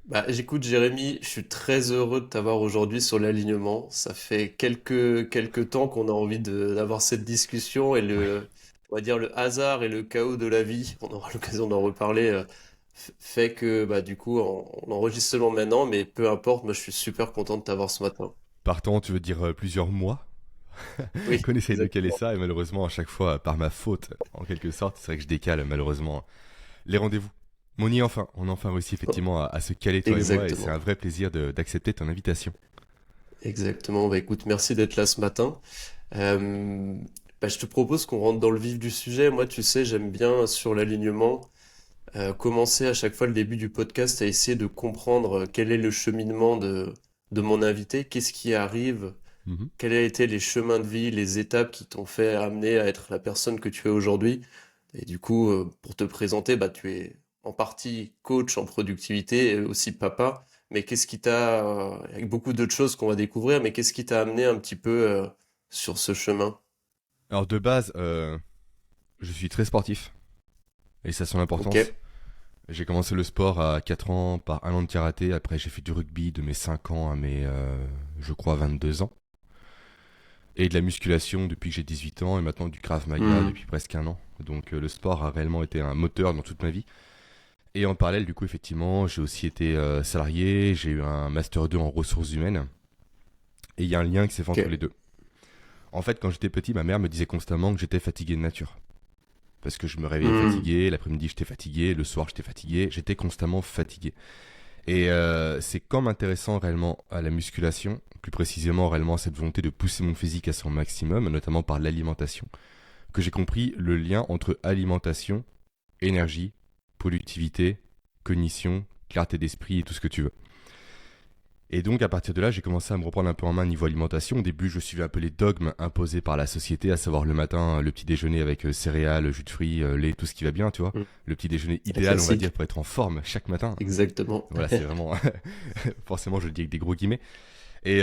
Bah, j'écoute Jérémy, je suis très heureux de t'avoir aujourd'hui sur l'alignement. Ça fait quelques temps qu'on a envie d'avoir cette discussion et on va dire le hasard et le chaos de la vie, on aura l'occasion d'en reparler, fait que bah, du coup on enregistre seulement maintenant, mais peu importe, moi je suis super content de t'avoir ce matin. Partant, tu veux dire plusieurs mois Oui, qu'on essaye de caler exactement. ça, et malheureusement, à chaque fois, par ma faute, en quelque sorte, c'est vrai que je décale malheureusement les rendez-vous. Mais on a enfin réussi effectivement à se caler toi et moi, et c'est Exactement. un vrai plaisir d'accepter ton invitation. Exactement. Bah, écoute, merci d'être là ce matin. Euh, Bah, je te propose qu'on rentre dans le vif du sujet. Moi, tu sais, j'aime bien sur l'alignement. Commencer à chaque fois le début du podcast à essayer de comprendre quel est le cheminement de mon invité, qu'est-ce qui arrive, Mhm. quels ont été les chemins de vie, les étapes qui t'ont fait amener à être la personne que tu es aujourd'hui. Et du coup, pour te présenter, bah, tu es en partie coach en productivité et aussi papa. Mais qu'est-ce qui t'a, avec beaucoup d'autres choses qu'on va découvrir, mais qu'est-ce qui t'a amené un petit peu sur ce chemin? Alors de base, je suis très sportif, et ça a son Ok, importance. J'ai commencé le sport à 4 ans par un an de karaté, après j'ai fait du rugby de mes 5 ans à mes, je crois, 22 ans. Et de la musculation depuis que j'ai 18 ans, et maintenant du Krav Maga hmm, depuis presque un an. Donc le sport a réellement été un moteur dans toute ma vie. Et en parallèle, du coup, effectivement, j'ai aussi été salarié, j'ai eu un master 2 en ressources humaines, et il y a un lien qui s'est fait ok, entre les deux. En fait, quand j'étais petit, ma mère me disait constamment que j'étais fatigué de nature. Parce que je me réveillais hmm, fatigué, l'après-midi j'étais fatigué, le soir j'étais fatigué, j'étais constamment fatigué. Et c'est qu'en m'intéressant réellement à la musculation, plus précisément réellement à cette volonté de pousser mon physique à son maximum, notamment par l'alimentation, que j'ai compris le lien entre alimentation, énergie, productivité, cognition, clarté d'esprit et tout ce que tu veux. Et donc à partir de là, j'ai commencé à me reprendre un peu en main niveau alimentation. Au début, je suivais un peu les dogmes imposés par la société, à savoir le matin, le petit déjeuner avec céréales, jus de fruits, lait, tout ce qui va bien, tu vois. hmm. Le petit déjeuner Un idéal, on va dire, classique, pour être en forme chaque matin. exactement. Voilà, c'est vraiment... Forcément, je le dis avec des gros guillemets. Et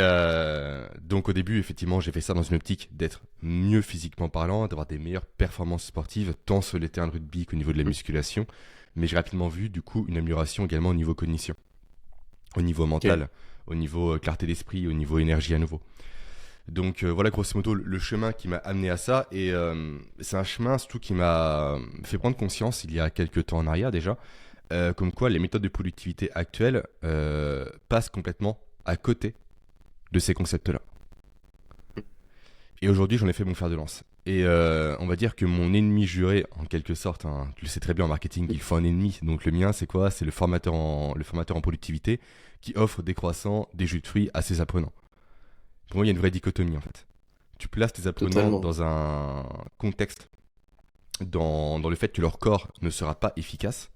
donc au début, effectivement, j'ai fait ça dans une optique d'être mieux physiquement parlant, d'avoir des meilleures performances sportives, tant sur les terrains de rugby qu'au niveau de la musculation. Mais j'ai rapidement vu, du coup, une amélioration également au niveau cognition, au niveau Ok. mental, au niveau clarté d'esprit, au niveau énergie à nouveau. Donc voilà grosso modo le chemin qui m'a amené à ça. Et c'est un chemin surtout qui m'a fait prendre conscience il y a quelques temps en arrière déjà, comme quoi les méthodes de productivité actuelles passent complètement à côté de ces concepts-là. Et aujourd'hui, j'en ai fait mon fer de lance. Et on va dire que mon ennemi juré, en quelque sorte, hein, tu le sais très bien en marketing, il faut un ennemi. Donc le mien, c'est quoi? C'est le formateur en productivité qui offre des croissants, des jus de fruits à ses apprenants. Pour moi, il y a une vraie dichotomie en fait. Tu places tes apprenants Totalement. dans un contexte, dans le fait que leur corps ne sera pas efficace,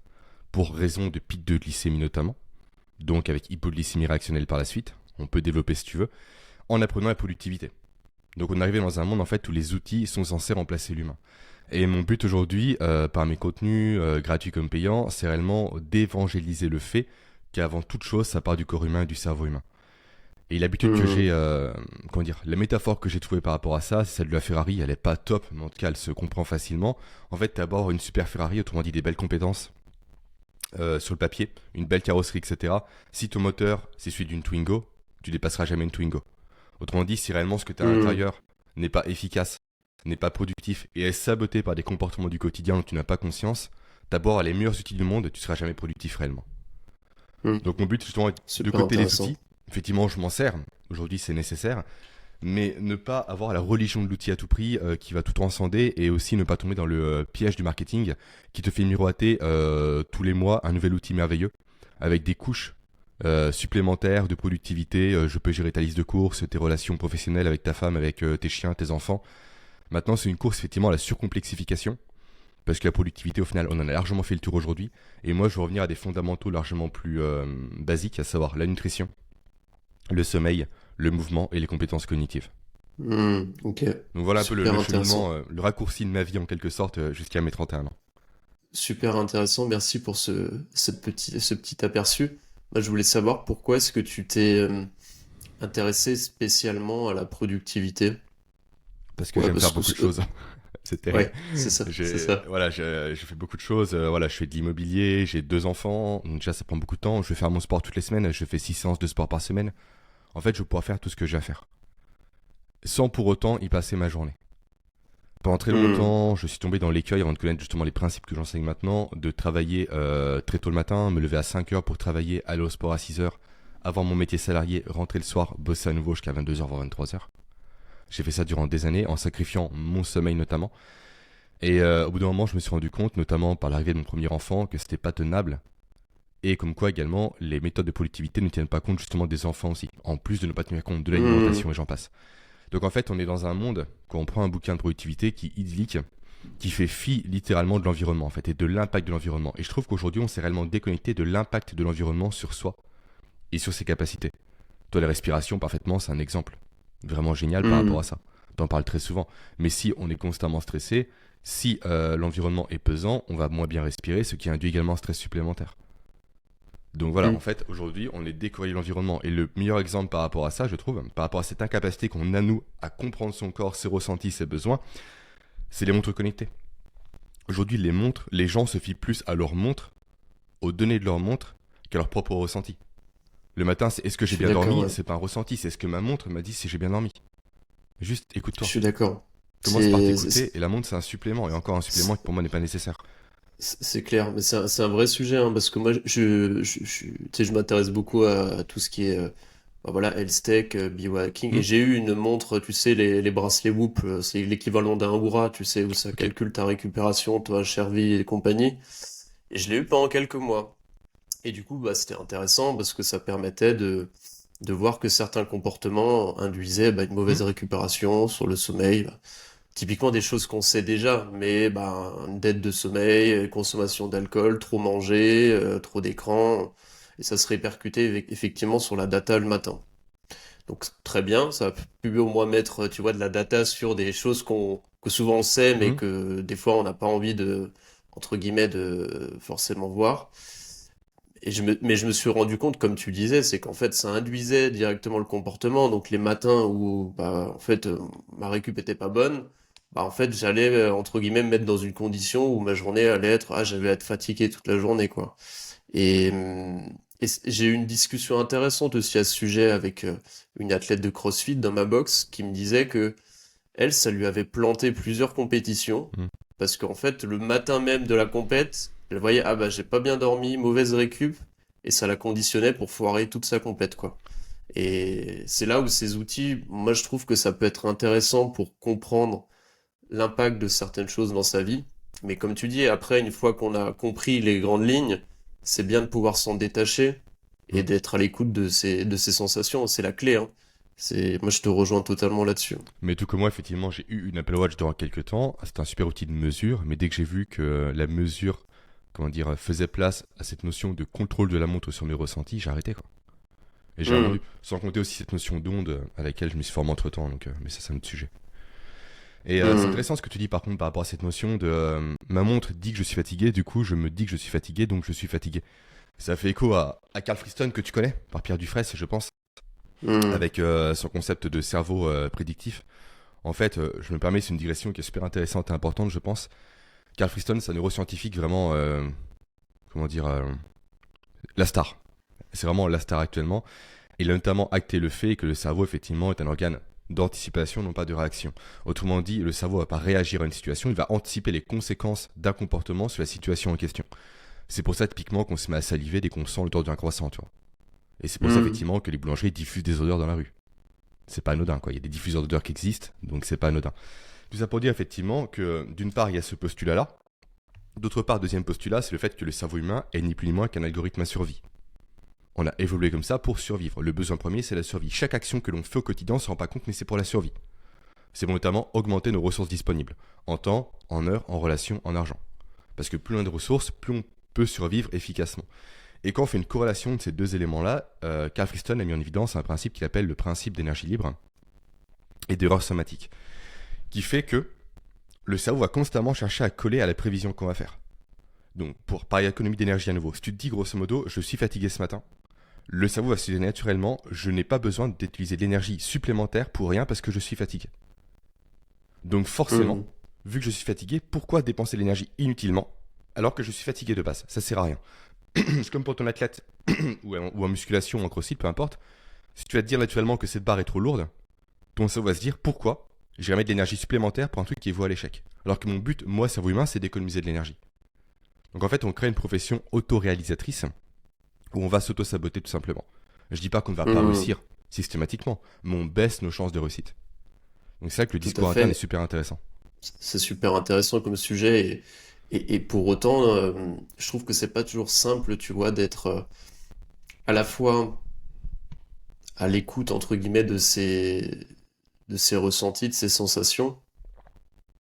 pour raison de pic de glycémie notamment, donc avec hypoglycémie réactionnelle par la suite, on peut développer si tu veux, en apprenant la productivité. Donc on est arrivé dans un monde en fait où les outils sont censés remplacer l'humain. Et mon but aujourd'hui, par mes contenus, gratuits comme payants, c'est réellement d'évangéliser le fait qu'avant toute chose, ça part du corps humain et du cerveau humain. Et l'habitude que Hmm, j'ai, comment dire, la métaphore que j'ai trouvée par rapport à ça, c'est celle de la Ferrari. Elle est pas top, mais en tout cas, elle se comprend facilement. En fait, d'abord une super Ferrari, autrement dit des belles compétences sur le papier, une belle carrosserie, etc. Si ton moteur, c'est celui d'une Twingo, tu dépasseras jamais une Twingo. Autrement dit, si réellement ce que tu as à hmm, l'intérieur n'est pas efficace, n'est pas productif et est saboté par des comportements du quotidien dont tu n'as pas conscience, t'as beau avoir les meilleurs outils du monde, tu seras jamais productif réellement. hmm. Donc mon but, c'est justement de Super côté les intéressant. outils. Effectivement, je m'en sers. Aujourd'hui, c'est nécessaire. Mais ne pas avoir la religion de l'outil à tout prix qui va tout transcender, et aussi ne pas tomber dans le piège du marketing qui te fait miroiter tous les mois un nouvel outil merveilleux avec des couches supplémentaires de productivité. Je peux gérer ta liste de courses, tes relations professionnelles avec ta femme, avec tes chiens, tes enfants. Maintenant, c'est une course effectivement à la surcomplexification. Parce que la productivité, au final, on en a largement fait le tour aujourd'hui. Et moi, je veux revenir à des fondamentaux largement plus basiques, à savoir la nutrition, le sommeil, le mouvement et les compétences cognitives. Hmm, ok. Donc voilà un peu Super le intéressant. cheminement, le raccourci de ma vie en quelque sorte jusqu'à mes 31 ans. Super intéressant. Merci pour ce petit aperçu. Moi, je voulais savoir pourquoi est-ce que tu t'es intéressé spécialement à la productivité? Parce que Pourquoi? j'aime Parce faire que beaucoup de choses. C'était, Ouais, c'est ça, c'est ça. voilà, j'ai fait beaucoup de choses. Voilà, je fais de l'immobilier, j'ai 2 enfants. Donc déjà, ça prend beaucoup de temps. Je vais faire mon sport toutes les semaines. Je fais 6 séances de sport par semaine. En fait, je vais pouvoir faire tout ce que j'ai à faire, sans pour autant y passer ma journée. Pendant très Hmm. longtemps, je suis tombé dans l'écueil, avant de connaître justement les principes que j'enseigne maintenant, de travailler très tôt le matin, me lever à 5 heures pour travailler, aller au sport à 6 heures, avoir mon métier salarié, rentrer le soir, bosser à nouveau jusqu'à 22 heures voire 23 heures. J'ai fait ça durant des années, en sacrifiant mon sommeil notamment. Et au bout d'un moment, je me suis rendu compte, notamment par l'arrivée de mon premier enfant, que c'était pas tenable. Et comme quoi également, les méthodes de productivité ne tiennent pas compte justement des enfants aussi, en plus de ne pas tenir compte de Hmm. l'alimentation et j'en passe. Donc en fait, on est dans un monde, quand on prend un bouquin de productivité qui est idyllique, qui fait fi littéralement de l'environnement en fait, et de l'impact de l'environnement. Et je trouve qu'aujourd'hui, on s'est réellement déconnecté de l'impact de l'environnement sur soi et sur ses capacités. Toi, la respiration, parfaitement, c'est un exemple vraiment génial par rapport Hmm. à ça. T'en parles très souvent. Mais si on est constamment stressé, si l'environnement est pesant, on va moins bien respirer, ce qui induit également un stress supplémentaire. Donc voilà, en Hmm. fait, aujourd'hui, on est décorrélé de l'environnement. Et le meilleur exemple par rapport à ça, je trouve, par rapport à cette incapacité qu'on a, nous, à comprendre son corps, ses ressentis, ses besoins, c'est les montres connectées. Aujourd'hui, les montres, les gens se fient plus à leurs montres, aux données de leurs montres, qu'à leur propre ressenti. Le matin, c'est est-ce que Je j'ai suis bien d'accord, dormi? ouais. C'est pas un ressenti, c'est ce que ma montre m'a dit si j'ai bien dormi. Juste Je écoute-toi. suis d'accord. Commence par C'est t'écouter et la montre, c'est un supplément. Et encore un supplément qui pour moi n'est pas nécessaire. c'est clair, mais c'est un vrai sujet, hein, parce que moi, tu sais, je m'intéresse beaucoup à tout ce qui est bah voilà, health tech, biohacking, et Hmm. j'ai eu une montre, tu sais, les bracelets Whoop, c'est l'équivalent d'un Oura, tu sais, où ça Ok. calcule ta récupération, toi, Chervi et compagnie. Et je l'ai eu pendant quelques mois. Et du coup, bah, c'était intéressant parce que ça permettait de voir que certains comportements induisaient bah, une Hmm. mauvaise récupération sur le sommeil. Bah, typiquement des choses qu'on sait déjà, mais bah, une dette de sommeil, consommation d'alcool, trop manger, trop d'écran, et ça se répercutait effectivement sur la data le matin. Donc très bien, ça a pu au moins mettre, tu vois, de la data sur des choses que souvent on sait, mais Hmm. que des fois on n'a pas envie de, entre guillemets, de forcément voir. Mais je me suis rendu compte, comme tu disais, c'est qu'en fait, ça induisait directement le comportement. Donc les matins où, bah, en fait, ma récup était pas bonne, bah, en fait, j'allais, entre guillemets, me mettre dans une condition où ma journée allait être, ah, j'allais être fatigué toute la journée, quoi. Et, j'ai eu une discussion intéressante aussi à ce sujet avec une athlète de CrossFit dans ma box qui me disait que elle, ça lui avait planté plusieurs compétitions Hmm. parce qu'en fait, le matin même de la compète, elle voyait, ah bah j'ai pas bien dormi, mauvaise récup, et ça la conditionnait pour foirer toute sa compète, quoi. Et c'est là où ces outils, moi je trouve que ça peut être intéressant pour comprendre l'impact de certaines choses dans sa vie. Mais comme tu dis, après, une fois qu'on a compris les grandes lignes, c'est bien de pouvoir s'en détacher et Hmm. d'être à l'écoute de ces sensations. C'est la clé, hein. Moi je te rejoins totalement là-dessus. Mais tout comme moi, effectivement, j'ai eu une Apple Watch durant quelques temps. C'était un super outil de mesure. Mais dès que j'ai vu que la mesure, comment dire, faisait place à cette notion de contrôle de la montre sur mes ressentis, j'ai arrêté, quoi. Et j'ai rien Hmm. vendu. Sans compter aussi cette notion d'onde à laquelle je me suis formé entre temps. Donc, mais ça, c'est un autre sujet. Et c'est Hmm. intéressant ce que tu dis par contre par rapport à cette notion de ma montre dit que je suis fatigué, du coup je me dis que je suis fatigué, donc je suis fatigué. Ça fait écho à Carl Friston que tu connais, par Pierre Dufresne, je pense, Hmm. avec son concept de cerveau prédictif. En fait, je me permets, c'est une digression qui est super intéressante et importante, je pense. Carl Friston, c'est un neuroscientifique vraiment, comment dire, la star. C'est vraiment la star actuellement. Il a notamment acté le fait que le cerveau, effectivement, est un organe d'anticipation, non pas de réaction. Autrement dit, le cerveau ne va pas réagir à une situation, il va anticiper les conséquences d'un comportement sur la situation en question. C'est pour ça, typiquement, qu'on se met à saliver dès qu'on sent l'odeur d'un croissant, tu vois. Et c'est pour ça, Hmm. effectivement, que les boulangeries diffusent des odeurs dans la rue. C'est pas anodin, quoi. Il y a des diffuseurs d'odeurs qui existent, donc c'est pas anodin. Tout ça pour dire, effectivement, que d'une part, il y a ce postulat-là. D'autre part, deuxième postulat, c'est le fait que le cerveau humain est ni plus ni moins qu'un algorithme à survie. On a évolué comme ça pour survivre. Le besoin premier, c'est la survie. Chaque action que l'on fait au quotidien, on ne se rend pas compte, mais c'est pour la survie. C'est pour notamment augmenter nos ressources disponibles. En temps, en heures, en relations, en argent. Parce que plus on a de ressources, plus on peut survivre efficacement. Et quand on fait une corrélation de ces deux éléments-là, Carl Friston a mis en évidence un principe qu'il appelle le principe d'énergie libre et d'erreur somatique, qui fait que le cerveau va constamment chercher à coller à la prévision qu'on va faire. Donc, pour parler d'économie d'énergie à nouveau, si tu te dis grosso modo, je suis fatigué ce matin, le cerveau va se dire naturellement, je n'ai pas besoin d'utiliser de l'énergie supplémentaire pour rien parce que je suis fatigué. Donc Hmm. forcément, vu que je suis fatigué, pourquoi dépenser de l'énergie inutilement alors que je suis fatigué de base? Ça sert à rien. C'est comme pour ton athlète ou en musculation ou en crossfit, peu importe. Si tu vas te dire naturellement que cette barre est trop lourde, ton cerveau va se dire pourquoi je vais mettre de l'énergie supplémentaire pour un truc qui est voué à l'échec. Alors que mon but, moi, cerveau humain, c'est d'économiser de l'énergie. Donc en fait, on crée une profession auto-réalisatrice où on va s'auto-saboter tout simplement. Je dis pas qu'on ne va pas Hmm, réussir systématiquement, mais on baisse nos chances de réussite. Donc c'est là que le tout à discours interne est fait. super intéressant. C'est super intéressant comme sujet et pour autant, je trouve que c'est pas toujours simple, tu vois, d'être à la fois à l'écoute entre guillemets de ses ressentis, de ses sensations,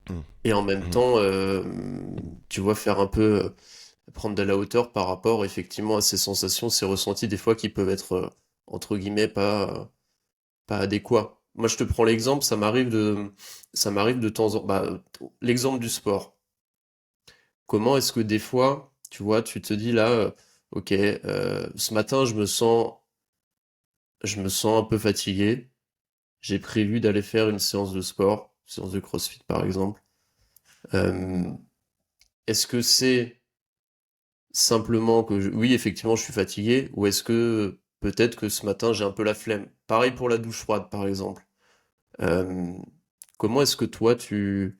Mmh. et en même Mmh. temps, tu vois, faire un peu prendre de la hauteur par rapport effectivement à ses sensations, ses ressentis, des fois qui peuvent être entre guillemets pas adéquats. Moi, je te prends l'exemple, ça m'arrive de temps en l'exemple du sport. Comment est-ce que des fois, tu vois, tu te dis là, ok, ce matin, je me sens un peu fatigué. J'ai prévu d'aller faire une séance de sport, une séance de CrossFit par exemple. Euh, Est-ce que c'est simplement que oui, effectivement, je suis fatigué, ou est-ce que peut-être que ce matin, j'ai un peu la flemme? Pareil pour la douche froide, par exemple. Euh, Comment est-ce que toi, tu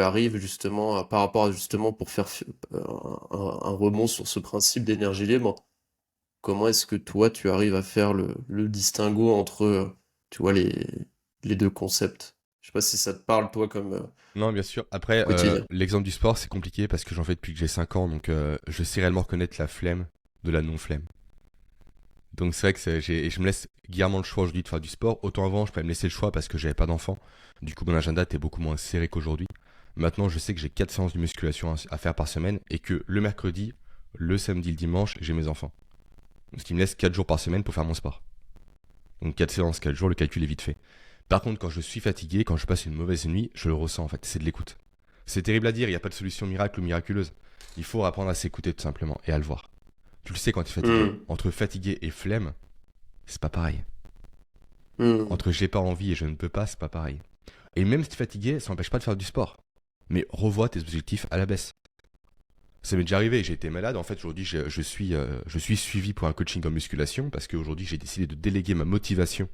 arrives justement, par rapport à justement pour faire un rebond sur ce principe d'énergie libre, comment est-ce que toi, tu arrives à faire le distinguo entre, tu vois, les deux concepts? Je sais pas si ça te parle, toi, comme Non, bien sûr. Après, quotidien. l'exemple du sport, c'est compliqué parce que j'en fais depuis que j'ai 5 ans, donc je sais réellement reconnaître la flemme de la non-flemme. Donc c'est vrai que je me laisse guèrement le choix aujourd'hui de faire du sport. Autant avant, je pouvais me laisser le choix parce que j'avais pas d'enfant. Du coup, mon agenda était beaucoup moins serré qu'aujourd'hui. Maintenant, je sais que j'ai 4 séances de musculation à faire par semaine et que le mercredi, le samedi, le dimanche, j'ai mes enfants. Ce qui me laisse 4 jours par semaine pour faire mon sport. Donc 4 séances, 4 jours, le calcul est vite fait. Par contre, quand je suis fatigué, quand je passe une mauvaise nuit, je le ressens en fait, c'est de l'écoute. C'est terrible à dire, il n'y a pas de solution miracle ou miraculeuse. Il faut apprendre à s'écouter tout simplement et à le voir. Tu le sais quand tu es fatigué. Hmm, Entre fatigué et flemme, c'est pas pareil. hmm. Entre j'ai pas envie et je ne peux pas, c'est pas pareil. Et même si tu es fatigué, ça n'empêche pas de faire du sport. Mais revois tes objectifs à la baisse. Ça m'est déjà arrivé, j'ai été malade. En fait, aujourd'hui, je suis suivi pour un coaching en musculation parce qu'aujourd'hui, j'ai décidé de déléguer ma motivation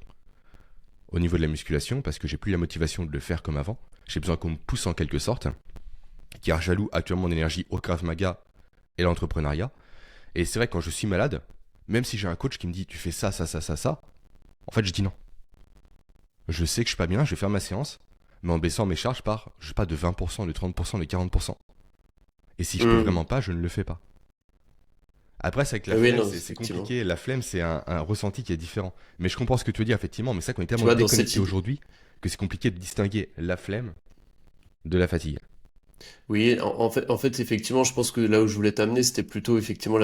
au niveau de la musculation parce que j'ai plus la motivation de le faire comme avant. J'ai besoin qu'on me pousse en quelque sorte, car j'alloue actuellement mon énergie au Krav Maga et l'entrepreneuriat. Et c'est vrai que quand je suis malade, même si j'ai un coach qui me dit tu fais ça, ça, ça, ça, ça, en fait je dis non. Je sais que je suis pas bien, je vais faire ma séance, mais en baissant mes charges par, je sais pas, de 20%, de 30%, de 40%. Et si je peux Hmm. vraiment pas, je ne le fais pas. Après, c'est avec la Ah oui, flemme, non, c'est effectivement. compliqué. La flemme, c'est un ressenti qui est différent. Mais je comprends ce que tu veux dire, effectivement. Mais c'est ça qu'on est Tu tellement vois, dans cette déconnecté idée. aujourd'hui que c'est compliqué de distinguer la flemme de la fatigue. Oui, en fait, effectivement, je pense que là où je voulais t'amener, c'était plutôt effectivement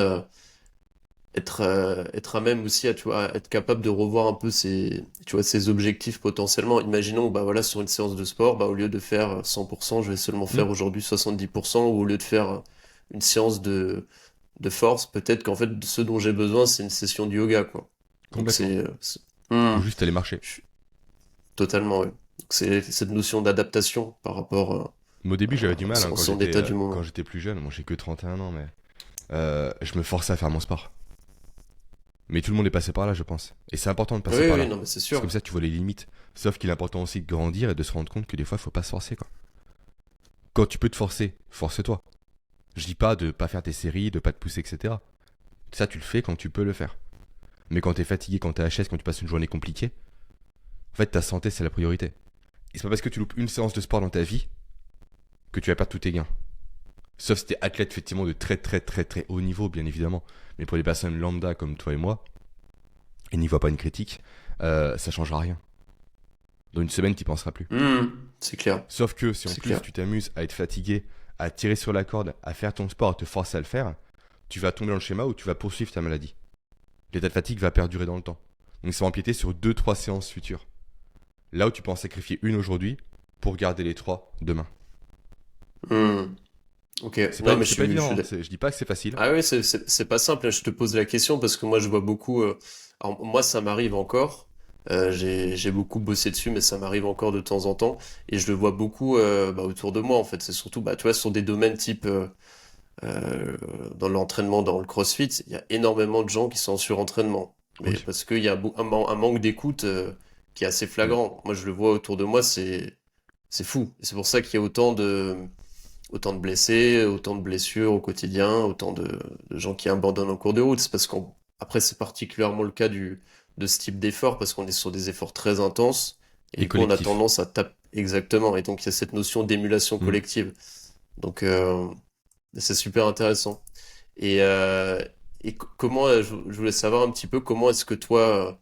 être à même aussi à, tu vois, être capable de revoir un peu tu vois, ses objectifs potentiellement. Imaginons, bah voilà, sur une séance de sport, bah au lieu de faire 100%, je vais seulement Hmm. faire aujourd'hui 70%, ou au lieu de faire une séance de force, peut-être qu'en fait, ce dont j'ai besoin, c'est une session de yoga, quoi. Donc Complètement. Ou Hmm, juste aller marcher. je suis totalement, ouais. Donc c'est cette notion d'adaptation par rapport Mais au début, j'avais du mal hein, son état du quand moment. j'étais plus jeune. Moi, j'ai que 31 ans, mais je me forçais à faire mon sport. Mais tout le monde est passé par là, je pense. Et c'est important de passer Oui, par oui, là. non, mais c'est C'est comme sûr. ça que tu vois les limites. Sauf qu'il est important aussi de grandir et de se rendre compte que des fois, il faut pas se forcer, quoi. Quand tu peux te forcer, force-toi. Je dis pas de pas faire tes séries, de pas te pousser, etc. Ça, tu le fais quand tu peux le faire. Mais quand t'es fatigué, quand t'es HS, quand tu passes une journée compliquée, en fait, ta santé, c'est la priorité. Et c'est pas parce que tu loupes une séance de sport dans ta vie que tu vas perdre tous tes gains. Sauf si t'es athlète, effectivement, de très très très très haut niveau, bien évidemment. Mais pour les personnes lambda comme toi et moi, et n'y vois pas une critique, ça changera rien. Dans une semaine, t'y penseras plus. C'est clair, Sauf que si en c'est plus clair. tu t'amuses à être fatigué, à tirer sur la corde, à faire ton sport, à te forcer à le faire, tu vas tomber dans le schéma où tu vas poursuivre ta maladie. L'état de fatigue va perdurer dans le temps. Donc ça va empiéter sur deux trois séances futures. Là où tu peux en sacrifier une aujourd'hui pour garder les 3 demain. Hmm. Ok, non, mais C'est pas je évident, suis hein. Je dis pas que c'est facile. Ah oui, c'est pas simple. Je te pose la question parce que moi, je vois beaucoup. Alors, moi, ça m'arrive encore. J'ai beaucoup bossé dessus, mais ça m'arrive encore de temps en temps. Et je le vois beaucoup autour de moi, en fait. C'est surtout, tu vois, sur des domaines type euh, dans l'entraînement, dans le CrossFit, il y a énormément de gens qui sont en surentraînement. Mais Oui. parce qu'il y a un manque d'écoute qui est assez Mm. flagrant. Moi, je le vois autour de moi, c'est fou. Et c'est pour ça qu'il y a autant de blessés, autant de blessures au quotidien, autant de gens qui abandonnent en cours de route. C'est parce après, c'est particulièrement le cas de ce type d'effort, parce qu'on est sur des efforts très intenses, et Et du coup, on a collectif. tendance à taper exactement. Et donc, il y a cette notion d'émulation Mm. collective. Donc, c'est super intéressant. Et, euh, et comment, je voulais savoir un petit peu comment est-ce que toi,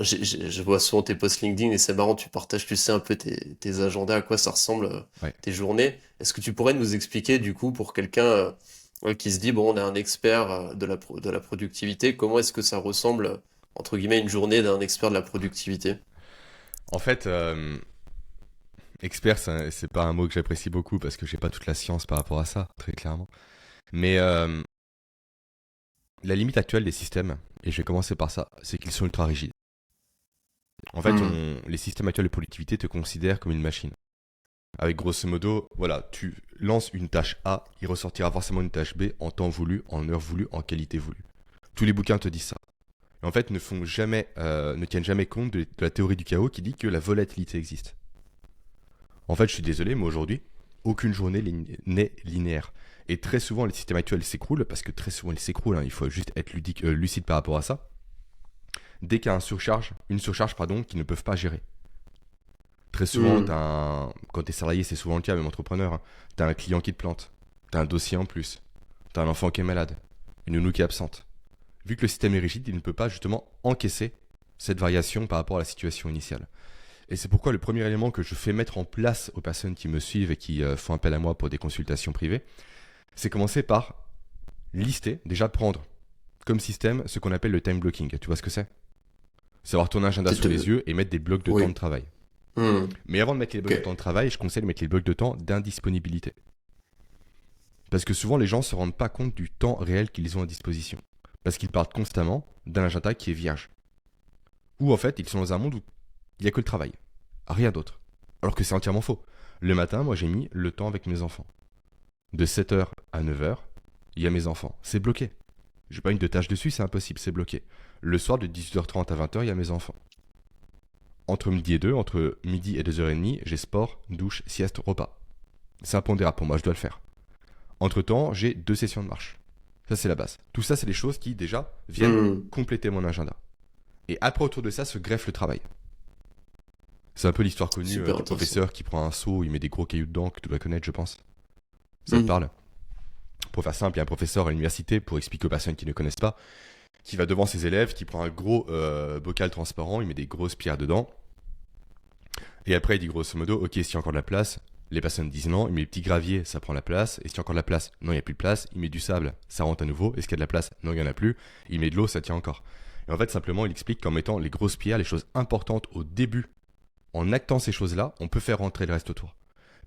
je vois souvent tes posts LinkedIn et c'est marrant, tu partages, tu sais un peu tes agendas, à quoi ça ressemble, Ouais. tes journées. Est-ce que tu pourrais nous expliquer, du coup, pour quelqu'un ouais, qui se dit, bon, on est un expert de la productivité, comment est-ce que ça ressemble, entre guillemets, une journée d'un expert de la productivité? En fait, expert, c'est pas un mot que j'apprécie beaucoup parce que j'ai pas toute la science par rapport à ça, très clairement. Mais la limite actuelle des systèmes, et je vais commencer par ça, c'est qu'ils sont ultra rigides. En fait, Hmm. les systèmes actuels de productivité te considèrent comme une machine. Avec grosso modo, voilà, tu lances une tâche A, il ressortira forcément une tâche B en temps voulu, en heure voulue, en qualité voulue. Tous les bouquins te disent ça. Et en fait, ne tiennent jamais compte de la théorie du chaos qui dit que la volatilité existe. En fait, je suis désolé, mais aujourd'hui, aucune journée n'est linéaire. Et très souvent, les systèmes actuels s'écroulent, parce que très souvent, ils s'écroulent, hein, il faut juste être lucide par rapport à ça, dès qu'il y a une surcharge qu'ils ne peuvent pas gérer. Très souvent, Hmm. quand tu es salarié, c'est souvent le cas, même entrepreneur, hein, tu as un client qui te plante, tu as un dossier en plus, tu as un enfant qui est malade, une nounou qui est absente. Vu que le système est rigide, il ne peut pas justement encaisser cette variation par rapport à la situation initiale. Et c'est pourquoi le premier élément que je fais mettre en place aux personnes qui me suivent et qui font appel à moi pour des consultations privées, c'est commencer par lister, déjà prendre comme système ce qu'on appelle le time blocking. Tu vois ce que c'est? C'est avoir ton agenda C'est sous les de- yeux et mettre des blocs de temps de Oui. travail. Hmm. Mais avant de mettre les Ok. blocs de temps de travail, je conseille de mettre les blocs de temps d'indisponibilité. Parce que souvent les gens ne se rendent pas compte du temps réel qu'ils ont à disposition. Parce qu'ils partent constamment d'un agenda qui est vierge. Ou en fait, ils sont dans un monde où il n'y a que le travail. Rien d'autre. Alors que c'est entièrement faux. Le matin, moi j'ai mis le temps avec mes enfants. De 7h à 9h, il y a mes enfants. C'est bloqué. J'ai pas une de tâche dessus, c'est impossible, c'est bloqué. Le soir, de 18h30 à 20h, il y a mes enfants. Entre midi et 2, entre midi et 2h30, j'ai sport, douche, sieste, repas. C'est impondérable pour moi, je dois le faire. Entre-temps, j'ai 2 sessions de marche. Ça, c'est la base. Tout ça, c'est des choses qui, déjà, viennent Hmm. compléter mon agenda. Et après, autour de ça, se greffe le travail. C'est un peu l'histoire connue Super du intéressant. professeur qui prend un seau, il met des gros cailloux dedans, que tu dois connaître, je pense. Ça te Hmm. parle? Pour faire simple, il y a un professeur à l'université, pour expliquer aux personnes qui ne connaissent pas, qui va devant ses élèves, qui prend un gros bocal transparent, il met des grosses pierres dedans, et après il dit grosso modo, ok, s'il y a encore de la place, les personnes disent non, il met des petits graviers, ça prend la place, et s'il y a encore de la place, non, il n'y a plus de place, il met du sable, ça rentre à nouveau, est-ce qu'il y a de la place? Non, il n'y en a plus, il met de l'eau, ça tient encore. Et en fait, simplement, il explique qu'en mettant les grosses pierres, les choses importantes au début, en actant ces choses-là, on peut faire rentrer le reste autour.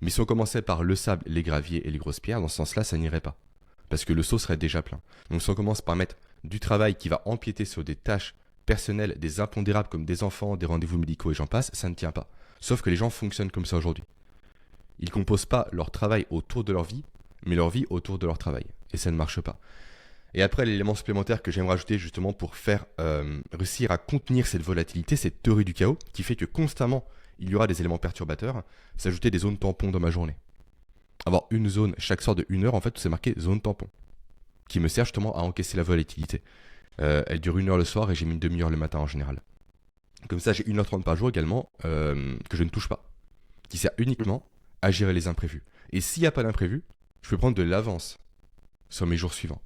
Mais si on commençait par le sable, les graviers et les grosses pierres, dans ce sens-là, ça n'irait pas. Parce que le seau serait déjà plein. Donc si on commence par mettre du travail qui va empiéter sur des tâches personnelles, des impondérables comme des enfants, des rendez-vous médicaux et j'en passe, ça ne tient pas. Sauf que les gens fonctionnent comme ça aujourd'hui. Ils composent pas leur travail autour de leur vie, mais leur vie autour de leur travail. Et ça ne marche pas. Et après, l'élément supplémentaire que j'aimerais rajouter justement pour faire réussir à contenir cette volatilité, cette théorie du chaos, qui fait que constamment il y aura des éléments perturbateurs, s'ajouter des zones tampons dans ma journée. Avoir une zone chaque soir de 1 heure, en fait, où c'est marqué zone tampon, qui me sert justement à encaisser la volatilité. Elle dure 1 heure le soir et j'ai mis une demi-heure le matin en général. Comme ça, j'ai 1h30 par jour également que je ne touche pas, qui sert uniquement à gérer les imprévus. Et s'il n'y a pas d'imprévu, je peux prendre de l'avance sur mes jours suivants.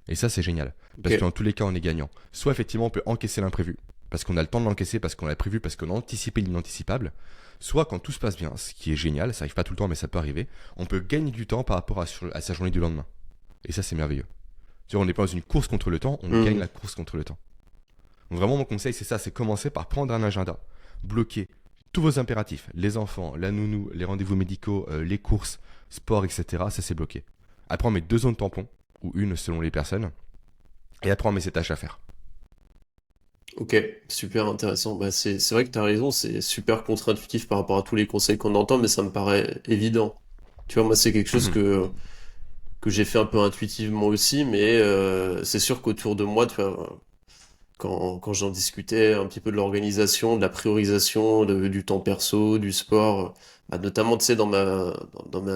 Et ça, c'est génial. Ok. Parce que dans tous les cas, on est gagnant. Soit effectivement, on peut encaisser l'imprévu, parce qu'on a le temps de l'encaisser, parce qu'on l'a prévu, parce qu'on a anticipé l'inanticipable. Soit quand tout se passe bien, ce qui est génial, ça arrive pas tout le temps, mais ça peut arriver, on peut gagner du temps par rapport à sa journée du lendemain. Et ça, c'est merveilleux. Tu vois, on n'est pas dans une course contre le temps, on gagne Hmm. la course contre le temps. Donc vraiment, mon conseil, c'est ça, c'est commencer par prendre un agenda, bloquer tous vos impératifs, les enfants, la nounou, les rendez-vous médicaux, les courses, sport, etc. Ça, c'est bloqué. Après, on met 2 zones tampons, ou une selon les personnes, et après, on met ses tâches à faire. Ok, super intéressant. Bah, c'est vrai que tu as raison, c'est super contre-intuitif par rapport à tous les conseils qu'on entend, mais ça me paraît évident. Tu vois, moi, c'est quelque chose que j'ai fait un peu intuitivement aussi, mais c'est sûr qu'autour de moi, tu vois, quand j'en discutais un petit peu de l'organisation, de la priorisation, du temps perso, du sport, bah, notamment, tu sais, dans ma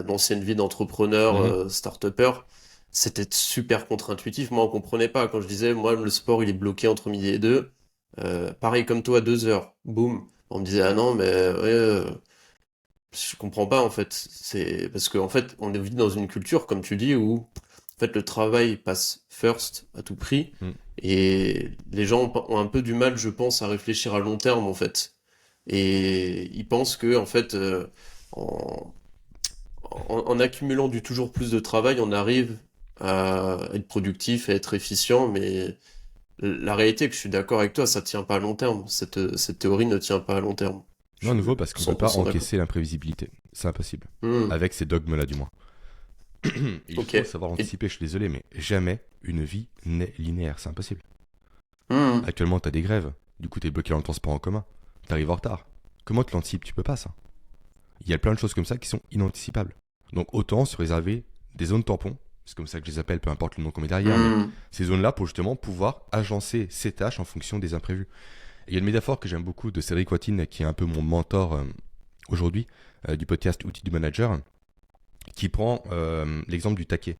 ancienne vie d'entrepreneur, Mhm. start-upper, c'était super contre-intuitif. Moi, on comprenait pas. Quand je disais, moi, le sport, il est bloqué entre midi et deux, pareil comme toi, 2 heures, boum. On me disait, ah non, mais ouais, je comprends pas, en fait. C'est parce qu'en fait, on vit dans une culture, comme tu dis, où en fait, le travail passe first à tout prix, Mm. et les gens ont un peu du mal, je pense, à réfléchir à long terme, en fait. Et ils pensent que, en fait, en, en accumulant du toujours plus de travail, on arrive à être productif, à être efficient, mais la réalité est que je suis d'accord avec toi, ça tient pas à long terme. Cette théorie ne tient pas à long terme. Je Non, à suis nouveau, parce qu'on peut pas 100% d'accord. encaisser l'imprévisibilité. C'est impossible. Hmm, Avec ces dogmes-là, du moins. Il ok. faut savoir Et, anticiper, je suis désolé, mais jamais une vie n'est linéaire. C'est impossible. hmm, Actuellement, t'as des grèves. Du coup, t'es bloqué dans le transport en commun. T'arrives en retard. Comment tu l'anticipes? Tu peux pas, ça. Il y a plein de choses comme ça qui sont inanticipables. Donc, autant se réserver des zones tampons. C'est comme ça que je les appelle, peu importe le nom qu'on met derrière, mais hmm, ces zones-là pour justement pouvoir agencer ses tâches en fonction des imprévus. Et il y a une métaphore que j'aime beaucoup de Cédric Watine, qui est un peu mon mentor aujourd'hui, du podcast Outils du Manager, qui prend l'exemple du taquet.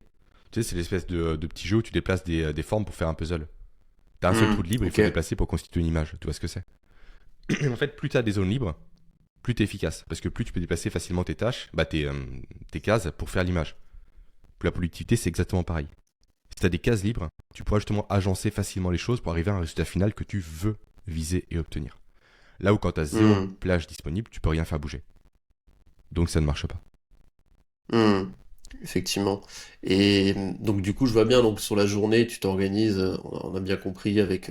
Tu sais, c'est l'espèce de petit jeu où tu déplaces des formes pour faire un puzzle. T'as un seul trou de libre, il ok. faut le déplacer pour constituer une image. Tu vois ce que c'est? Et en fait, plus t'as des zones libres, plus t'es efficace. Parce que plus tu peux déplacer facilement tes tâches, bah tes cases pour faire l'image. Pour la productivité, c'est exactement pareil. Si t'as des cases libres, tu pourras justement agencer facilement les choses pour arriver à un résultat final que tu veux viser et obtenir. Là où quand t'as zéro Hmm, plage disponible, tu peux rien faire bouger. Donc ça ne marche pas. hmm, effectivement. Et donc du coup, je vois bien, donc sur la journée, tu t'organises, on a bien compris avec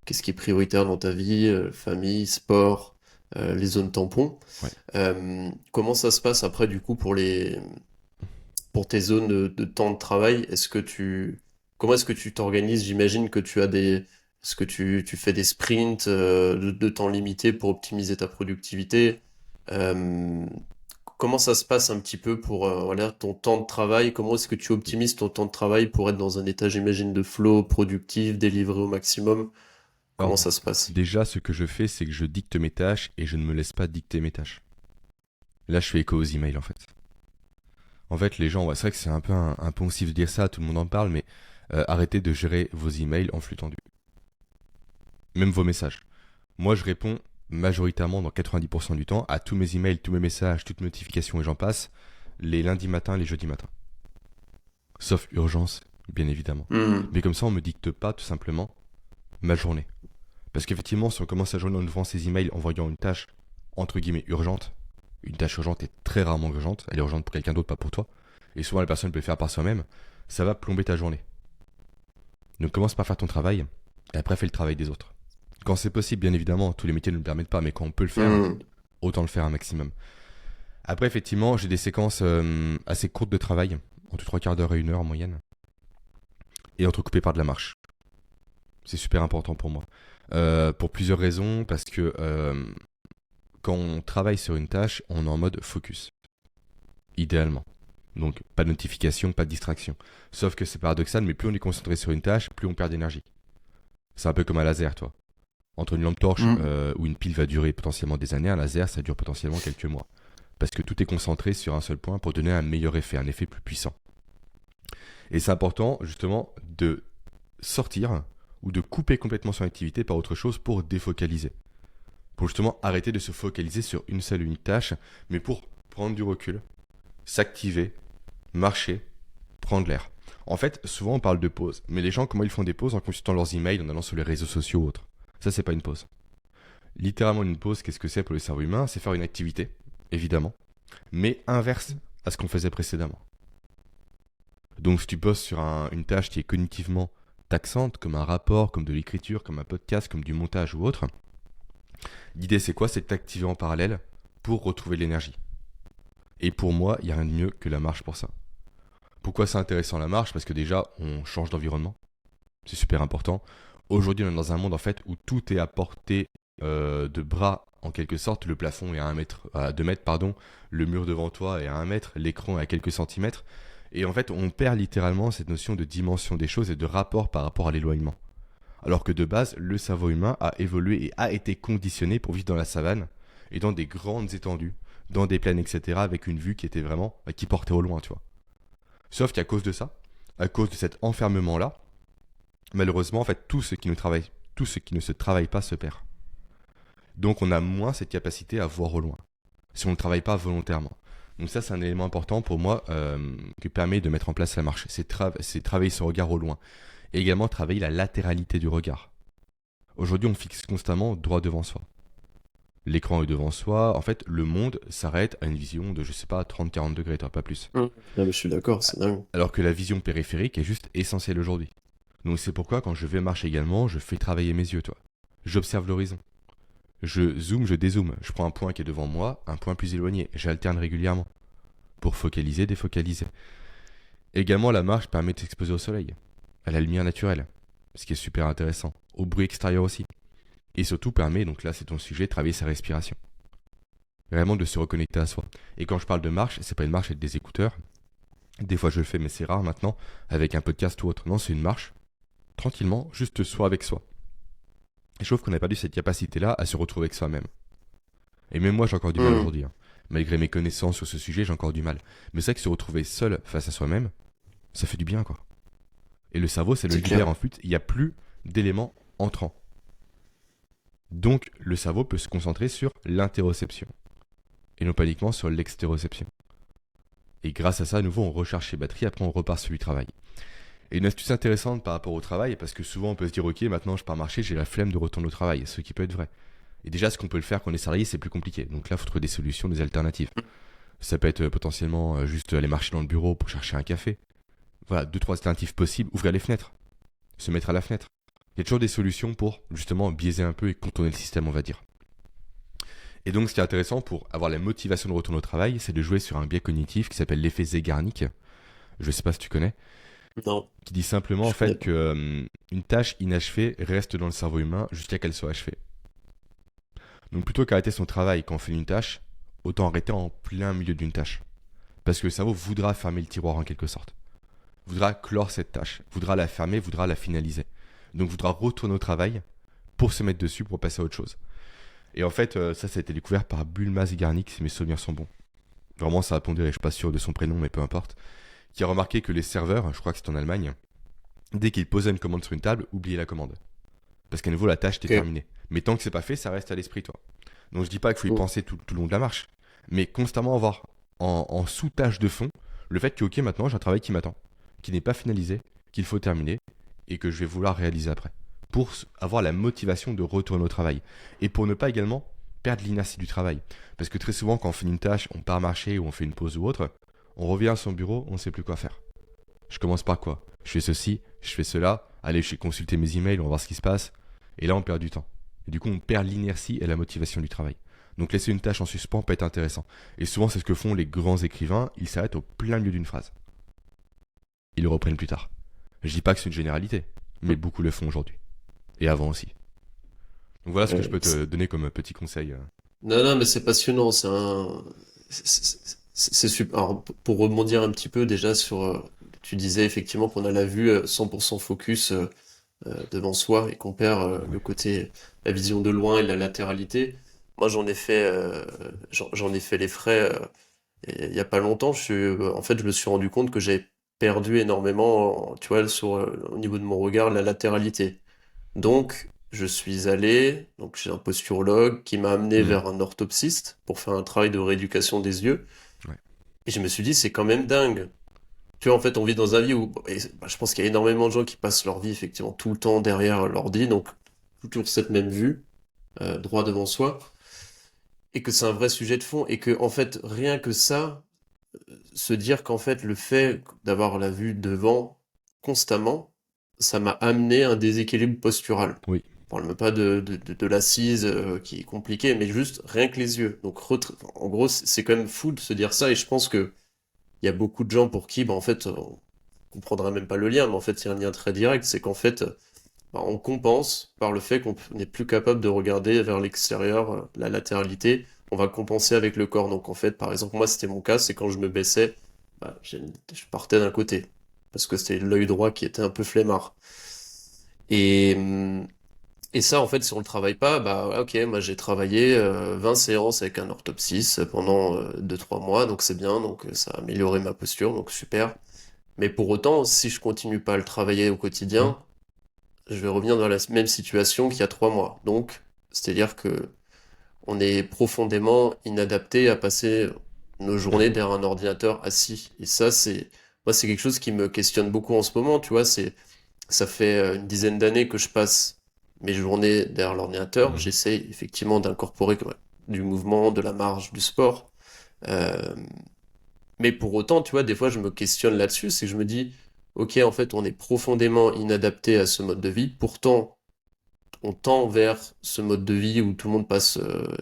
qu'est-ce qui est prioritaire dans ta vie, famille, sport, les zones tampons. Ouais. Comment ça se passe après du coup pour tes zones de temps de travail? Comment est-ce que tu t'organises? J'imagine que est-ce que tu fais des sprints de temps limité pour optimiser ta productivité? Euh, Comment ça se passe un petit peu pour voilà, ton temps de travail? Comment est-ce que tu optimises ton temps de travail pour être dans un état, j'imagine, de flow, productif, délivré au maximum? Alors, Comment ça se passe? déjà, ce que je fais, c'est que je dicte mes tâches et je ne me laisse pas dicter mes tâches. Là, je fais écho aux emails, en fait. En fait, les gens, ouais, c'est vrai que c'est un peu un poncif de dire ça, tout le monde en parle, mais arrêtez de gérer vos emails en flux tendu. Même vos messages. Moi, je réponds majoritairement dans 90% du temps à tous mes emails, tous mes messages, toutes mes notifications et j'en passe, les lundis matins, les jeudis matins. Sauf urgence, bien évidemment. Hmm, Mais comme ça, on me dicte pas tout simplement ma journée. Parce qu'effectivement, si on commence la journée en ouvrant ses emails en voyant une tâche entre guillemets urgente, une tâche urgente est très rarement urgente, elle est urgente pour quelqu'un d'autre, pas pour toi, et souvent la personne peut le faire par soi-même, ça va plomber ta journée. Donc commence par faire ton travail, et après fais le travail des autres. Quand c'est possible, bien évidemment, tous les métiers ne le permettent pas, mais quand on peut le faire, hmm, autant le faire un maximum. Après, effectivement, j'ai des séquences assez courtes de travail, entre 3 quarts d'heure et 1 heure en moyenne, et entrecoupées par de la marche. C'est super important pour moi. Pour plusieurs raisons, parce que quand on travaille sur une tâche, on est en mode focus, idéalement. Donc pas de notification, pas de distraction. Sauf que c'est paradoxal, mais plus on est concentré sur une tâche, plus on perd d'énergie. C'est un peu comme un laser, toi. Entre une lampe torche hmm, où une pile va durer potentiellement des années, un laser, ça dure potentiellement quelques mois. Parce que tout est concentré sur un seul point pour donner un meilleur effet, un effet plus puissant. Et c'est important, justement, de sortir ou de couper complètement son activité par autre chose pour défocaliser. Pour justement arrêter de se focaliser sur une seule unique tâche, mais pour prendre du recul, s'activer, marcher, prendre l'air. En fait, souvent on parle de pause, mais les gens, comment ils font des pauses en consultant leurs emails, en allant sur les réseaux sociaux ou autres. Ça, c'est pas une pause. Littéralement, une pause, qu'est-ce que c'est pour le cerveau humain? C'est faire une activité, évidemment, mais inverse à ce qu'on faisait précédemment. Donc, si tu bosses sur une tâche qui est cognitivement taxante, comme un rapport, comme de l'écriture, comme un podcast, comme du montage ou autre, l'idée c'est quoi? C'est de t'activer en parallèle pour retrouver de l'énergie. Et pour moi, il n'y a rien de mieux que la marche pour ça. Pourquoi c'est intéressant la marche? Parce que déjà, on change d'environnement. C'est super important. Aujourd'hui, on est dans un monde en fait où tout est à portée de bras en quelque sorte. Le plafond est à 2 mètres, pardon. Le mur devant toi est à 1 mètre. L'écran est à quelques centimètres. Et en fait, on perd littéralement cette notion de dimension des choses et de rapport par rapport à l'éloignement. Alors que de base, le cerveau humain a évolué et a été conditionné pour vivre dans la savane et dans des grandes étendues, dans des plaines, etc., avec une vue qui était vraiment, qui portait au loin, tu vois. Sauf qu'à cause de ça, à cause de cet enfermement-là, malheureusement, en fait, tout ce qui ne se travaille pas se perd. Donc on a moins cette capacité à voir au loin, si on ne travaille pas volontairement. Donc ça, c'est un élément important pour moi qui permet de mettre en place la marche. C'est travailler son regard au loin. Et également travailler la latéralité du regard. Aujourd'hui, on fixe constamment droit devant soi. L'écran est devant soi. En fait, le monde s'arrête à une vision de, je sais pas, 30-40 degrés, toi, pas plus. Non, mais je suis d'accord, c'est dingue. Alors que la vision périphérique est juste essentielle aujourd'hui. Donc c'est pourquoi quand je vais marcher également, je fais travailler mes yeux, toi. J'observe l'horizon. Je zoome, je dézoome. Je prends un point qui est devant moi, un point plus éloigné. J'alterne régulièrement. Pour focaliser, défocaliser. Également, la marche permet de s'exposer au soleil, à la lumière naturelle, ce qui est super intéressant. Au bruit extérieur aussi. Et surtout permet, donc là c'est ton sujet, de travailler sa respiration. Vraiment de se reconnecter à soi. Et quand je parle de marche, c'est pas une marche avec des écouteurs. Des fois je le fais, mais c'est rare maintenant, avec un podcast ou autre. Non, c'est une marche, tranquillement, juste soi avec soi. Et je trouve qu'on a perdu cette capacité-là à se retrouver avec soi-même. Et même moi j'ai encore du mal Hmm, aujourd'hui. Hein. Malgré mes connaissances sur ce sujet, j'ai encore du mal. Mais c'est vrai que se retrouver seul face à soi-même, ça fait du bien quoi. Et le cerveau, ça le c'est libère clair. en fait, il n'y a plus d'éléments entrants. Donc le cerveau peut se concentrer sur l'interoception et non pas uniquement sur l'extéroception. Et grâce à ça, à nouveau, on recharge ses batteries, après on repart sur du travail. Et une astuce intéressante par rapport au travail, parce que souvent on peut se dire ok, maintenant je pars marcher, j'ai la flemme de retourner au travail, ce qui peut être vrai. Et déjà, ce qu'on peut le faire quand on est salarié, c'est plus compliqué. Donc là, il faut trouver des solutions, des alternatives. Ça peut être potentiellement juste aller marcher dans le bureau pour chercher un café. Voilà, deux, trois alternatives possibles. Ouvrir les fenêtres, se mettre à la fenêtre. Il y a toujours des solutions pour justement biaiser un peu et contourner le système, on va dire. Et donc, ce qui est intéressant pour avoir la motivation de retourner au travail, c'est de jouer sur un biais cognitif qui s'appelle l'effet Zeigarnik. Je ne sais pas si tu connais, Non, qui dit simplement en je connais fait pas. que une tâche inachevée reste dans le cerveau humain jusqu'à qu'elle soit achevée. Donc, plutôt qu'arrêter son travail quand on fait une tâche, autant arrêter en plein milieu d'une tâche. Parce que le cerveau voudra fermer le tiroir en quelque sorte. Voudra clore cette tâche, voudra la fermer, voudra la finaliser. Donc, voudra retourner au travail pour se mettre dessus pour passer à autre chose. Et en fait, ça a été découvert par Bulma Zygarnik, si mes souvenirs sont bons. Vraiment, ça a pondéré, je suis pas sûr de son prénom, mais peu importe. Qui a remarqué que les serveurs, je crois que c'est en Allemagne, dès qu'ils posaient une commande sur une table, oubliaient la commande. Parce qu'à nouveau, la tâche était Ok. terminée. Mais tant que c'est pas fait, ça reste à l'esprit, toi. Donc je dis pas qu'il faut y Hmm. penser tout le long de la marche, mais constamment avoir en sous-tâche de fond le fait que, ok, maintenant j'ai un travail qui m'attend, qui n'est pas finalisé, qu'il faut terminer et que je vais vouloir réaliser après. Pour avoir la motivation de retourner au travail. Et pour ne pas également perdre l'inertie du travail. Parce que très souvent, quand on finit une tâche, on part marcher ou on fait une pause ou autre, on revient à son bureau, on ne sait plus quoi faire. Je commence par quoi? Je fais ceci, je fais cela, allez, je vais consulter mes emails, on va voir ce qui se passe. Et là, on perd du temps. Et du coup, on perd l'inertie et la motivation du travail. Donc laisser une tâche en suspens peut être intéressant. Et souvent, c'est ce que font les grands écrivains, ils s'arrêtent au plein milieu d'une phrase. Ils le reprennent plus tard. Je dis pas que c'est une généralité, mais beaucoup le font aujourd'hui. Et avant aussi. Donc voilà ce que je peux te donner comme petit conseil. Non, non, mais c'est passionnant. C'est super. Alors, pour rebondir un petit peu déjà sur, tu disais effectivement qu'on a la vue 100% focus devant soi et qu'on perd le côté, la vision de loin et la latéralité. Moi, j'en ai fait les frais il y a pas longtemps. En fait, je me suis rendu compte que j'avais perdu énormément, tu vois, au niveau de mon regard, la latéralité. Donc, je suis allé, donc chez un posturologue qui m'a amené Hmm. vers un orthoptiste pour faire un travail de rééducation des yeux. Ouais. Et je me suis dit, c'est quand même dingue. Tu vois, en fait, on vit dans un vie où, je pense qu'il y a énormément de gens qui passent leur vie effectivement tout le temps derrière l'ordi, donc toujours cette même vue, droit devant soi, et que c'est un vrai sujet de fond, et que en fait, rien que ça, se dire qu'en fait, le fait d'avoir la vue devant constamment, ça m'a amené un déséquilibre postural. Oui. Je parle même pas de l'assise qui est compliquée, mais juste rien que les yeux. Donc, en gros, c'est quand même fou de se dire ça, et je pense que il y a beaucoup de gens pour qui, bah, en fait, on comprendra même pas le lien, mais en fait, il y a un lien très direct, c'est qu'en fait, bah, on compense par le fait qu'on n'est plus capable de regarder vers l'extérieur, la latéralité. On va compenser avec le corps. Donc en fait, par exemple, moi, c'était mon cas, c'est quand je me baissais, bah, je partais d'un côté. Parce que c'était l'œil droit qui était un peu flemmard. Et, et ça, en fait, si on le travaille pas, bah ok, moi j'ai travaillé 20 séances avec un orthoptiste pendant 2-3 mois, donc c'est bien, donc ça a amélioré ma posture, donc super. Mais pour autant, si je continue pas à le travailler au Hmm. quotidien, je vais revenir dans la même situation qu'il y a 3 mois. Donc, c'est-à-dire que on est profondément inadapté à passer nos journées derrière un ordinateur assis. Et ça, moi, c'est quelque chose qui me questionne beaucoup en ce moment, tu vois, ça fait une dizaine d'années que je passe mes journées derrière l'ordinateur. Mhm. J'essaie effectivement d'incorporer du mouvement, de la marche, du sport. Euh, mais pour autant, tu vois, des fois, je me questionne là-dessus, c'est que je me dis, ok, en fait, on est profondément inadapté à ce mode de vie. Pourtant, on tend vers ce mode de vie où tout le monde passe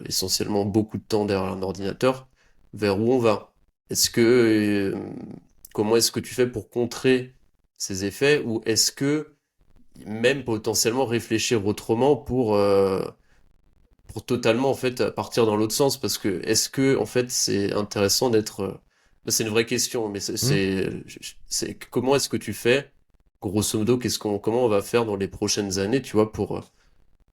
essentiellement beaucoup de temps derrière un ordinateur. Vers où on va? Est-ce que, comment est-ce que tu fais pour contrer ces effets? Ou est-ce que même potentiellement réfléchir autrement pour totalement en fait partir dans l'autre sens parce que est-ce que en fait c'est intéressant d'être c'est une vraie question mais Hmm. c'est comment est-ce que tu fais grosso modo comment on va faire dans les prochaines années tu vois pour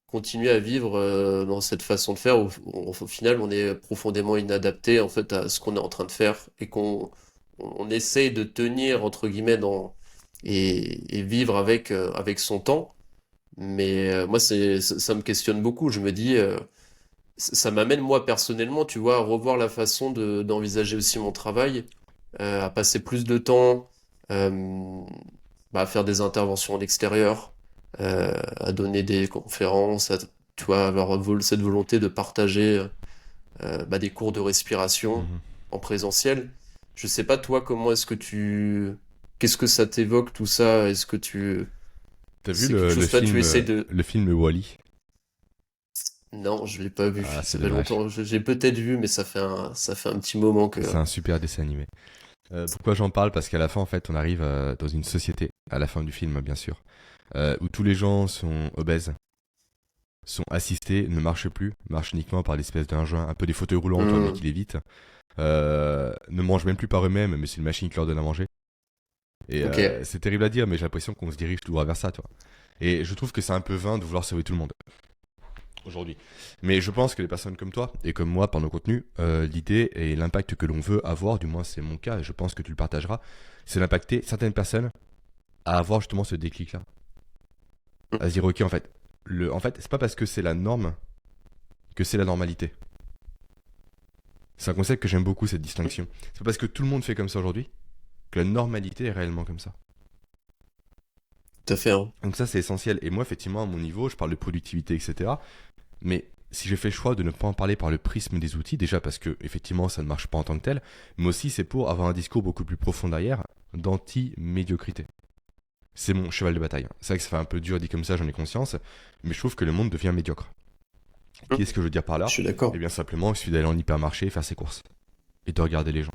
continuer à vivre dans cette façon de faire où, au final on est profondément inadapté en fait à ce qu'on est en train de faire et on essaye de tenir entre guillemets dans et vivre avec son temps mais moi, ça me questionne beaucoup. Je me dis, ça m'amène moi personnellement, tu vois, à revoir la façon d'envisager aussi mon travail, à passer plus de temps, euh, bah, à faire des interventions en extérieur, à donner des conférences, tu vois, avoir cette volonté de partager bah, des cours de respiration Mhm. en présentiel. Je sais pas, toi, qu'est-ce que ça t'évoque tout ça? T'as vu C'est quelque chose, toi, tu essaies de. le film Wall-E? Non, je l'ai pas vu. Ah, c'est Ça fait dommage. longtemps. J'ai peut-être vu, mais ça fait un petit moment que. C'est un super dessin animé. Pourquoi j'en parle? Parce qu'à la fin, en fait, on arrive dans une société, à la fin du film, bien sûr, où tous les gens sont obèses, sont assistés, ne marchent plus, marchent uniquement par l'espèce d'un joint, un peu des fauteuils roulants, toi, mais Hmm. qui lévitent, ne mangent même plus par eux-mêmes, mais c'est une machine qui leur donne à manger. Et Ok. c'est terrible à dire, mais j'ai l'impression qu'on se dirige tout droit vers ça, toi. Et je trouve que c'est un peu vain de vouloir sauver tout le monde aujourd'hui. Mais je pense que les personnes comme toi et comme moi, par nos contenus, l'idée et l'impact que l'on veut avoir, du moins c'est mon cas, et je pense que tu le partageras, c'est d'impacter certaines personnes à avoir justement ce déclic-là. À se dire, ok, en fait, c'est pas parce que c'est la norme que c'est la normalité. C'est un concept que j'aime beaucoup, cette distinction. C'est pas parce que tout le monde fait comme ça aujourd'hui que la normalité est réellement comme ça. Tout à fait, hein. Donc ça, c'est essentiel. Et moi, effectivement, à mon niveau, je parle de productivité, etc. Mais si j'ai fait le choix de ne pas en parler par le prisme des outils, déjà parce que effectivement ça ne marche pas en tant que tel, mais aussi c'est pour avoir un discours beaucoup plus profond derrière, d'anti-médiocrité. C'est mon cheval de bataille. C'est vrai que ça fait un peu dur dit comme ça, j'en ai conscience, mais je trouve que le monde devient médiocre. Hmm. Qu'est-ce que je veux dire par Je là? suis Eh d'accord. bien simplement, il suffit d'aller en hypermarché et faire ses courses. Et de regarder les gens.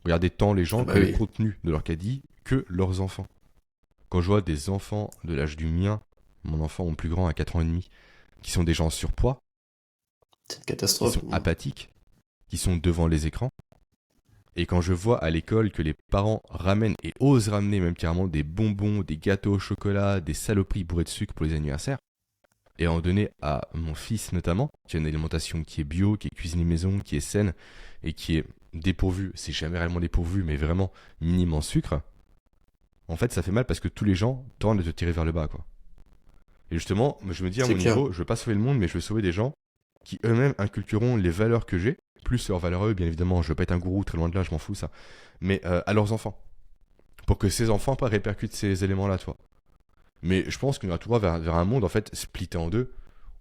Regarder tant les Ah gens bah que le oui. contenu de leur caddie que leurs enfants. Quand je vois des enfants de l'âge du mien, mon enfant mon plus grand à 4 ans et demi, qui sont des gens en surpoids, C'est une qui catastrophe. sont apathiques, qui sont devant les écrans. Et quand je vois à l'école que les parents ramènent et osent ramener même carrément des bonbons, des gâteaux au chocolat, des saloperies bourrées de sucre pour les anniversaires, et en donner à mon fils notamment, qui a une alimentation qui est bio, qui est cuisinée maison, qui est saine, et qui est dépourvue, c'est jamais réellement dépourvu, mais vraiment minime en sucre, en fait ça fait mal parce que tous les gens tendent à te tirer vers le bas, quoi. Et justement, je me dis à C'est mon clair. niveau, je veux pas sauver le monde, mais je veux sauver des gens qui eux-mêmes inculqueront les valeurs que j'ai, plus leurs valeurs à eux, bien évidemment. Je veux pas être un gourou, très loin de là, je m'en fous ça. Mais à leurs enfants, pour que ces enfants pas répercutent ces éléments-là, toi. Mais je pense qu'on ira tout droit vers un monde en fait splitté en deux,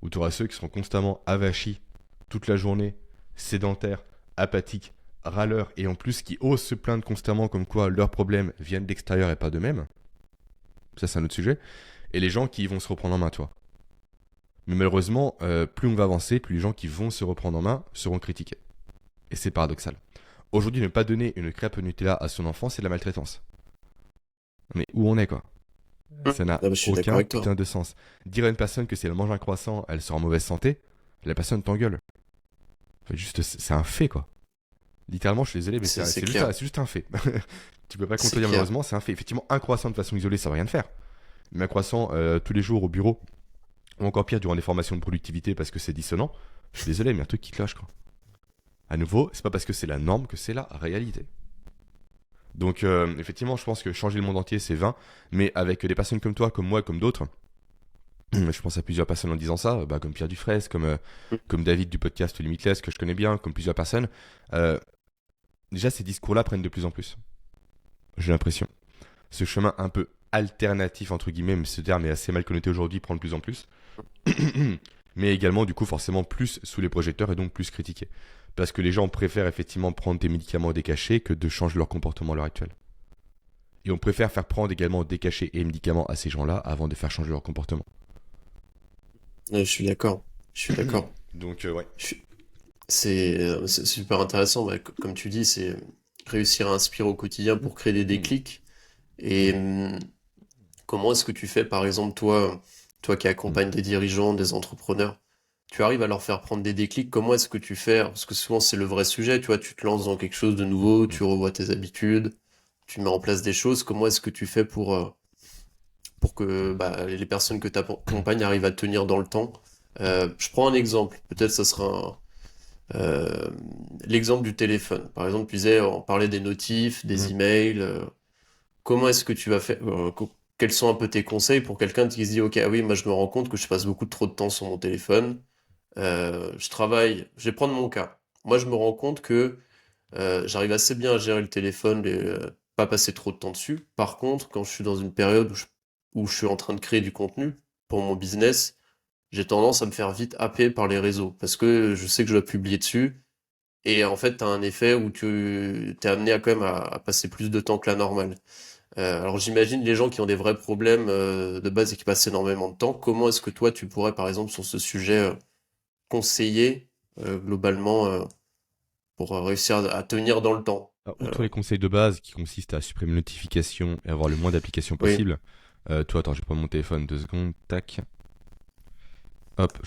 où tu auras ceux qui seront constamment avachis toute la journée, sédentaires, apathiques, râleurs, et en plus qui osent se plaindre constamment comme quoi leurs problèmes viennent d'extérieur et pas d'eux-mêmes. Ça, c'est un autre sujet. Et les gens qui vont se reprendre en main, toi. Mais malheureusement, plus on va avancer, plus les gens qui vont se reprendre en main seront critiqués. Et c'est paradoxal. Aujourd'hui, ne pas donner une crêpe Nutella à son enfant, c'est de la maltraitance. Mais où on est, quoi? Ah Ça n'a bah, je suis d'accord aucun avec toi. putain de sens. Dire à une personne que si elle mange un croissant, elle sera en mauvaise santé, la personne t'engueule. Enfin, juste, c'est un fait, quoi. Littéralement, je suis désolé, mais C'est c'est c'est juste, clair. c'est juste un fait. Tu peux pas C'est contredire clair. malheureusement, c'est un fait. Effectivement, un croissant de façon isolée, ça va rien faire. Mais un croissant tous les jours au bureau, ou encore pire, durant des formations de productivité parce que c'est dissonant, je suis désolé, mais un truc qui cloche, quoi. À nouveau, c'est pas parce que c'est la norme que c'est la réalité. Donc, effectivement, je pense que changer le monde entier, c'est vain. Mais avec des personnes comme toi, comme moi, comme d'autres, je pense à plusieurs personnes en disant ça, bah, comme Pierre Dufresne, comme David du podcast Limitless, que je connais bien, comme plusieurs personnes. euh, Déjà, ces discours-là prennent de plus en plus. J'ai l'impression. Ce chemin un peu alternatif, entre guillemets, mais ce terme est assez mal connoté aujourd'hui, prend de plus en plus. Mais également, du coup, forcément plus sous les projecteurs et donc plus critiqué. Parce que les gens préfèrent effectivement prendre des médicaments décachés que de changer leur comportement à l'heure actuelle. Et on préfère faire prendre également des cachets et médicaments à ces gens-là avant de faire changer leur comportement. Je suis d'accord. Je suis d'accord. Donc, ouais. Je suis- c'est super intéressant. Bah, comme tu dis, c'est réussir à inspirer au quotidien pour créer des déclics. Et comment est-ce que tu fais, par exemple, toi qui accompagnes des dirigeants, des entrepreneurs, tu arrives à leur faire prendre des déclics, comment est-ce que tu fais? Parce que souvent c'est le vrai sujet, tu vois, tu te lances dans quelque chose de nouveau, tu revois tes habitudes, tu mets en place des choses, comment est-ce que tu fais pour que bah, les personnes que tu accompagnes arrivent à tenir dans le temps? Je prends un exemple, peut-être ça sera l'exemple du téléphone. Par exemple, tu disais, on parlait des notifs, des emails, comment est-ce que tu vas faire, quels sont un peu tes conseils pour quelqu'un qui se dit, ok, ah oui, moi je me rends compte que je passe beaucoup trop de temps sur mon téléphone, je travaille, je vais prendre mon cas. Moi je me rends compte que j'arrive assez bien à gérer le téléphone, pas passer trop de temps dessus. Par contre, quand je suis dans une période où je suis en train de créer du contenu pour mon business, j'ai tendance à me faire vite happer par les réseaux parce que je sais que je dois publier dessus. Et en fait, tu as un effet où tu es amené à quand même à passer plus de temps que la normale. Alors j'imagine les gens qui ont des vrais problèmes de base et qui passent énormément de temps, comment est-ce que toi tu pourrais par exemple sur ce sujet conseiller globalement pour réussir à tenir dans le temps? Alors, Euh, outre les conseils de base qui consistent à supprimer les notifications et avoir le moins d'applications oui. possible, toi, attends, je vais prendre mon téléphone 2 secondes, tac, hop.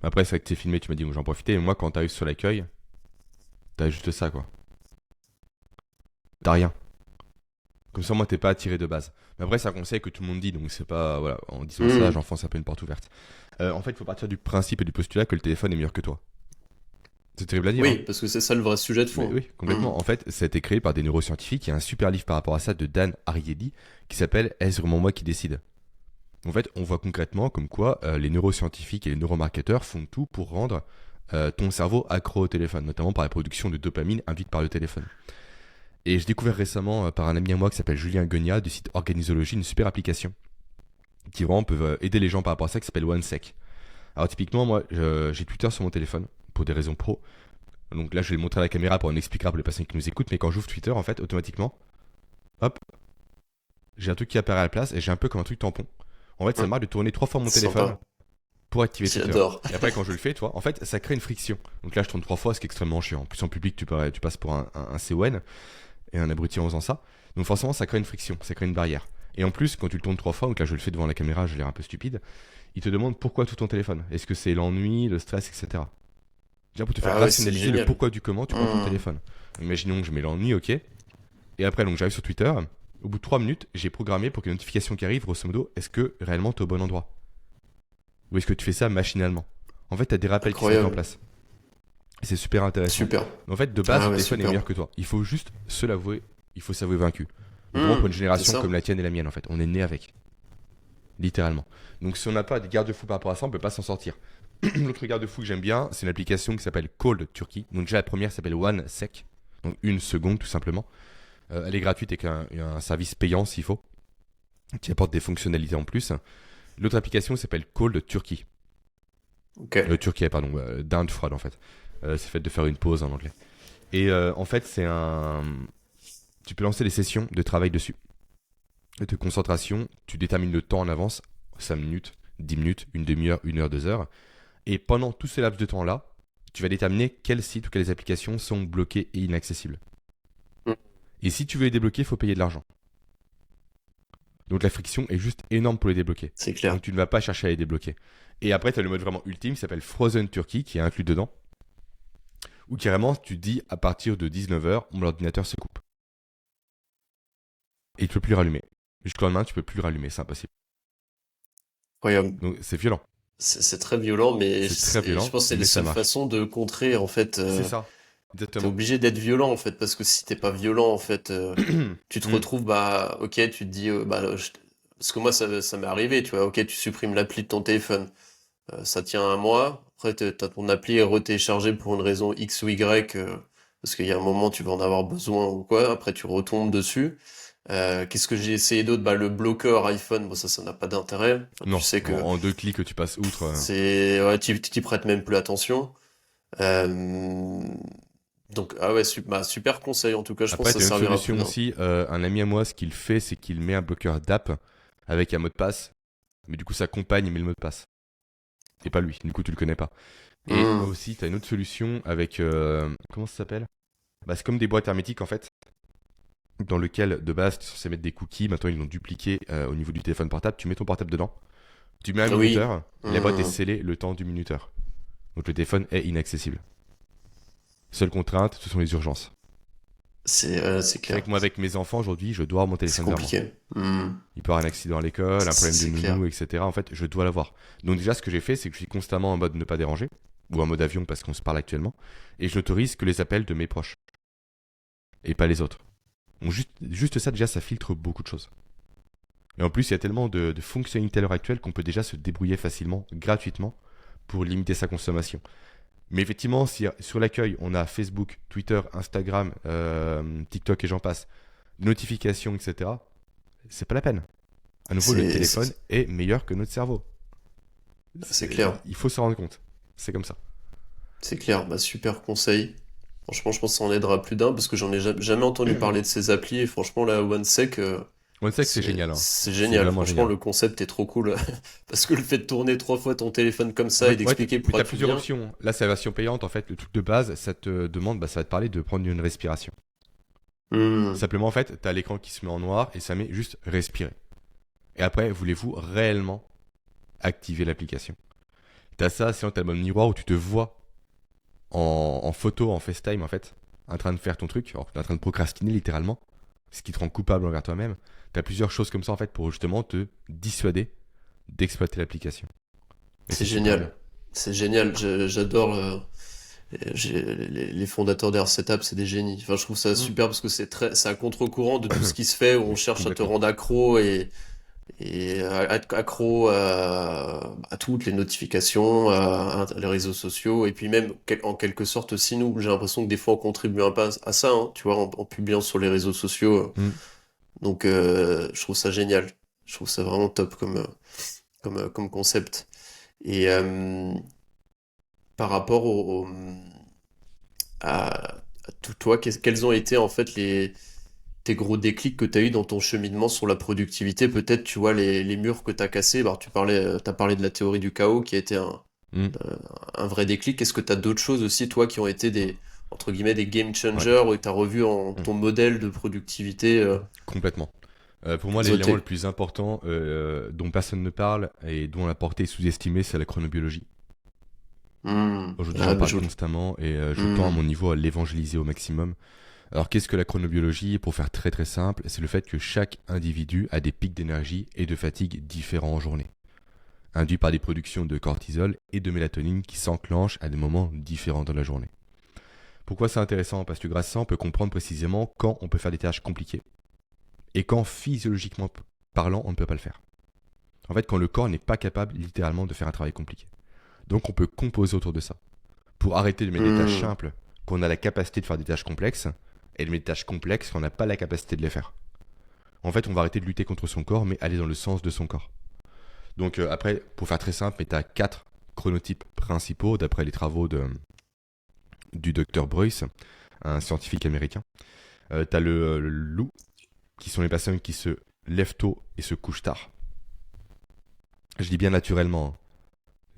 Après, c'est vrai que t'es filmé, tu m'as dit, j'en profiter. Et moi, quand t'arrives sur l'accueil, t'as juste ça, quoi. T'as rien. Comme ça, moi, t'es pas attiré de base. Mais après, c'est un conseil que tout le monde dit, donc c'est pas. Voilà, en disant ça, Mhm. j'enfonce un peu une porte ouverte. En fait, il faut partir du principe et du postulat que le téléphone est meilleur que toi. C'est terrible à dire, hein. Oui, parce que c'est ça le vrai sujet de Mais fond. oui, Mhm. complètement. En fait, ça a été créé par des neuroscientifiques. Il y a un super livre par rapport à ça de Dan Ariely qui s'appelle Est-ce vraiment moi qui décide? En fait, on voit concrètement comme quoi les neuroscientifiques et les neuromarketeurs font tout pour rendre ton cerveau accro au téléphone, notamment par la production de dopamine induite par le téléphone. Et j'ai découvert récemment par un ami à moi qui s'appelle Julien Gognat du site Organisology une super application qui vraiment peuvent aider les gens par rapport à ça qui s'appelle OneSec. Alors typiquement, moi, j'ai Twitter sur mon téléphone pour des raisons pro. Donc là, je vais le montrer à la caméra pour en expliquer pour les personnes qui nous écoutent. Mais quand j'ouvre Twitter, en fait, automatiquement, hop, j'ai un truc qui apparaît à la place et j'ai un peu comme un truc tampon. En fait, ça Mhm. marche de tourner 3 fois mon téléphone Sympa. pour activer Twitter. J'adore. Et après, quand je le fais, toi, en fait, ça crée une friction. Donc là, je tourne 3 fois, ce qui est extrêmement chiant. En plus, en public, tu passes pour un CON et un abruti en faisant ça. Donc forcément, ça crée une friction, ça crée une barrière. Et en plus, quand tu le tournes 3 fois, donc là, je le fais devant la caméra, j'ai l'air un peu stupide, il te demande pourquoi tout ton téléphone. Est-ce que c'est l'ennui, le stress, etc. Déjà, pour te faire Ah ouais, c'est rationaliser le génial. pourquoi du comment, tu prends ton Mhm. téléphone. Imaginons que je mets l'ennui, ok. Et après, donc j'arrive sur Twitter. Au bout de 3 minutes, j'ai programmé pour que les notifications qui arrivent, grosso modo, est-ce que réellement tu es au bon endroit? Ou est-ce que tu fais ça machinalement? En fait, tu as des rappels qui se mettent en Incroyable. place. Et c'est super intéressant. Super. En fait, de base, Ah le ouais, téléphone est super. meilleur que toi. Il faut juste se l'avouer. Il faut s'avouer vaincu. Notamment pour Mhm. une C'est génération ça. comme la tienne et la mienne, en fait. On est né avec. Littéralement. Donc si on n'a pas des garde-fous par rapport à ça, on peut pas s'en sortir. L'autre garde-fou que j'aime bien, c'est une application qui s'appelle Cold Turkey. Donc déjà la première s'appelle OneSec. Donc 1 seconde tout simplement. Elle est gratuite et un service payant s'il faut, qui apporte des fonctionnalités en plus. L'autre application s'appelle Cold Turkey. Ok. Turkey, pardon, d'Inde froide en fait. C'est fait de faire une pause en anglais. Et en fait, c'est un. Tu peux lancer des sessions de travail dessus, de concentration. Tu détermines le temps en avance, 5 minutes, 10 minutes, une demi-heure, 1 heure, 2 heures. Et pendant tout ce laps de temps-là, tu vas déterminer quels sites ou quelles applications sont bloqués et inaccessibles. Mhm. Et si tu veux les débloquer, il faut payer de l'argent. Donc la friction est juste énorme pour les débloquer. C'est clair. Donc tu ne vas pas chercher à les débloquer. Et après, tu as le mode vraiment ultime qui s'appelle Frozen Turkey qui est inclus dedans. Où carrément, tu dis à partir de 19h, mon ordinateur se coupe. Et tu peux plus le rallumer. Jusqu'au lendemain, tu peux plus le rallumer, c'est impossible. Incroyable. Donc c'est violent. C'est très violent, mais C'est très violent, je pense que c'est la mais ça seule marche. façon de contrer, en fait. C'est ça. T'es Exactement. obligé d'être violent, en fait, parce que si t'es pas violent, en fait, tu te Mm. retrouves, bah, ok, tu te dis, parce que moi, ça m'est arrivé, tu vois, ok, tu supprimes l'appli de ton téléphone. Ça tient un mois. Après, t'as ton appli est retéléchargée pour une raison X ou Y, parce qu'il y a un moment, tu vas en avoir besoin ou quoi. Après, tu retombes dessus. Qu'est-ce que j'ai essayé d'autre? Bah, le bloqueur iPhone, bon, ça n'a pas d'intérêt. Enfin, tu Non, sais que en 2 clics, tu passes outre. ouais, tu t'y prêtes même plus attention. Euh, donc, ah ouais, super conseil, en tout cas, je pense Après, que tu as ça une servira plus solution d'un. aussi. Un ami à moi, ce qu'il fait, c'est qu'il met un bloqueur d'app avec un mot de passe. Mais du coup, sa compagne met le mot de passe. Et pas lui. Du coup, tu le connais pas. Et Hmm. aussi, tu as une autre solution avec. Comment ça s'appelle? Bah, c'est comme des boîtes hermétiques en fait. Dans lequel, de base, tu es censé mettre des cookies. Maintenant, ils l'ont dupliqué au niveau du téléphone portable. Tu mets ton portable dedans. Tu mets un Oui. minuteur. Et la boîte est Hmm. scellée le temps du minuteur. Donc, le téléphone est inaccessible. Seule contrainte, ce sont les urgences. C'est C'est vrai clair. que moi, avec mes enfants, aujourd'hui, je dois avoir mon C'est téléphone vers moi. compliqué. Hmm. Il peut y avoir un accident à l'école, un problème de C'est clair. nounou, etc. En fait, je dois l'avoir. Donc déjà, ce que j'ai fait, c'est que je suis constamment en mode ne pas déranger, ou en mode avion parce qu'on se parle actuellement, et je n'autorise que les appels de mes proches, et pas les autres. Donc juste ça, déjà, ça filtre beaucoup de choses. Et en plus, il y a tellement de fonctionnalités à l'heure actuelle qu'on peut déjà se débrouiller facilement, gratuitement, pour limiter sa consommation. Mais effectivement, si sur l'accueil, on a Facebook, Twitter, Instagram, TikTok et j'en passe, notifications, etc., c'est pas la peine. À nouveau, le C'est téléphone est meilleur que notre cerveau. c'est clair. Il faut s'en rendre compte. C'est comme ça. C'est clair. Bah, super conseil. Franchement, je pense que ça en aidera plus d'un parce que j'en ai jamais entendu parler de ces applis et franchement, la OneSec, On sait que c'est génial. Hein. c'est C'est génial. vraiment Franchement, génial. le concept est trop cool parce que le fait de tourner 3 fois ton téléphone comme En ça et fait, ouais, d'expliquer mais tu pourquoi as tu plusieurs viens. options. Là, c'est la version payante. En fait, le truc de base, ça te demande, ça va te parler de prendre une respiration. Hmm. Simplement, en fait, tu as l'écran qui se met en noir et ça met juste respirer. Et après, voulez-vous réellement activer l'application? Tu as ça, sinon tu as le mode miroir où tu te vois en photo, en FaceTime, en fait, en train de faire ton truc, en train de procrastiner littéralement, ce qui te rend coupable envers toi-même. Tu as plusieurs choses comme ça, en fait, pour justement te dissuader d'exploiter l'application. Et C'est c'est super bien. génial. C'est génial. J'adore. Les fondateurs d'Air Setup, c'est des génies. Enfin, je trouve ça Mm. super parce que c'est à contre-courant de tout ce qui se fait où on Oui, cherche à te complètement. rendre accro et accro à toutes les notifications, à les réseaux sociaux, et puis même en quelque sorte aussi nous, j'ai l'impression que des fois on contribue un peu à ça, hein, tu vois, en publiant sur les réseaux sociaux. Mm. Donc je trouve ça génial. Je trouve ça vraiment top comme concept. Et par rapport à toi, quels ont été en fait tes gros déclics que tu as eu dans ton cheminement sur la productivité, peut-être, tu vois, les murs que tu as cassés. Alors, t'as parlé de la théorie du chaos qui a été Mm. un vrai déclic. Est-ce que tu as d'autres choses aussi, toi, qui ont été entre guillemets, des game Ouais. changers où tu as revu Mm. ton modèle de productivité Complètement. Pour moi, l'élément le sauter? plus important dont personne ne parle et dont la portée est sous-estimée, c'est la chronobiologie. Aujourd'hui, Ah, j'en bah, parle constamment et je tends à hmm, mon niveau à l'évangéliser au maximum. Alors, qu'est-ce que la chronobiologie? Pour faire très très simple, c'est le fait que chaque individu a des pics d'énergie et de fatigue différents en journée, induits par des productions de cortisol et de mélatonine qui s'enclenchent à des moments différents dans la journée. Pourquoi c'est intéressant? Parce que grâce à ça, on peut comprendre précisément quand on peut faire des tâches compliquées et quand physiologiquement parlant, on ne peut pas le faire. En fait, quand le corps n'est pas capable littéralement de faire un travail compliqué. Donc, on peut composer autour de ça. Pour arrêter de mettre des tâches hmm. simples, qu'on a la capacité de faire des tâches complexes, et de mettre des tâches complexes qu'on n'a pas la capacité de les faire. En fait, on va arrêter de lutter contre son corps, mais aller dans le sens de son corps. Donc après, pour faire très simple, tu as 4 chronotypes principaux, d'après les travaux du docteur Bruce, un scientifique américain. Tu as le loup, qui sont les personnes qui se lèvent tôt et se couchent tard. Je dis bien naturellement. Hein.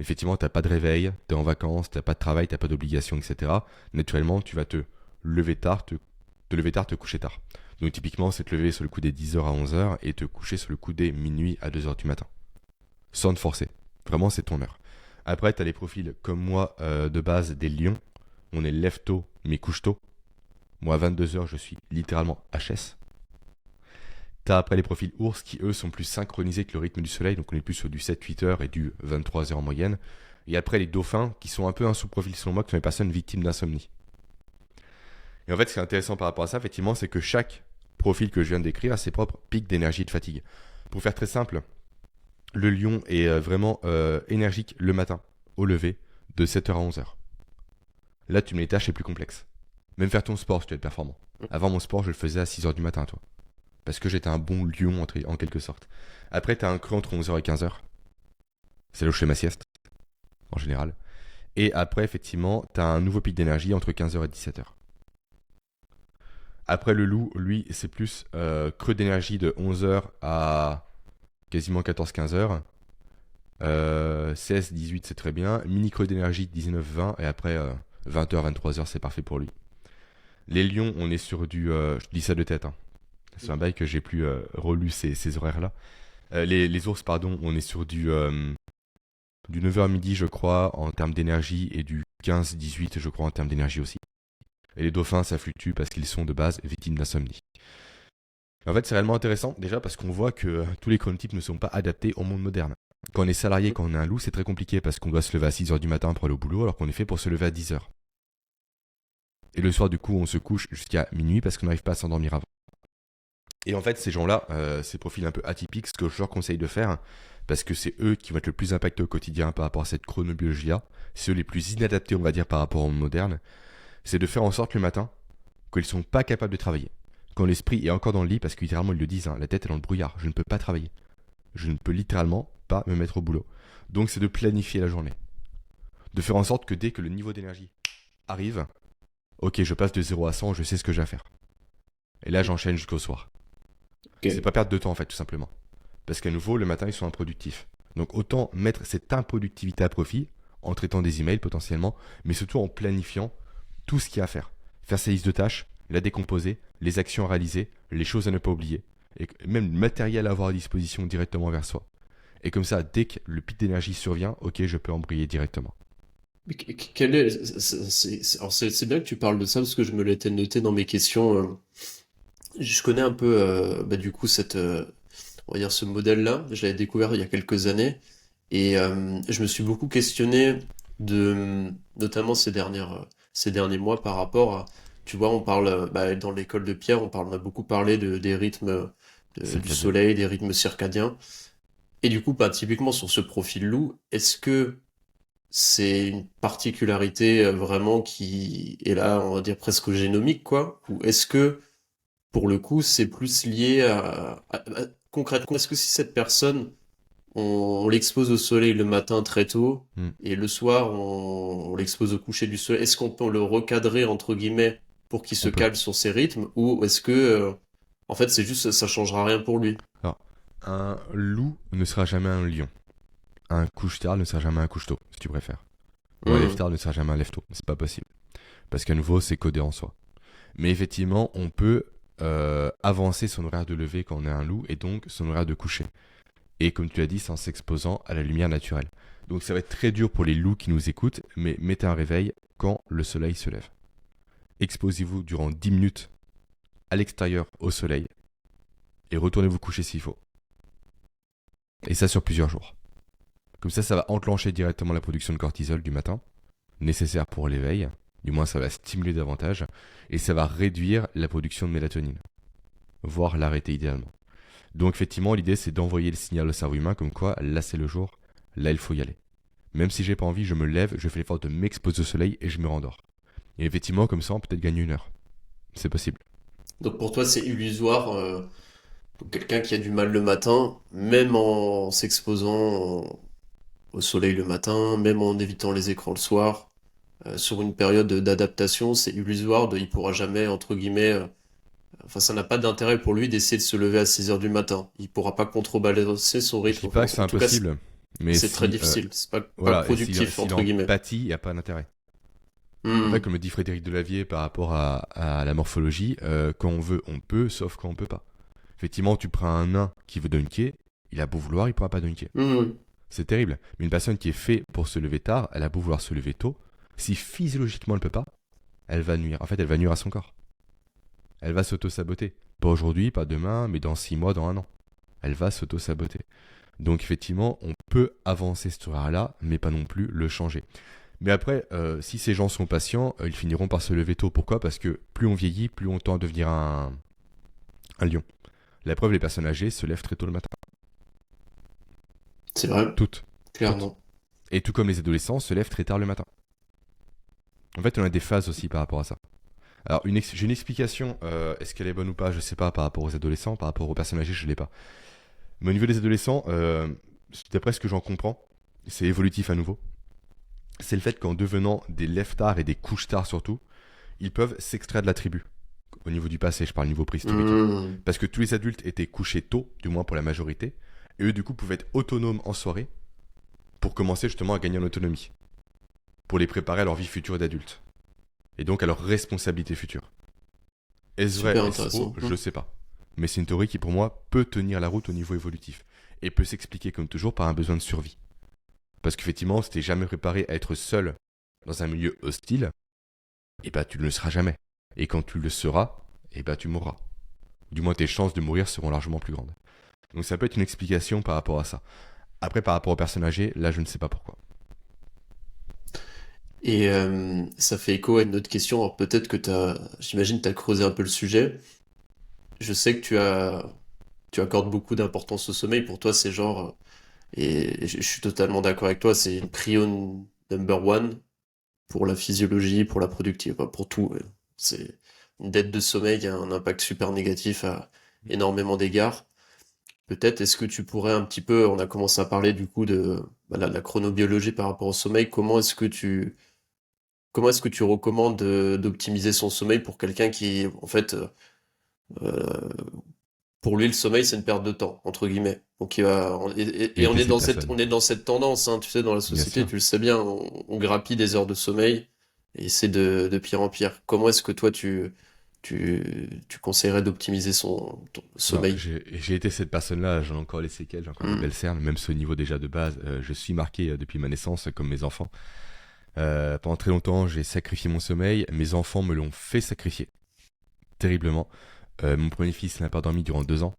Effectivement, t'as pas de réveil, t'es en vacances, t'as pas de travail, t'as pas d'obligation, etc. Naturellement, tu vas te lever tard, te coucher tard. Donc typiquement, c'est te lever sur le coup des 10h à 11h et te coucher sur le coup des minuit à 2h du matin. Sans te forcer. Vraiment, c'est ton heure. Après, tu as les profils comme moi, de base, des lions. On est lève tôt, mais couche tôt. Moi, à 22h, je suis littéralement HS. T'as après les profils ours qui, eux, sont plus synchronisés que le rythme du soleil. Donc on est plus sur du 7-8 heures et du 23h en moyenne. Et après les dauphins, qui sont un peu un sous-profil selon moi, qui sont les personnes victimes d'insomnie. Et en fait, ce qui est intéressant par rapport à ça, effectivement, c'est que chaque profil que je viens de décrire a ses propres pics d'énergie et de fatigue. Pour faire très simple, le lion est vraiment énergique le matin, au lever, de 7h à 11h. Là, tu mets les tâches les plus complexes. Même faire ton sport, si tu veux être performant. Avant mon sport, je le faisais à 6h du matin, toi. Parce que j'étais un bon lion, en quelque sorte. Après, tu as un creux entre 11h et 15h. C'est là où je fais ma sieste, en général. Et après, effectivement, tu as un nouveau pic d'énergie entre 15h et 17h. Après, le loup, lui, c'est plus creux d'énergie de 11h à quasiment 14-15h. 16-18, c'est très bien. Mini creux d'énergie de 19-20. Et après, 20h, 23h, c'est parfait pour lui. Les lions, on est sur du... je dis ça de tête, hein. C'est un bail que j'ai plus relu ces horaires-là. Les ours, pardon, on est sur du 9h à midi, je crois, en termes d'énergie, et du 15-18, je crois, en termes d'énergie aussi. Et les dauphins, ça fluctue parce qu'ils sont de base victimes d'insomnie. En fait, c'est réellement intéressant, déjà parce qu'on voit que tous les chronotypes ne sont pas adaptés au monde moderne. Quand on est salarié, quand on est un loup, c'est très compliqué parce qu'on doit se lever à 6h du matin pour aller au boulot, alors qu'on est fait pour se lever à 10h. Et le soir, du coup, on se couche jusqu'à minuit parce qu'on n'arrive pas à s'endormir avant. Et en fait, ces gens-là, ces profils un peu atypiques, ce que je leur conseille de faire, parce que c'est eux qui vont être le plus impactés au quotidien par rapport à cette chronobiologie-là, c'est eux les plus inadaptés, on va dire, par rapport au monde moderne, c'est de faire en sorte le matin qu'ils ne sont pas capables de travailler. Quand l'esprit est encore dans le lit, parce que littéralement ils le disent, hein, la tête est dans le brouillard, je ne peux pas travailler. Je ne peux littéralement pas me mettre au boulot. Donc c'est de planifier la journée. De faire en sorte que dès que le niveau d'énergie arrive, ok, je passe de 0 à 100, je sais ce que j'ai à faire. Et là, j'enchaîne jusqu'au soir. Ok. C'est pas perdre de temps en fait, tout simplement. Parce qu'à nouveau, le matin, ils sont improductifs. Donc autant mettre cette improductivité à profit en traitant des emails potentiellement, mais surtout en planifiant tout ce qu'il y a à faire. Faire sa liste de tâches, la décomposer, les actions à réaliser, les choses à ne pas oublier, et même le matériel à avoir à disposition directement vers soi. Et comme ça, dès que le pic d'énergie survient, ok, je peux embrayer directement. Mais quel est, alors c'est bien que tu parles de ça parce que je me l'étais noté dans mes questions. Je connais un peu, bah, du coup, on va dire ce modèle-là. Je l'avais découvert il y a quelques années et je me suis beaucoup questionné notamment ces derniers mois par rapport à, tu vois, on parle, bah, dans l'école de Pierre, on a beaucoup parlé des rythmes C'est le du cas de... soleil, des rythmes circadiens. Et du coup, bah, typiquement sur ce profil loup, est-ce que c'est une particularité vraiment qui est là, on va dire presque génomique, quoi? Ou est-ce que pour le coup, c'est plus lié concrètement, est-ce que si cette personne, on l'expose au soleil le matin très tôt Hmm. et le soir, on l'expose au coucher du soleil, est-ce qu'on peut le recadrer entre guillemets pour qu'il se On peut. cale sur ses rythmes ou est-ce que en fait c'est juste ça changera rien pour lui? Alors, un loup ne sera jamais un lion. Un couche-tard ne sera jamais un couche-tôt, si tu préfères. Ou un Hmm. lève-tard ne sera jamais un lève-tôt. C'est pas possible. Parce qu'à nouveau, c'est codé en soi. Mais effectivement, on peut avancer son horaire de lever quand on est un loup et donc son horaire de coucher. Et comme tu l'as dit, c'est en s'exposant à la lumière naturelle. Donc ça va être très dur pour les loups qui nous écoutent, mais mettez un réveil quand le soleil se lève. Exposez-vous durant 10 minutes à l'extérieur au soleil et retournez vous coucher s'il faut. Et ça sur plusieurs jours. Comme ça va enclencher directement la production de cortisol du matin, nécessaire pour l'éveil. Du moins, ça va stimuler davantage et ça va réduire la production de mélatonine, voire l'arrêter idéalement. Donc effectivement, l'idée c'est d'envoyer le signal au cerveau humain comme quoi là c'est le jour, là il faut y aller. Même si j'ai pas envie, je me lève, je fais l'effort de m'exposer au soleil et je me rendors. Et effectivement, comme ça, on peut peut-être gagner 1 heure. C'est possible. Donc pour toi, c'est illusoire. Pour quelqu'un qui a du mal le matin, même en s'exposant au soleil le matin, même en évitant les écrans le soir, sur une période d'adaptation, c'est illusoire, il pourra jamais, entre guillemets, enfin ça n'a pas d'intérêt pour lui d'essayer de se lever à 6 heures du matin. Il pourra pas contrebalancer son Je rythme. dis Enfin, pas que c'est en tout cas, impossible, mais c'est très si difficile. C'est pas voilà, et productif, s'il entre en guillemets. pâtit, il n'y a pas d'intérêt. En fait, Hmm. comme le dit Frédéric Delavier par rapport à la morphologie, quand on veut, on peut, sauf quand on peut pas. Effectivement, tu prends un nain qui veut dunker, il a beau vouloir, il pourra pas dunker. Hmm. C'est terrible. Mais une personne qui est faite pour se lever tard, elle a beau vouloir se lever tôt, si physiologiquement elle peut pas, elle va nuire. En fait, elle va nuire à son corps. Elle va s'auto-saboter. Pas aujourd'hui, pas demain, mais dans 6 mois, dans un an. Elle va s'auto-saboter. Donc effectivement, on peut avancer cet horaire-là, mais pas non plus le changer. Mais après, si ces gens sont patients, ils finiront par se lever tôt. Pourquoi? Parce que plus on vieillit, plus on tend à devenir un lion. La preuve, les personnes âgées se lèvent très tôt le matin. C'est vrai, Toutes. Toutes. clairement. Et tout comme les adolescents se lèvent très tard le matin. En fait, on a des phases aussi par rapport à ça. Alors, j'ai une explication, est-ce qu'elle est bonne ou pas, je sais pas, par rapport aux adolescents, par rapport aux personnes âgées, je l'ai pas. Mais au niveau des adolescents, d'après ce que j'en comprends, c'est évolutif à nouveau. C'est le fait qu'en devenant des lève-tard et des couches-tard surtout, ils peuvent s'extraire de la tribu. Au niveau du passé, je parle niveau préhistorique. Hmm. Parce que tous les adultes étaient couchés tôt, du moins pour la majorité, et eux du coup pouvaient être autonomes en soirée pour commencer justement à gagner en autonomie, pour les préparer à leur vie future d'adultes, et donc à leur responsabilité future. Est-ce vrai, Super est-ce faux? intéressant. Je sais pas. Mais c'est une théorie qui pour moi peut tenir la route au niveau évolutif, et peut s'expliquer comme toujours par un besoin de survie. Parce qu'effectivement, si t'es jamais préparé à être seul dans un milieu hostile, et bah tu ne le seras jamais. Et quand tu le seras, et bah tu mourras. Du moins tes chances de mourir seront largement plus grandes. Donc ça peut être une explication par rapport à ça. Après, par rapport aux personnes âgées, là je ne sais pas pourquoi. Et ça fait écho à une autre question. Alors peut-être que j'imagine, tu as creusé un peu le sujet. Je sais que tu accordes beaucoup d'importance au sommeil. Pour toi, c'est genre, et je suis totalement d'accord avec toi, c'est une prio number one pour la physiologie, pour la productivité, enfin, pour tout. C'est une dette de sommeil a un impact super négatif à énormément d'égards. Peut-être est-ce que tu pourrais un petit peu, on a commencé à parler du coup de la chronobiologie par rapport au sommeil. Comment est-ce que tu recommandes d'optimiser son sommeil pour quelqu'un qui, en fait, euh, pour lui, le sommeil, c'est une perte de temps, entre guillemets. Donc, Mais et on t'es est cette dans cette, personne. on est dans cette tendance, hein, tu sais, dans la Bien société, sûr. tu le sais bien, on grappille des heures de sommeil et c'est de pire en pire. Comment est-ce que toi, tu conseillerais d'optimiser ton Non, sommeil? j'ai été cette personne-là, j'en ai encore les séquelles, j'ai encore des Hmm. belles cernes, même si au niveau déjà de base, je suis marqué depuis ma naissance comme mes enfants. Pendant très longtemps, j'ai sacrifié mon sommeil, mes enfants me l'ont fait sacrifier, terriblement. Mon premier fils n'a pas dormi durant 2 ans,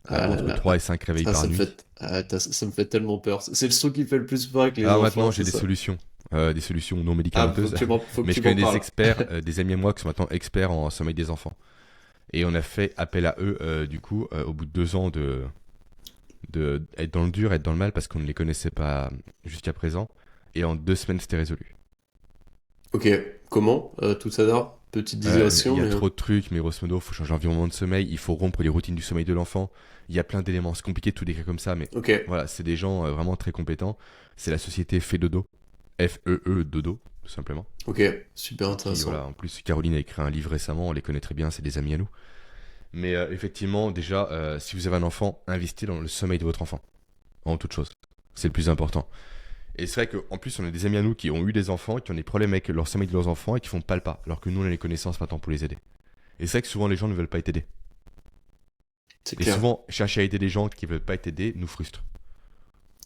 Ah là entre 3 et là. 5 réveils Ah, par ça me nuit. fait, ça me fait tellement peur. C'est le son qui fait le plus peur avec les Alors enfants, maintenant, j'ai c'est ça. des solutions non Ah, médicamenteuses, faut que mais tu je connais m'en des parles. experts, des amis à moi qui sont maintenant experts en sommeil des enfants. Et on a fait appel à eux, du coup, au bout de 2 ans de être dans le dur, être dans le mal, parce qu'on ne les connaissait pas jusqu'à présent. Et en 2 semaines, c'était résolu. Ok, comment? Tout à l'heure? Petite Il digression, y a mais... trop de trucs, mais grosso modo, il faut changer l'environnement de sommeil, il faut rompre les routines du sommeil de l'enfant. Il y a plein d'éléments. C'est compliqué de tout décrire comme ça, mais Ok, voilà, c'est des gens vraiment très compétents. C'est la société Fait Dodo, F-E-E Dodo, tout simplement. ok, super Qui, voilà, intéressant. en plus, Caroline a écrit un livre récemment, on les connaît très bien, c'est des amis à nous. Mais effectivement, déjà, si vous avez un enfant, investissez dans le sommeil de votre enfant, en toute chose. C'est le plus important. Et c'est vrai qu'en plus, on a des amis à nous qui ont eu des enfants, qui ont des problèmes avec leur sommeil de leurs enfants et qui font pas le pas, alors que nous, on a les connaissances maintenant pour les aider. Et c'est vrai que souvent, les gens ne veulent pas être aidés. C'est Et clair. souvent, chercher à aider des gens qui veulent pas être aidés nous frustre.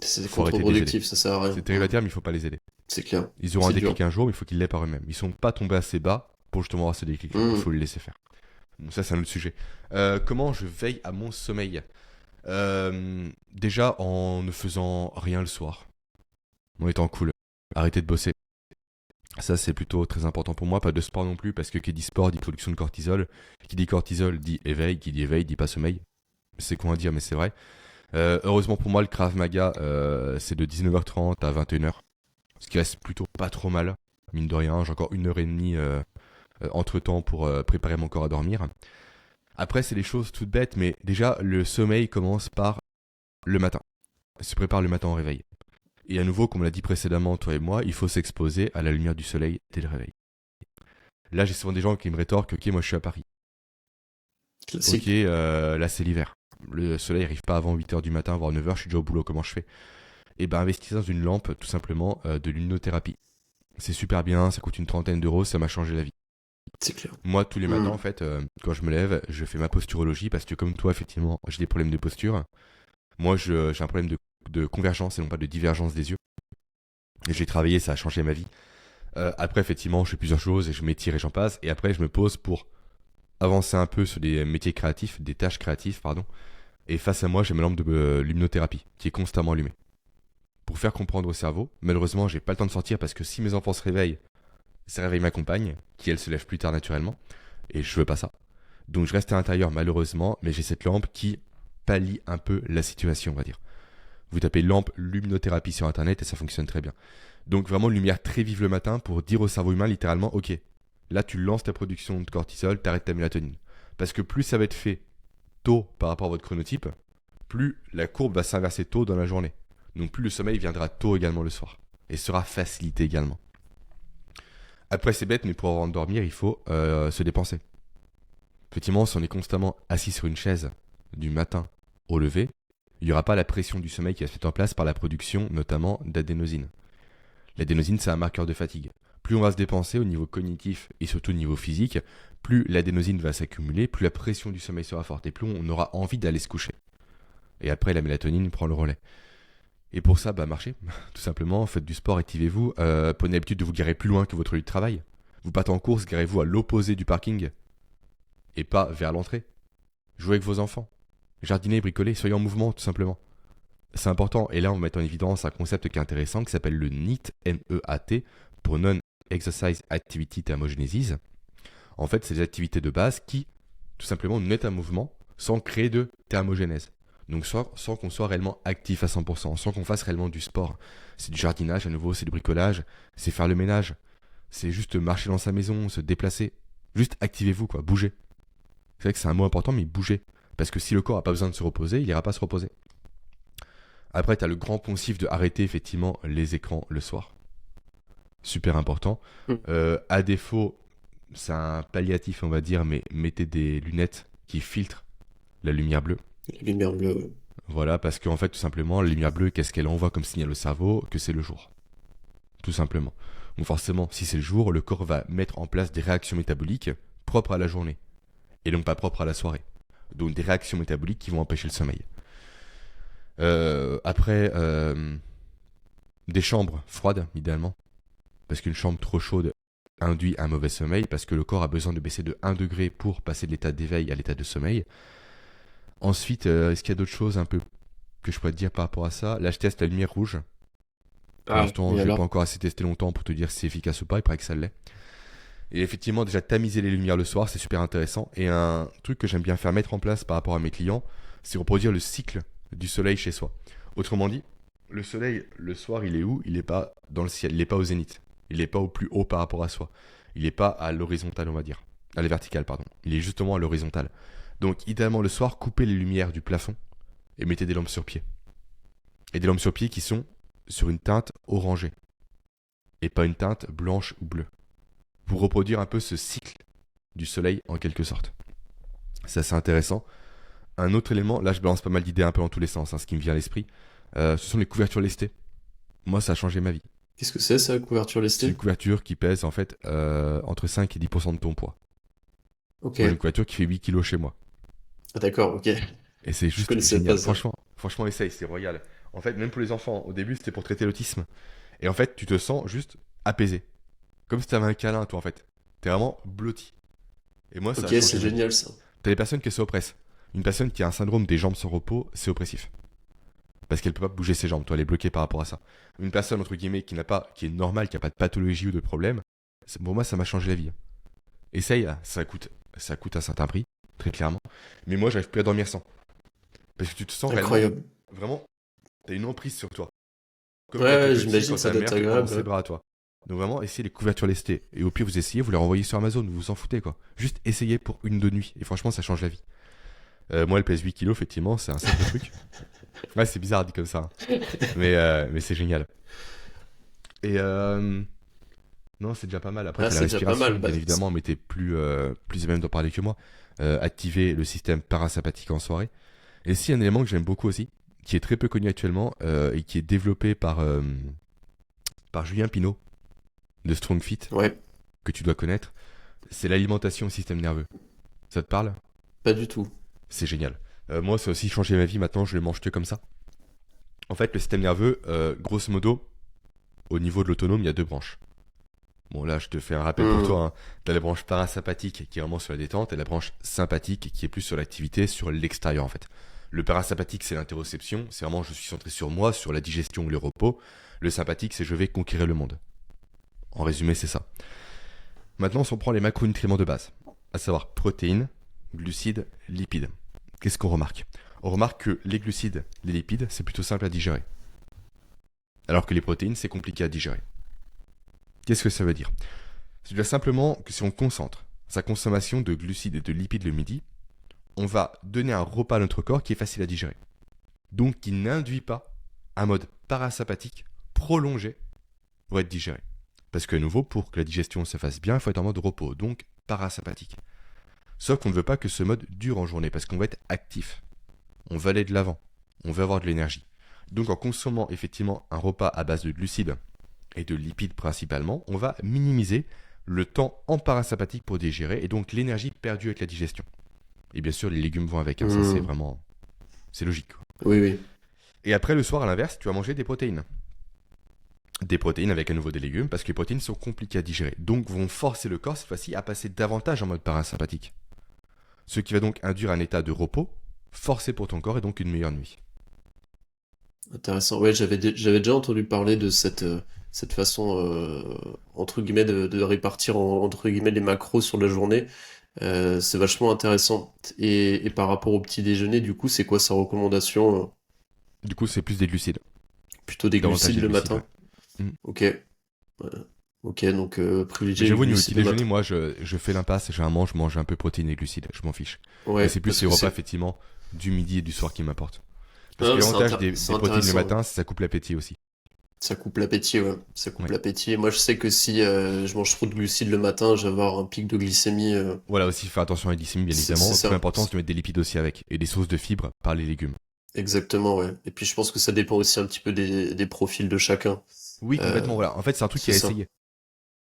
C'est Faut arrêter de les aider. contre-productif, ça sert à rien. C'est terrible à dire, mais il faut pas les aider. C'est clair. Ils auront un C'est dur. déclic un jour, mais il faut qu'ils l'aient par eux-mêmes. Ils sont pas tombés assez bas pour justement avoir ce déclic-là. Il Hmm. faut les laisser faire. Donc ça, c'est un autre sujet. Comment je veille à mon sommeil? Déjà en ne faisant rien le soir, en étant cool. Arrêter de bosser. Ça, c'est plutôt très important pour moi. Pas de sport non plus, parce que qui dit sport dit production de cortisol. Qui dit cortisol dit éveil. Qui dit éveil dit pas sommeil. C'est con à dire, mais c'est vrai. Heureusement pour moi, le Krav Maga, c'est de 19h30 à 21h. Ce qui reste plutôt pas trop mal. Mine de rien, j'ai encore 1h30 entre temps pour préparer mon corps à dormir. Après, c'est des choses toutes bêtes, mais déjà, le sommeil commence par le matin. Se prépare le matin au réveil. Et à nouveau, comme on l'a dit précédemment, toi et moi, il faut s'exposer à la lumière du soleil dès le réveil. Là, j'ai souvent des gens qui me rétorquent, ok, moi je suis à Paris. Ok, Classique. là c'est l'hiver. Le soleil n'arrive pas avant 8h du matin, voire 9h, je suis déjà au boulot, comment je fais? Et ben investissez dans une lampe, tout simplement, de luminothérapie. C'est super bien, ça coûte une trentaine d'euros, ça m'a changé la vie. C'est clair. Moi, tous les matins, Hmm. en fait, quand je me lève, je fais ma posturologie parce que comme toi, effectivement, j'ai des problèmes de posture. Moi, j'ai un problème de convergence et non pas de divergence des yeux. Et j'ai travaillé, ça a changé ma vie. Après, effectivement, je fais plusieurs choses et je m'étire et j'en passe. Et après, je me pose pour avancer un peu sur des métiers créatifs, des tâches créatives, pardon. Et face à moi, j'ai ma lampe de luminothérapie qui est constamment allumée. Pour faire comprendre au cerveau, malheureusement, j'ai pas le temps de sortir parce que si mes enfants se réveillent, ça réveille ma compagne, qui elle se lève plus tard naturellement. Et je veux pas ça. Donc je reste à l'intérieur malheureusement, mais j'ai cette lampe qui pallie un peu la situation, on va dire. Vous tapez lampe luminothérapie sur internet et ça fonctionne très bien. Donc vraiment une lumière très vive le matin pour dire au cerveau humain littéralement, ok, là tu lances ta production de cortisol, t'arrêtes ta mélatonine. Parce que plus ça va être fait tôt par rapport à votre chronotype, plus la courbe va s'inverser tôt dans la journée. Donc plus le sommeil viendra tôt également le soir. Et sera facilité également. Après c'est bête, mais pour avant de dormir, il faut se dépenser. Effectivement, si on est constamment assis sur une chaise du matin au lever, il n'y aura pas la pression du sommeil qui va se mettre en place par la production notamment d'adénosine. L'adénosine, c'est un marqueur de fatigue. Plus on va se dépenser au niveau cognitif et surtout au niveau physique, plus l'adénosine va s'accumuler, plus la pression du sommeil sera forte et plus on aura envie d'aller se coucher. Et après, la mélatonine prend le relais. Et pour ça, marchez, tout simplement, faites du sport, activez-vous, prenez l'habitude de vous garer plus loin que votre lieu de travail. Vous partez en course, garez-vous à l'opposé du parking et pas vers l'entrée. Jouez avec vos enfants. Jardinez, bricolez, soyez en mouvement, tout simplement. C'est important, et là on va mettre en évidence un concept qui est intéressant qui s'appelle le NEAT, N-E-A-T, pour Non-Exercise Activity Thermogenesis. En fait, c'est des activités de base qui, tout simplement, nous mettent en mouvement sans créer de thermogénèse. Donc sans qu'on soit réellement actif à 100%, sans qu'on fasse réellement du sport. C'est du jardinage à nouveau, c'est du bricolage, c'est faire le ménage, c'est juste marcher dans sa maison, se déplacer. Juste activez-vous, quoi, bougez. C'est vrai que c'est un mot important, mais bougez. Parce que si le corps n'a pas besoin de se reposer, il n'ira pas se reposer. Après, tu as le grand poncif de arrêter effectivement les écrans le soir. Super important. Hmm. À défaut, c'est un palliatif, on va dire, mais mettez des lunettes qui filtrent la lumière bleue. La lumière bleue, ouais. Voilà, parce qu'en fait, tout simplement, la lumière bleue, qu'est-ce qu'elle envoie comme signal au cerveau? Que c'est le jour. Tout simplement. Donc forcément, si c'est le jour, le corps va mettre en place des réactions métaboliques propres à la journée. Et donc pas propres à la soirée. Donc des réactions métaboliques qui vont empêcher le sommeil. Après, des chambres froides, idéalement. Parce qu'une chambre trop chaude induit un mauvais sommeil, parce que le corps a besoin de baisser de 1 degré pour passer de l'état d'éveil à l'état de sommeil. Ensuite, est-ce qu'il y a d'autres choses un peu que je pourrais te dire par rapport à ça? Là, je teste la lumière rouge. Pour Ah, l'instant, et je ne l'ai pas alors? encore assez testé longtemps pour te dire si c'est efficace ou pas. Il paraît que ça l'est. Et effectivement, déjà, tamiser les lumières le soir, c'est super intéressant. Et un truc que j'aime bien faire mettre en place par rapport à mes clients, c'est reproduire le cycle du soleil chez soi. Autrement dit, le soleil, le soir, il est où? Il n'est pas dans le ciel, il n'est pas au zénith. Il n'est pas au plus haut par rapport à soi. Il n'est pas à l'horizontale, on va dire. À la verticale, pardon. Il est justement à l'horizontale. Donc, idéalement, le soir, coupez les lumières du plafond et mettez des lampes sur pied. Et des lampes sur pied qui sont sur une teinte orangée. Et pas une teinte blanche ou bleue. Pour reproduire un peu ce cycle du soleil en quelque sorte. C'est assez intéressant. Un autre élément, là je balance pas mal d'idées un peu dans tous les sens, ce qui me vient à l'esprit, ce sont les couvertures lestées. Moi ça a changé ma vie. Qu'est-ce que c'est, ça, couverture C'est une lestée? couverture qui pèse en fait entre 5 et 10% de ton poids. Ok. Moi j'ai une couverture qui fait 8 kilos chez moi. Ah, d'accord, ok. Et c'est Je juste connaissais pas génial. ça. Franchement essaye, c'est royal. En fait, même pour les enfants, au début c'était pour traiter l'autisme. Et en fait, tu te sens juste apaisé. Comme si t'avais un câlin, toi en fait. T'es vraiment blotti. Et moi ça Ok, a changé c'est ma vie. génial, ça. T'as des personnes qui s'oppressent. Une personne qui a un syndrome des jambes sans repos, c'est oppressif. Parce qu'elle peut pas bouger ses jambes, toi, elle est bloquée par rapport à ça. Une personne, entre guillemets, qui est normale, qui a pas de pathologie ou de problème, pour moi, ça m'a changé la vie. Essaye, ça coûte un certain prix, très clairement. Mais moi, j'arrive plus à dormir sans. Parce que tu te sens réellement, Incroyable. vraiment, t'as une emprise sur toi. Comme Ouais, quand t'es ouais, petit, j'imagine quand ça ta doit être mère te prend dans agréable, ses ouais. bras à toi. Donc vraiment, essayez les couvertures lestées. Et au pire, vous essayez, vous les renvoyez sur Amazon, vous vous en foutez, quoi. Juste essayez pour une de nuit. Et franchement, ça change la vie. Moi, elle pèse 8 kilos, effectivement, c'est un sacré truc. Ouais, c'est bizarre dit comme ça, hein. Mais c'est génial. Et non, c'est déjà pas mal. Après, Ah, t'as la c'est déjà pas respiration, mal. Bah, bien évidemment, mais t'es plus à même d'en parler que moi. Activer le système parasympathique en soirée. Et si un élément que j'aime beaucoup aussi, qui est très peu connu actuellement et qui est développé par Julien Pinault, de Strong Fit Ouais, que tu dois connaître. C'est l'alimentation au système nerveux. Ça te parle? pas du tout. C'est génial. Moi, ça a aussi changé ma vie. Maintenant, je le mange que comme ça. En fait, le système nerveux, grosso modo, au niveau de l'autonome, il y a deux branches. Bon, là, je te fais un rappel pour Hmm. toi. Hein. Tu as la branche parasympathique qui est vraiment sur la détente et la branche sympathique qui est plus sur l'activité, sur l'extérieur en fait. Le parasympathique, c'est l'interoception. C'est vraiment je suis centré sur moi, sur la digestion ou le repos. Le sympathique, c'est je vais conquérir le monde. En résumé, c'est ça. Maintenant, si on prend les macronutriments de base, à savoir protéines, glucides, lipides. Qu'est-ce qu'on remarque? On remarque que les glucides, les lipides, c'est plutôt simple à digérer. Alors que les protéines, c'est compliqué à digérer. Qu'est-ce que ça veut dire? C'est-à-dire simplement que si on concentre sa consommation de glucides et de lipides le midi, on va donner un repas à notre corps qui est facile à digérer. Donc qui n'induit pas un mode parasympathique prolongé pour être digéré. Parce qu'à nouveau, pour que la digestion se fasse bien, il faut être en mode repos, donc parasympathique. Sauf qu'on ne veut pas que ce mode dure en journée, parce qu'on va être actif. On va aller de l'avant. On veut avoir de l'énergie. Donc en consommant effectivement un repas à base de glucides et de lipides principalement, on va minimiser le temps en parasympathique pour digérer et donc l'énergie perdue avec la digestion. Et bien sûr, les légumes vont avec, hein, ça c'est Hmm. vraiment... c'est logique. Quoi. Oui, oui. Et après, le soir, à l'inverse, tu vas manger des protéines. Des protéines avec à nouveau des légumes, parce que les protéines sont compliquées à digérer. Donc vont forcer le corps cette fois-ci à passer davantage en mode parasympathique. Ce qui va donc induire un état de repos, forcé pour ton corps et donc une meilleure nuit. Intéressant. Ouais, j'avais déjà entendu parler de cette façon, entre guillemets, de répartir entre guillemets les macros sur la journée. C'est vachement intéressant. Et par rapport au petit déjeuner, du coup, c'est quoi sa recommandation? Du coup, c'est plus des glucides. Plutôt des Davantage glucides des le glucides, ouais. matin? Mm. Ok. Ok, donc Mais privilégier les j'avoue, au niveau du glucides petit le déjeuner, matin. moi, je fais l'impasse, je mange un peu protéines et glucides, je m'en fiche. Mais Ouais, c'est plus parce les que repas, c'est... effectivement, du midi et du soir qui m'importent. Parce Ah, que l'avantage c'est des protéines le intéressant. Ouais. matin, c'est que ça coupe l'appétit aussi. Ça coupe l'appétit, ouais. Ça coupe Ouais. l'appétit. Et moi, je sais que si je mange trop de glucides le matin, je vais avoir un pic de glycémie. Voilà, aussi faire attention à la glycémie, bien C'est évidemment. D'où ça. l'importance de mettre des lipides aussi avec. Et des sources de fibres par les légumes. Exactement, ouais. Et puis je pense que ça dépend aussi un petit peu des profils de chacun. Oui, Euh, complètement, voilà. En fait, c'est un truc qui c'est a ça. essayé.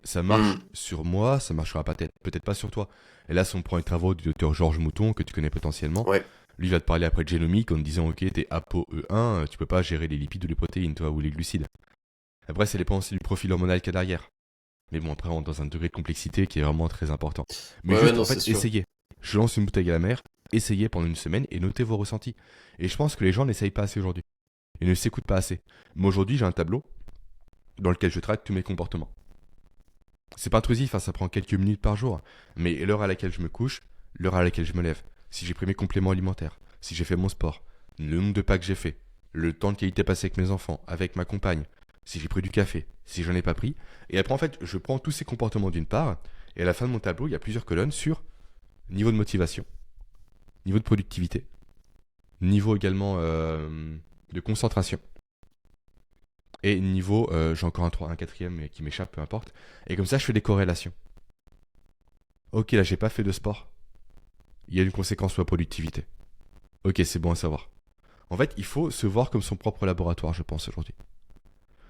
Ça marche Hmm. sur moi, ça marchera peut-être pas sur toi. Et là, si on prend les travaux du docteur Georges Mouton, que tu connais potentiellement, Ouais. lui va te parler après de génomique en te disant, ok, t'es ApoE1, tu peux pas gérer les lipides ou les protéines, toi, ou les glucides. Après, ça dépend aussi du profil hormonal qu'il y a derrière. Mais bon, après, on est dans un degré de complexité qui est vraiment très important. Mais Ouais, ouais, juste, non, en c'est fait, sûr. essayez. Je lance une bouteille à la mer, essayez pendant une semaine et notez vos ressentis. Et je pense que les gens n'essayent pas assez aujourd'hui. Ils ne s'écoutent pas assez. Mais aujourd'hui, j'ai un tableau dans lequel je traque tous mes comportements. C'est pas intrusif, hein, ça prend quelques minutes par jour. Mais l'heure à laquelle je me couche, l'heure à laquelle je me lève, si j'ai pris mes compléments alimentaires, si j'ai fait mon sport, le nombre de pas que j'ai fait, le temps de qualité passé avec mes enfants, avec ma compagne, si j'ai pris du café, si j'en ai pas pris. Et après, en fait, je prends tous ces comportements d'une part, et à la fin de mon tableau, il y a plusieurs colonnes sur niveau de motivation, niveau de productivité, niveau également de concentration, et niveau, j'ai encore un quatrième mais qui m'échappe, peu importe. Et comme ça, je fais des corrélations. Ok, là, j'ai pas fait de sport. Il y a une conséquence sur la productivité. Ok, c'est bon à savoir. En fait, il faut se voir comme son propre laboratoire, je pense, aujourd'hui.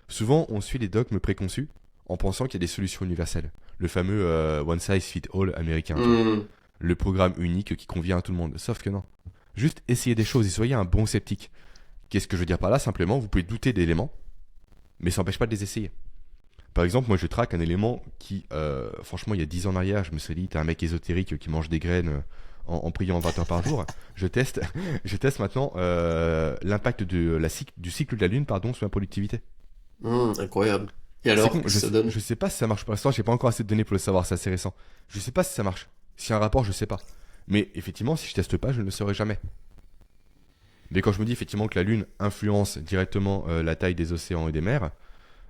Souvent, on suit les dogmes préconçus en pensant qu'il y a des solutions universelles. Le fameux one size fit all américain, tu vois. Hmm. Le programme unique qui convient à tout le monde. Sauf que non. Juste essayez des choses et soyez un bon sceptique. Qu'est-ce que je veux dire par là? Simplement, vous pouvez douter d'éléments, mais ça n'empêche pas de les essayer. Par exemple, moi je traque un élément qui, franchement, il y a 10 ans en arrière, je me serais dit, t'es un mec ésotérique qui mange des graines en priant 20 heures par jour. Je teste, je teste maintenant l'impact du cycle de la Lune pardon, sur la productivité. Incroyable. Et C'est alors, con, qu'est-ce que ça donne? je sais pas si ça marche pour l'instant, j'ai pas encore assez de données pour le savoir, c'est assez récent. Je sais pas si ça marche. S'il y a un rapport, je sais pas. Mais effectivement, si je teste pas, je ne le saurai jamais. Mais quand je me dis effectivement que la Lune influence directement la taille des océans et des mers,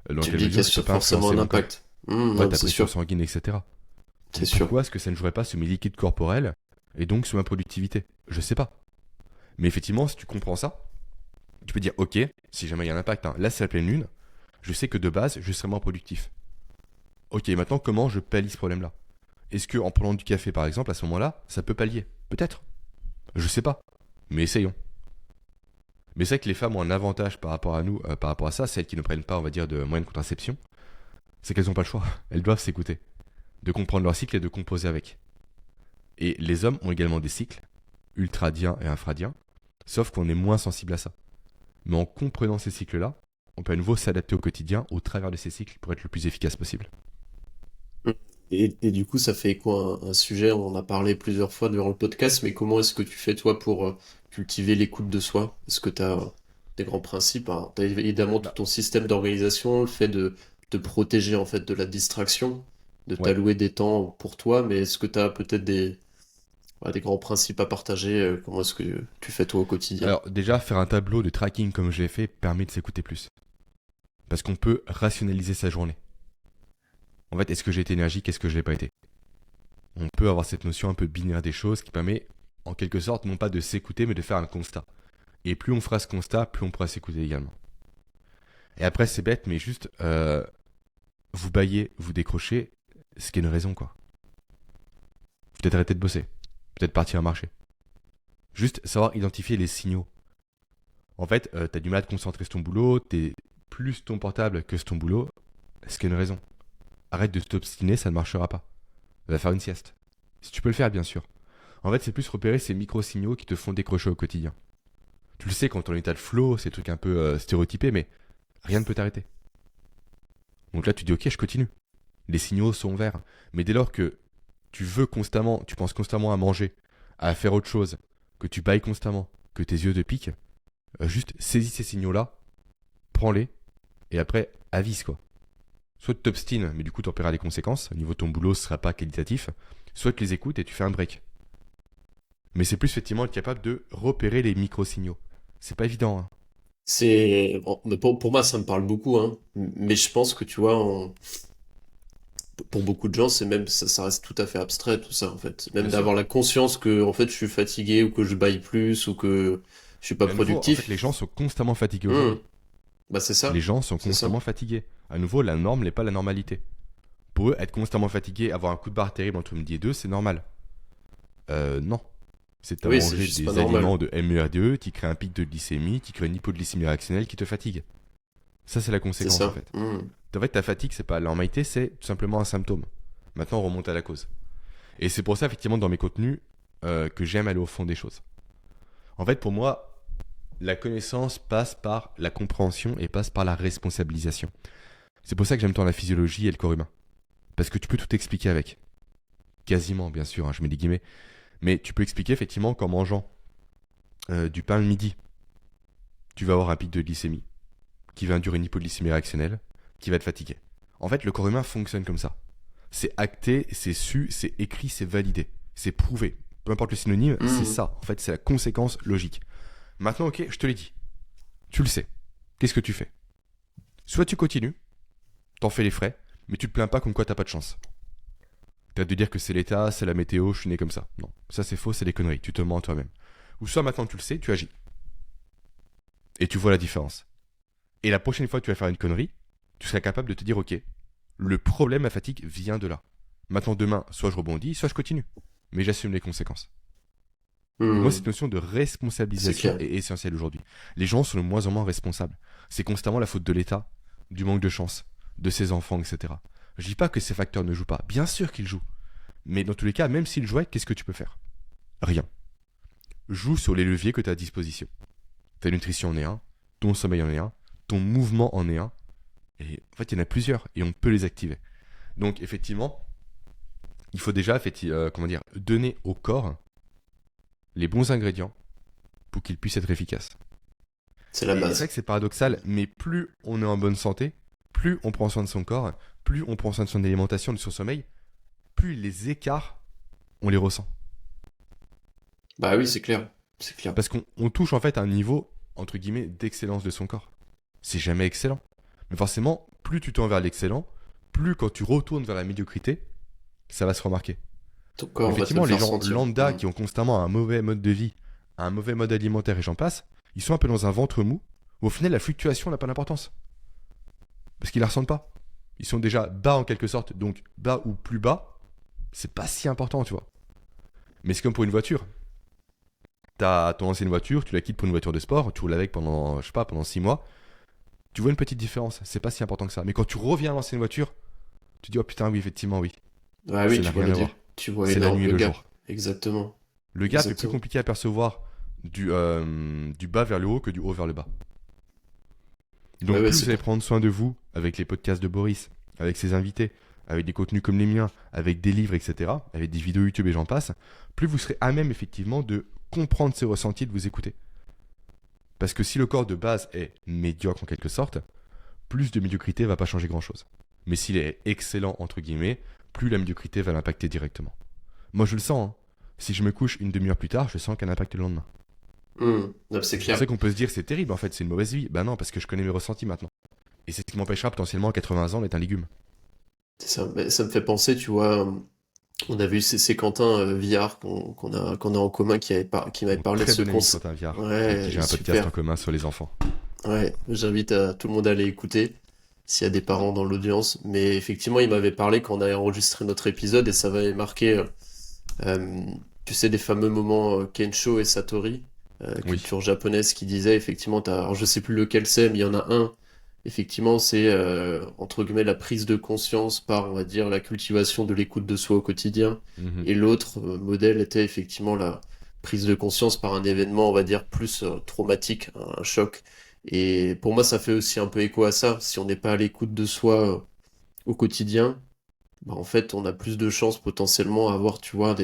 dans Tu te quelle dis qu'il y mesure ça a peut pas forcément influencer un mon corps? impact. Ouais, Non, ta c'est pression sûr. sanguine, etc. C'est Mais sûr. pourquoi est-ce que ça ne jouerait pas sur mes liquides corporels et donc sur ma productivité? Je sais pas. Mais effectivement, si tu comprends ça, tu peux dire ok, si jamais il y a un impact, hein, là c'est la pleine lune, je sais que de base, je serai moins productif. Ok, maintenant comment je pallie ce problème-là? Est-ce que en prenant du café par exemple, à ce moment-là, ça peut pallier? Peut-être. Je sais pas. Mais essayons. Mais c'est vrai que les femmes ont un avantage par rapport à nous, par rapport à ça, celles qui ne prennent pas, on va dire, de moyens de contraception. C'est qu'elles n'ont pas le choix. Elles doivent s'écouter, de comprendre leur cycle et de composer avec. Et les hommes ont également des cycles, ultradiens et infradiens, sauf qu'on est moins sensible à ça. Mais en comprenant ces cycles-là, on peut à nouveau s'adapter au quotidien au travers de ces cycles pour être le plus efficace possible. Et du coup, ça fait quoi un sujet? On en a parlé plusieurs fois durant le podcast, mais comment est-ce que tu fais toi pour cultiver l'écoute de soi? Est-ce que tu as des grands principes? Alors, tu as évidemment tout Bah, ton système d'organisation, le fait de te protéger en fait de la distraction, de ouais. t'allouer des temps pour toi, mais est-ce que tu as peut-être des grands principes à partager? Comment est-ce que tu fais toi au quotidien? Alors déjà, faire un tableau de tracking comme je l'ai fait permet de s'écouter plus. Parce qu'on peut rationaliser sa journée. En fait, est-ce que j'ai été énergique, est-ce que je l'ai pas été? On peut avoir cette notion un peu binaire des choses qui permet, en quelque sorte, non pas de s'écouter, mais de faire un constat. Et plus on fera ce constat, plus on pourra s'écouter également. Et après, c'est bête, mais juste, vous baillez, vous décrochez, ce qui est une raison, quoi. Peut-être arrêter de bosser, peut-être partir à marcher. Juste savoir identifier les signaux. En fait, t'as du mal à te concentrer sur ton boulot, t'es plus sur ton portable que sur ton boulot, ce qui est une raison. Arrête de t'obstiner, ça ne marchera pas. Va faire une sieste. Si tu peux le faire, bien sûr. En fait, c'est plus repérer ces micro-signaux qui te font décrocher au quotidien. Tu le sais, quand t'es en état de flow, c'est des trucs un peu stéréotypés, mais rien ne peut t'arrêter. Donc là, tu dis, ok, je continue. Les signaux sont verts. Mais dès lors que tu veux constamment, tu penses constamment à manger, à faire autre chose, que tu bailles constamment, que tes yeux te piquent, juste saisis ces signaux-là, prends-les, et après, avise quoi. Soit tu t'obstines, mais du coup, tu en paieras les conséquences. Au niveau de ton boulot, ce ne sera pas qualitatif. Soit tu les écoutes et tu fais un break. Mais c'est plus effectivement être capable de repérer les micro-signaux. C'est pas évident, hein. Bon, mais pour moi, ça me parle beaucoup, hein. Mais je pense que tu vois, pour beaucoup de gens, c'est même ça reste tout à fait abstrait tout ça en fait. Même Bien sûr. d'avoir la conscience que en fait je suis fatigué ou que je baille plus ou que je suis pas Mais à nouveau, en fait, les productif. gens sont constamment fatigués Hmm. aujourd'hui. Bah c'est Les ça, gens sont c'est ça. constamment fatigués. À nouveau, la norme n'est pas la normalité. Pour eux, être constamment fatigué, avoir un coup de barre terrible entre midi et deux, c'est normal. Non. C'est à Oui, c'est manger juste pas des normal. aliments de MERDE qui créent un pic de glycémie, qui créent une hypoglycémie réactionnelle qui te fatigue. Ça, c'est la C'est conséquence en ça. fait. Hmm. En fait, ta fatigue, c'est pas la normalité, c'est tout simplement un symptôme. Maintenant, on remonte à la cause. Et c'est pour ça, effectivement, dans mes contenus, que j'aime aller au fond des choses. En fait, pour moi, la connaissance passe par la compréhension et passe par la responsabilisation. C'est pour ça que j'aime tant la physiologie et le corps humain. Parce que tu peux tout expliquer avec. Quasiment, bien sûr, hein, je mets des guillemets. Mais tu peux expliquer effectivement qu'en mangeant du pain le midi, tu vas avoir un pic de glycémie qui va induire une hypoglycémie réactionnelle qui va te fatiguer. En fait, le corps humain fonctionne comme ça. C'est acté, c'est su, c'est écrit, c'est validé, c'est prouvé. Peu importe le synonyme, c'est Hmm. ça. En fait, c'est la conséquence logique. Maintenant, ok, je te l'ai dit. Tu le sais. Qu'est-ce que tu fais? Soit tu continues, t'en fais les frais, mais tu te plains pas comme quoi t'as pas de chance. T'as de dire que c'est l'état, c'est la météo, je suis né comme ça. Non, ça c'est faux, c'est des conneries. Tu te mens à toi-même. Ou soit maintenant tu le sais, tu agis. Et tu vois la différence. Et la prochaine fois que tu vas faire une connerie, tu seras capable de te dire, ok, le problème, la fatigue, vient de là. Maintenant, demain, soit je rebondis, soit je continue. Mais j'assume les conséquences. Pour moi, Hmm. cette notion de C'est responsabilisation clair. est essentielle aujourd'hui. Les gens sont de moins en moins responsables. C'est constamment la faute de l'État, du manque de chance, de ses enfants, etc. Je dis pas que ces facteurs ne jouent pas. Bien sûr qu'ils jouent. Mais dans tous les cas, même s'ils jouaient, qu'est-ce que tu peux faire? Rien. Joue sur les leviers que tu as à disposition. Ta nutrition en est un, ton sommeil en est un, ton mouvement en est un. Et en fait, il y en a plusieurs et on peut les activer. Donc, effectivement, il faut déjà comment dire, donner au corps les bons ingrédients pour qu'il puisse être efficace. C'est la Et c'est vrai base. que c'est paradoxal, mais plus on est en bonne santé, plus on prend soin de son corps, plus on prend soin de son alimentation, de son sommeil, plus les écarts, on les ressent. Bah oui, c'est clair. C'est clair. Parce qu'on touche en fait un niveau, entre guillemets, d'excellence de son corps. C'est jamais excellent. Mais forcément, plus tu tends vers l'excellent, plus quand tu retournes vers la médiocrité, ça va se remarquer. Ton corps va te le Effectivement, les faire gens sentir. lambda Hmm. qui ont constamment un mauvais mode de vie, un mauvais mode alimentaire et j'en passe, ils sont un peu dans un ventre mou, où au final la fluctuation n'a pas d'importance. Parce qu'ils la ressentent pas. Ils sont déjà bas en quelque sorte, donc bas ou plus bas, c'est pas si important, tu vois. Mais c'est comme pour une voiture. T'as ton ancienne voiture, tu la quittes pour une voiture de sport, tu roules avec pendant, je sais pas, pendant 6 mois, tu vois une petite différence, c'est pas si important que ça. Mais quand tu reviens à l'ancienne voiture, Tu dis, oh putain, oui, effectivement, oui. Ah oui, Ça n'a rien à voir. tu vois C'est la nuit et le le gap. jour. Exactement. Le gap est plus Exactement. compliqué à percevoir du bas vers le haut que du haut vers le bas. Ouais, Donc ouais, plus c'est vous allez pour. prendre soin de vous avec les podcasts de Boris, avec ses invités, avec des contenus comme les miens, avec des livres, etc., avec des vidéos YouTube et j'en passe, plus vous serez à même effectivement de comprendre ses ressentis, de vous écouter. Parce que si le corps de base est médiocre en quelque sorte, plus de médiocrité va pas changer grand-chose. Mais s'il est excellent, entre guillemets, plus la médiocrité va l'impacter directement. Moi je le sens, hein. Si je me couche une demi-heure plus tard, je sens qu'un impact le lendemain. Non, c'est Je clair. sais qu'on peut se dire c'est terrible en fait, c'est une mauvaise vie. Bah non, parce que je connais mes ressentis maintenant. Et c'est ce qui m'empêchera potentiellement à 80 ans d'être un légume. C'est ça. Mais ça me fait penser, tu vois, on avait eu c'est Quentin Villard qu'on a en commun qui m'avait Mon parlé de très ce bon ami concept. Quentin Viard, avec qui Ouais, j'ai un podcast en super. commun sur les enfants. Ouais, j'invite tout le monde à aller écouter s'il y a des parents dans l'audience. Mais effectivement, il m'avait parlé quand on avait enregistré notre épisode et ça m'avait marqué, euh, tu sais, des fameux moments Kensho et Satori, Oui. culture japonaise, qui disait effectivement, alors je sais plus lequel c'est, mais il y en a un. Effectivement, c'est entre guillemets la prise de conscience par, on va dire, la cultivation de l'écoute de soi au quotidien. Mhm. Et l'autre modèle était effectivement la prise de conscience par un événement, on va dire, plus traumatique, un choc. Et pour moi, ça fait aussi un peu écho à ça. Si on n'est pas à l'écoute de soi au quotidien, bah, en fait, on a plus de chances potentiellement à avoir, tu vois,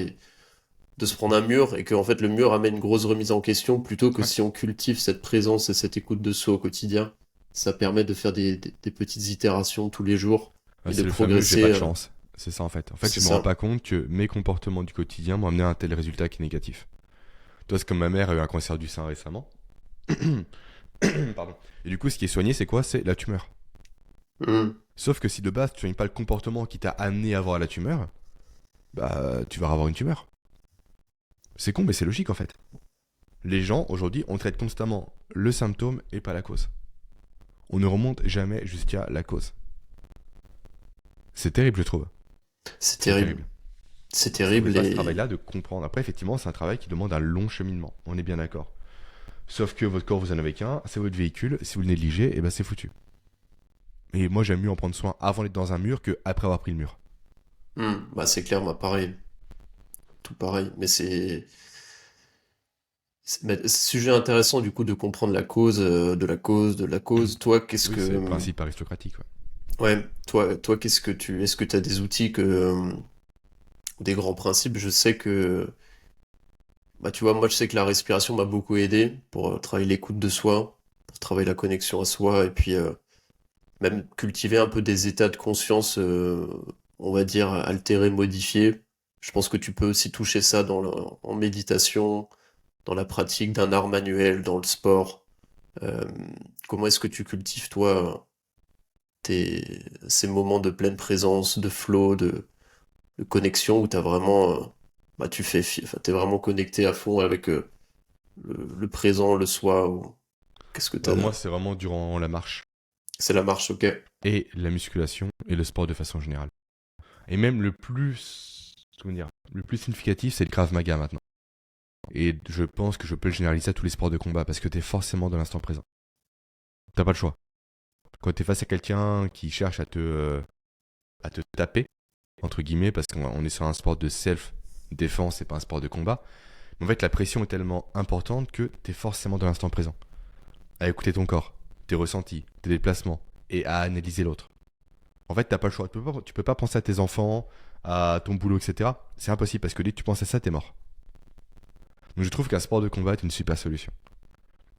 de se prendre un mur et que en fait le mur amène une grosse remise en question plutôt que Ouais. si on cultive cette présence et cette écoute de soi au quotidien. Ça permet de faire des petites itérations tous les jours et de C'est le fameux j'ai pas progresser. de chance. C'est ça en fait. En fait, C'est je me rends ça. pas compte que mes comportements du quotidien m'ont amené à un tel résultat qui est négatif. Toi, c'est comme ma mère a eu un cancer du sein récemment. Pardon. Et du coup, ce qui est soigné, c'est quoi? C'est la tumeur. Hmm. Sauf que si de base, tu soignes pas le comportement qui t'a amené à avoir la tumeur, bah, tu vas avoir une tumeur. C'est con, mais c'est logique en fait. Les gens, aujourd'hui, on traite constamment le symptôme et pas la cause. On ne remonte jamais jusqu'à la cause. C'est terrible, je trouve. C'est C'est terrible. terrible. C'est Parce qu'on fait terrible pas ce et travail-là de comprendre. Après, effectivement, c'est un travail qui demande un long cheminement. On est bien d'accord. Sauf que votre corps, vous en avez qu'un, c'est votre véhicule. Si vous le négligez, eh ben c'est foutu. Et moi, j'aime mieux en prendre soin avant d'être dans un mur que après avoir pris le mur. bah c'est clair, moi pareil, tout pareil. Mais mais sujet intéressant du coup de comprendre la cause de la cause de la cause. Toi, qu'est-ce Oui, que c'est le principe aristocratique. Ouais. ouais, toi, qu'est-ce que est-ce que tu as des outils des grands principes? Je sais que bah tu vois, moi je sais que la respiration m'a beaucoup aidé pour travailler l'écoute de soi, pour travailler la connexion à soi et puis même cultiver un peu des états de conscience, on va dire altérés, modifiés. Je pense que tu peux aussi toucher ça en méditation, dans la pratique d'un art manuel, dans le sport. Euh, Comment est-ce que tu cultives toi ces moments de pleine présence, de flow, de connexion où t'as vraiment, bah tu enfin, t'es vraiment connecté à fond avec le présent, le soi, ou qu'est-ce que Bah, t'as? moi, c'est vraiment durant la marche C'est la marche, ok. et la musculation et le sport de façon générale. Et même comment dire, le plus significatif, c'est le Krav Maga maintenant. Et je pense que je peux le généraliser à tous les sports de combat parce que t'es forcément dans l'instant présent. T'as pas le choix. Quand t'es face à quelqu'un qui cherche à te taper, entre guillemets, parce qu'on est sur un sport de self-défense et pas un sport de combat, mais en fait, la pression est tellement importante que t'es forcément dans l'instant présent. À écouter ton corps, tes ressentis, tes déplacements et à analyser l'autre. En fait, t'as pas le choix. Tu peux pas penser à tes enfants, à ton boulot, etc. C'est impossible parce que dès que tu penses à ça, t'es mort. Donc je trouve qu'un sport de combat est une super solution.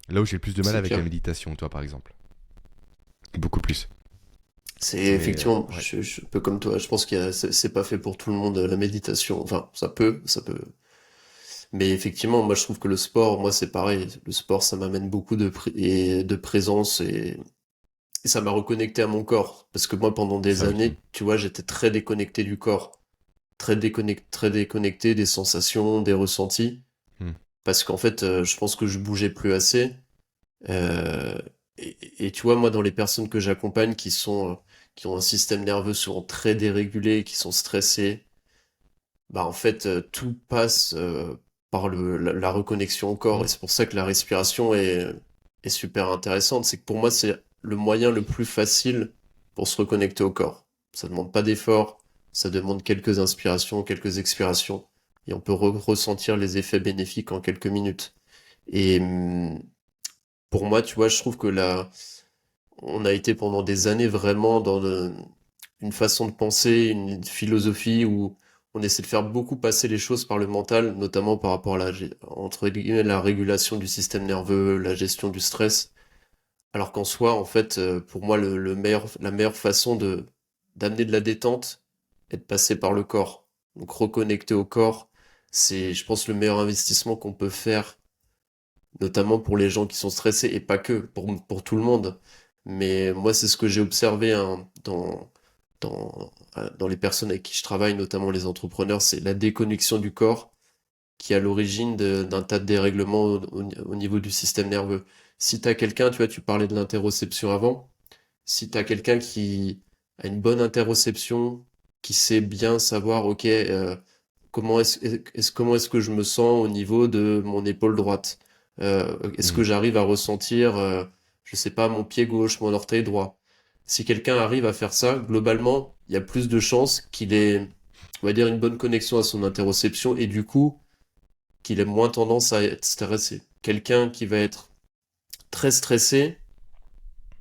Là où j'ai le plus de mal C'est avec la clair. méditation, toi par exemple. Beaucoup plus. C'est Mais effectivement, ouais, je suis un peu comme toi. Je pense c'est pas fait pour tout le monde la méditation. Enfin, ça peut. Mais effectivement, moi je trouve que le sport, moi c'est pareil. Le sport, ça m'amène beaucoup de présence et ça m'a reconnecté à mon corps. Parce que moi, pendant des ça aussi. années, tu vois, j'étais très déconnecté du corps, très déconnecté des sensations, des ressentis. Hmm. Parce qu'en fait, je pense que je bougeais plus assez. Euh, et tu vois, moi, dans les personnes que j'accompagne qui ont un système nerveux souvent très dérégulé, qui sont stressées, bah en fait, tout passe par la reconnexion au corps. Hmm. Et c'est pour ça que la respiration est super intéressante. C'est que pour moi, c'est le moyen le plus facile pour se reconnecter au corps. Ça demande pas d'effort, ça demande quelques inspirations, quelques expirations, et on peut ressentir les effets bénéfiques en quelques minutes. Et pour moi, tu vois, je trouve que là, on a été pendant des années vraiment dans une façon de penser, une philosophie où on essaie de faire beaucoup passer les choses par le mental, notamment par rapport à entre guillemets, la régulation du système nerveux, la gestion du stress. Alors qu'en soi, en fait, pour moi, la meilleure façon d'amener de la détente est de passer par le corps. Donc reconnecter au corps, c'est, je pense, le meilleur investissement qu'on peut faire, notamment pour les gens qui sont stressés et pas que, pour tout le monde. Mais moi, c'est ce que j'ai observé hein, dans les personnes avec qui je travaille, notamment les entrepreneurs, c'est la déconnexion du corps qui est à l'origine d'un tas de dérèglements au niveau du système nerveux. Si t'as quelqu'un, tu vois, tu parlais de l'interoception avant, si t'as quelqu'un qui a une bonne interoception, qui sait bien savoir, ok, comment est-ce que je me sens au niveau de mon épaule droite? Est-ce que Mhm. j'arrive à ressentir, je sais pas, mon pied gauche, mon orteil droit? Si quelqu'un arrive à faire ça, globalement, il y a plus de chances qu'il ait, on va dire, une bonne connexion à son interoception et du coup, qu'il ait moins tendance à être stressé. Quelqu'un qui va être très stressé,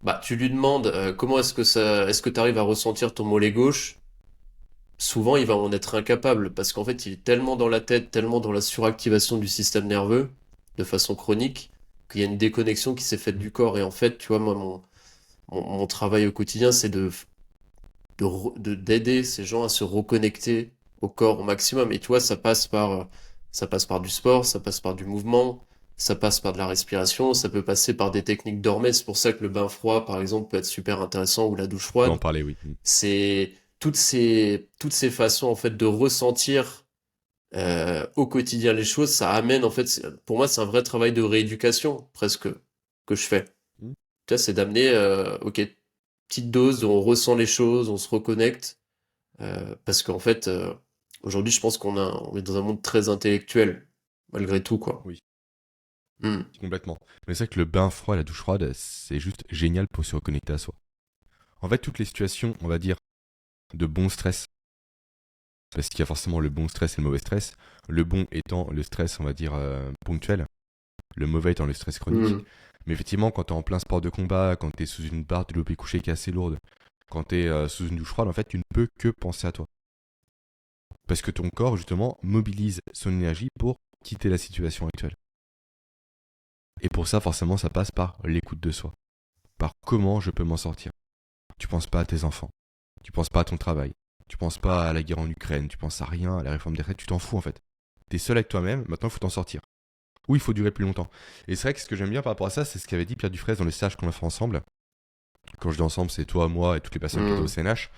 bah, tu lui demandes comment est-ce que tu arrives à ressentir ton mollet gauche? Souvent, il va en être incapable parce qu'en fait, il est tellement dans la tête, tellement dans la suractivation du système nerveux de façon chronique qu'il y a une déconnexion qui s'est faite du corps. Et en fait, tu vois, moi, mon travail au quotidien, c'est d'aider ces gens à se reconnecter au corps au maximum. Et tu vois, ça passe par du sport, ça passe par du mouvement, ça passe par de la respiration, ça peut passer par des techniques dormées. C'est pour ça que le bain froid, par exemple, peut être super intéressant ou la douche On peut en froide. parler, oui. Mhm. C'est toutes ces façons, en fait, de ressentir, au quotidien les choses, ça amène, en fait, pour moi, c'est un vrai travail de rééducation, presque, que je fais. Tu vois, c'est d'amener, ok, petite dose, on ressent les choses, on se reconnecte, parce qu'en fait, aujourd'hui, je pense on est dans un monde très intellectuel, malgré tout, quoi. Oui, Hmm. complètement. Mais c'est vrai que le bain froid et la douche froide, c'est juste génial pour se reconnecter à soi. En fait, toutes les situations, on va dire, de bon stress, parce qu'il y a forcément le bon stress et le mauvais stress, le bon étant le stress, on va dire, ponctuel, le mauvais étant le stress chronique. Hmm. Mais effectivement, quand tu es en plein sport de combat, quand tu es sous une barre de développé couché qui est assez lourde, quand tu es sous une douche froide, en fait, tu ne peux que penser à toi. Parce que ton corps, justement, mobilise son énergie pour quitter la situation actuelle. Et pour ça, forcément, ça passe par l'écoute de soi. Par comment je peux m'en sortir. Tu penses pas à tes enfants. Tu penses pas à ton travail. Tu penses pas à la guerre en Ukraine. Tu penses à rien, à la réforme des retraites. Tu t'en fous, en fait. T'es seul avec toi-même. Maintenant, il faut t'en sortir. Oui, il faut durer plus longtemps. Et c'est vrai que ce que j'aime bien par rapport à ça, c'est ce qu'avait dit Pierre Dufresne dans le stage qu'on a fait ensemble. Quand je dis ensemble, c'est toi, moi et toutes les personnes qui étaient au Hmm. CNH.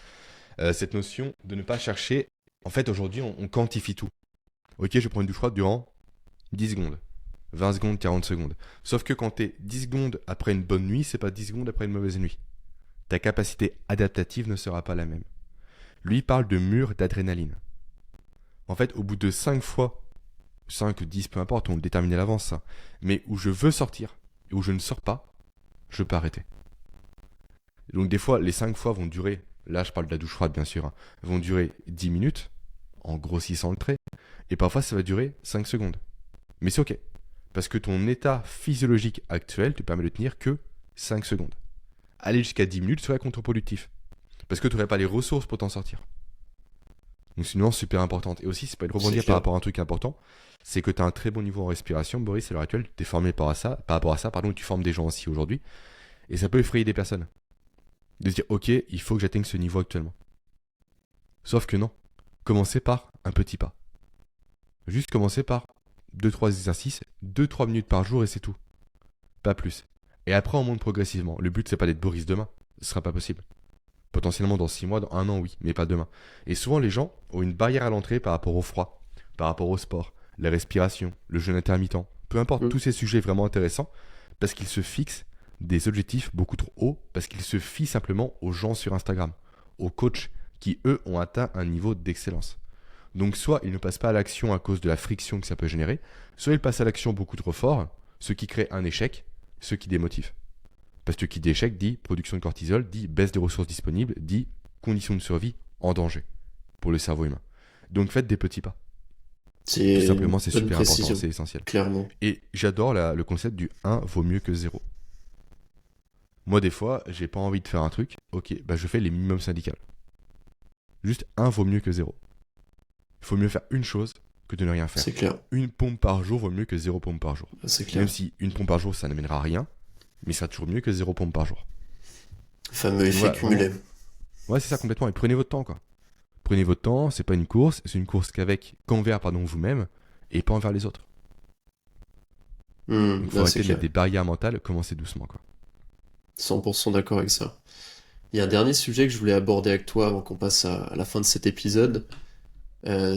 Cette notion de ne pas chercher. En fait, aujourd'hui, on quantifie tout. Ok, je prends une douche froide durant 10 secondes. 20 secondes, 40 secondes. Sauf que quand t'es 10 secondes après une bonne nuit, c'est pas 10 secondes après une mauvaise nuit. Ta capacité adaptative ne sera pas la même. Lui parle de mur d'adrénaline. En fait, au bout de 5 fois, 5, 10, peu importe, on le détermine à l'avance, ça, mais où je veux sortir et où je ne sors pas, je peux arrêter. Donc des fois, les 5 fois vont durer, là je parle de la douche froide bien sûr, hein, vont durer 10 minutes, en grossissant le trait, et parfois ça va durer 5 secondes. Mais c'est ok, parce que ton état physiologique actuel te permet de tenir que 5 secondes. Aller jusqu'à 10 minutes serait contre-productif, parce que tu n'aurais pas les ressources pour t'en sortir. Donc c'est une nuance super importante. Et aussi, c'est pas de C'est rebondir par clair. rapport à un truc important, c'est que tu as un très bon niveau en respiration, Boris, à l'heure actuelle, tu es formé par rapport à ça, pardon, tu formes des gens aussi aujourd'hui, et ça peut effrayer des personnes. De se dire, ok, il faut que j'atteigne ce niveau actuellement. Sauf que non. Commencez par un petit pas. Juste commencer par deux-trois exercices, deux-trois minutes par jour et c'est tout. Pas plus. Et après, on monte progressivement. Le but, c'est pas d'être Boris demain. Ce sera pas possible. Potentiellement dans 6 mois, dans 1 an, oui, mais pas demain. Et souvent, les gens ont une barrière à l'entrée par rapport au froid, par rapport au sport, la respiration, le jeûne intermittent. Peu importe, Hmm. tous ces sujets vraiment intéressants, parce qu'ils se fixent des objectifs beaucoup trop hauts, parce qu'ils se fient simplement aux gens sur Instagram, aux coachs qui, eux, ont atteint un niveau d'excellence. Donc soit ils ne passent pas à l'action à cause de la friction que ça peut générer, soit ils passent à l'action beaucoup trop fort, ce qui crée un échec, ce qui démotive. Parce que qui dit échec dit production de cortisol, dit baisse des ressources disponibles, dit conditions de survie en danger pour le cerveau humain. Donc faites des petits pas. Tout C'est une simplement, c'est bonne super important, précision, c'est essentiel. clairement. Et j'adore le concept du 1 vaut mieux que 0. Moi, des fois, j'ai pas envie de faire un truc, ok, bah je fais les minimums syndicales. Juste 1 vaut mieux que 0. Il faut mieux faire une chose que de ne rien faire. C'est clair, Une pompe par jour vaut mieux que 0 pompe par jour. c'est Même clair. si une pompe par jour, ça n'amènera à rien, mais ça sera toujours mieux que 0 pompe par jour. Fameux Donc effet voilà, cumulé. vraiment. Ouais, c'est ça complètement. Et prenez votre temps, quoi. Prenez votre temps, c'est pas une course, c'est une course qu'envers vous-même et pas envers les autres. Donc faut Non, c'est arrêter de clair. mettre des barrières mentales, commencer doucement, quoi. 100% d'accord avec ça. Il y a un dernier sujet que je voulais aborder avec toi avant qu'on passe à la fin de cet épisode.